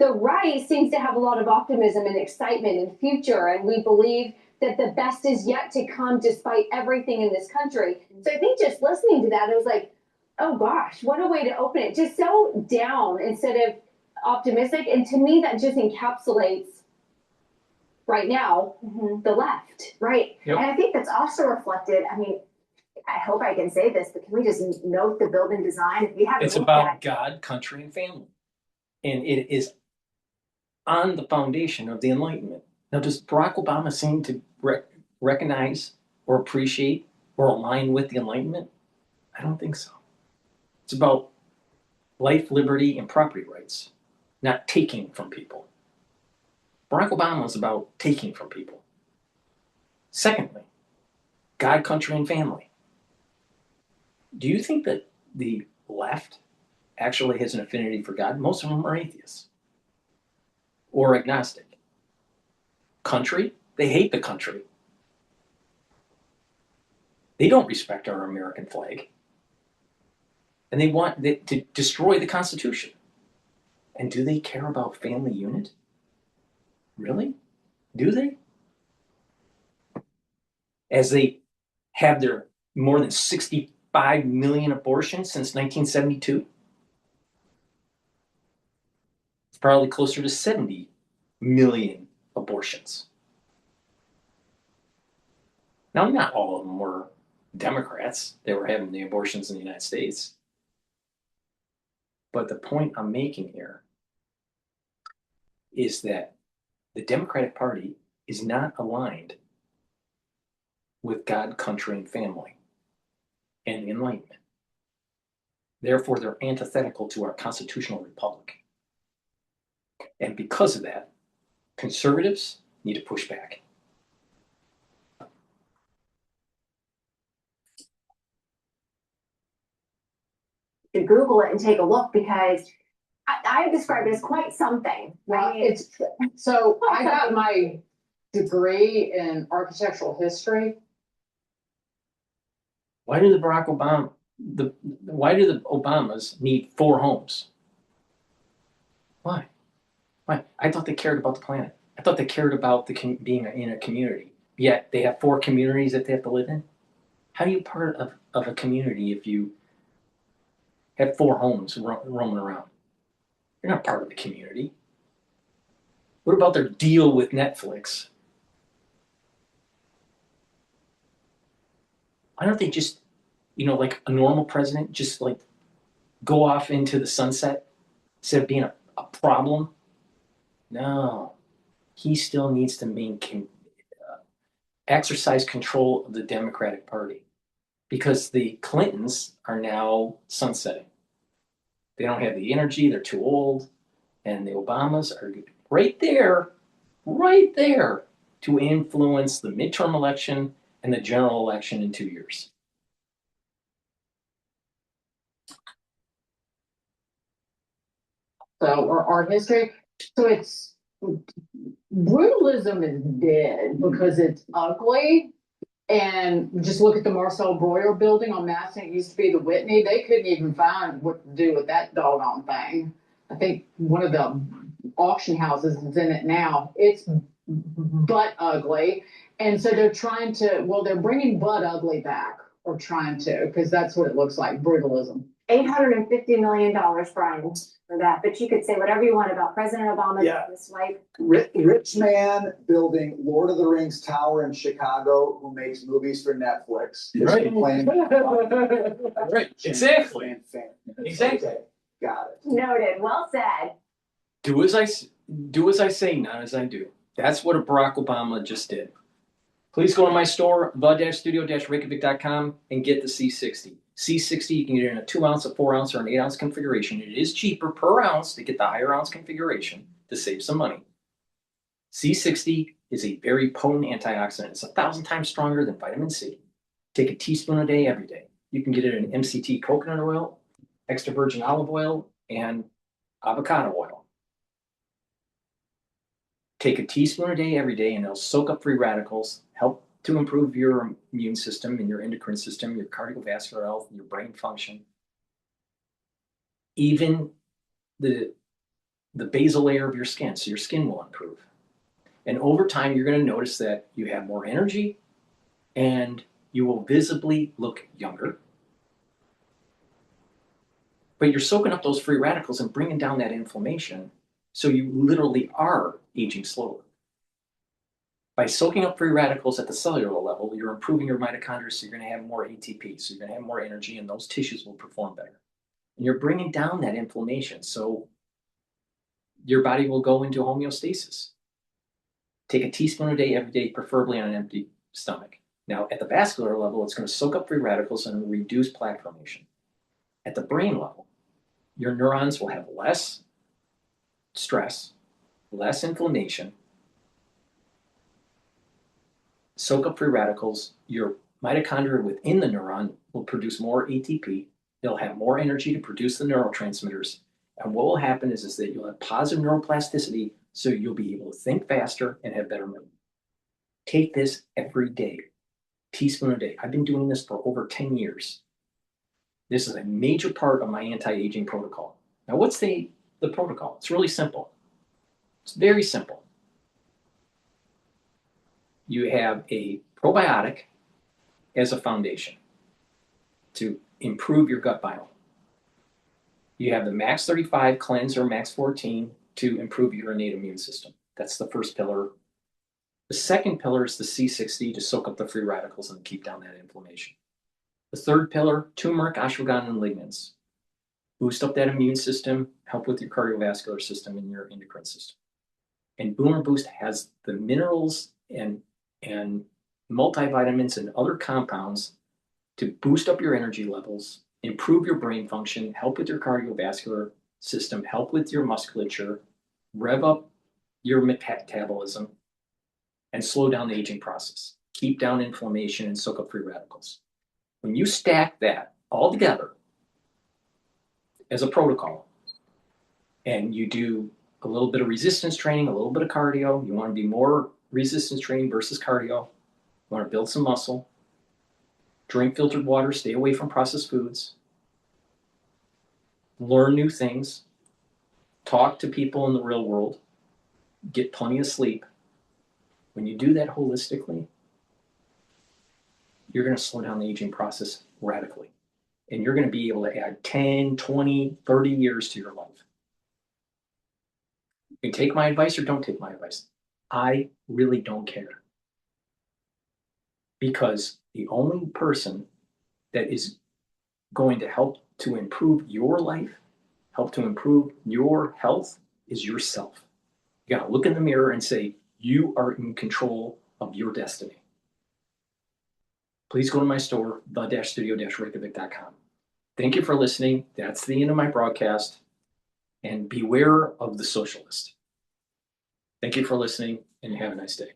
The right seems to have a lot of optimism and excitement in future. And we believe that the best is yet to come despite everything in this country. So I think just listening to that, it was like, oh gosh, what a way to open it. Just so down instead of optimistic. And to me, that just encapsulates right now, the left. Right. Yep. And I think that's also reflected. I mean, I hope I can say this, but can we just note the building design? If we have It's about God, country, and family. And it is on the foundation of the Enlightenment. Now, does Barack Obama seem to recognize or appreciate or align with the Enlightenment? I don't think so. It's about life, liberty, and property rights, not taking from people. Barack Obama is about taking from people. Secondly, God, country, and family. Do you think that the left actually has an affinity for God? Most of them are atheists or agnostic. Country, they hate the country. They don't respect our American flag. And they want to destroy the Constitution. And do they care about family unit? Really? Do they? As they have their more than 65 million abortions since 1972? It's probably closer to 70 million abortions. Now, not all of them were Democrats. They were having the abortions in the United States. But the point I'm making here is that the Democratic Party is not aligned with God, country, and family and the Enlightenment. Therefore, they're antithetical to our constitutional republic. And because of that, conservatives need to push back. To Google it and take a look because I describe it as quite something. Well, it's so I got my degree in architectural history. Why do the Obamas need 4 homes? Why? I thought they cared about the planet. I thought they cared about being in a community. Yet they have 4 communities that they have to live in. How are you part of a community if you have 4 homes roaming around? You're not part of the community. What about their deal with Netflix? Why don't they just, like a normal president, just like go off into the sunset instead of being a problem? No, he still needs to exercise control of the Democratic Party because the Clintons are now sunsetting. They don't have the energy, they're too old, and the Obamas are right there to influence the midterm election and the general election in 2 years. or art history. So it's brutalism is dead because it's ugly. And just look at the Marcel Breuer building on Madison. It used to be the Whitney. They couldn't even find what to do with that doggone thing. I think one of the auction houses is in it now. It's butt ugly. And so they're trying to, well, they're bringing butt ugly back, or trying to, because that's what it looks like, brutalism. $850 million, Brian, for that. But you could say whatever you want about President Obama. Yeah. This wife. Rich man building Lord of the Rings tower in Chicago who makes movies for Netflix. is Right. complaining about- Right. Exactly. Exactly. Okay, got it. Noted. Well said. Do as I say, not as I do. That's what a Barack Obama just did. Please go to my store, the-studio-reykjavik.com, and get the C60. C60, you can get it in a 2 ounce, a 4 ounce, or an 8 ounce configuration. It is cheaper per ounce to get the higher ounce configuration to save some money. C60 is a very potent antioxidant. It's 1,000 times stronger than vitamin C. Take a teaspoon a day, every day. You can get it in MCT coconut oil, extra virgin olive oil, and avocado oil. Take a teaspoon a day, every day, and it'll soak up free radicals, help to improve your immune system and your endocrine system, your cardiovascular health, your brain function. Even the basal layer of your skin, so your skin will improve. And over time, you're going to notice that you have more energy and you will visibly look younger. But you're soaking up those free radicals and bringing down that inflammation, so you literally are aging slower. By soaking up free radicals at the cellular level, you're improving your mitochondria, so you're going to have more ATP, so you're going to have more energy, and those tissues will perform better. And you're bringing down that inflammation, so your body will go into homeostasis. Take a teaspoon a day, every day, preferably on an empty stomach. Now, at the vascular level, it's going to soak up free radicals and reduce plaque formation. At the brain level, your neurons will have less stress, less inflammation, soak up free radicals. Your mitochondria within the neuron will produce more ATP. They'll have more energy to produce the neurotransmitters. And what will happen is that you'll have positive neuroplasticity, so you'll be able to think faster and have better memory. Take this every day, teaspoon a day. I've been doing this for over 10 years. This is a major part of my anti-aging protocol. Now, what's the protocol? It's really simple. It's very simple. You have a probiotic as a foundation to improve your gut biome. You have the Max 35 cleanse or Max 14 to improve your innate immune system. That's the first pillar. The second pillar is the C60 to soak up the free radicals and keep down that inflammation. The third pillar, turmeric, ashwagandha, and lignans. Boost up that immune system, help with your cardiovascular system and your endocrine system. And Boomer Boost has the minerals and multivitamins and other compounds to boost up your energy levels, improve your brain function, help with your cardiovascular system, help with your musculature, rev up your metabolism, and slow down the aging process. Keep down inflammation and soak up free radicals. When you stack that all together as a protocol, and you do a little bit of resistance training, a little bit of cardio, you want to be more resistance training versus cardio, you want to build some muscle, drink filtered water, stay away from processed foods, learn new things, talk to people in the real world, get plenty of sleep. When you do that holistically, you're going to slow down the aging process radically. And you're going to be able to add 10, 20, 30 years to your life. You can take my advice or don't take my advice. I really don't care. Because the only person that is going to help to improve your life, help to improve your health, is yourself. You got to look in the mirror and say, you are in control of your destiny. Please go to my store, the-studio-reykjavik.com. Thank you for listening. That's the end of my broadcast. And beware of the socialist. Thank you for listening, and have a nice day.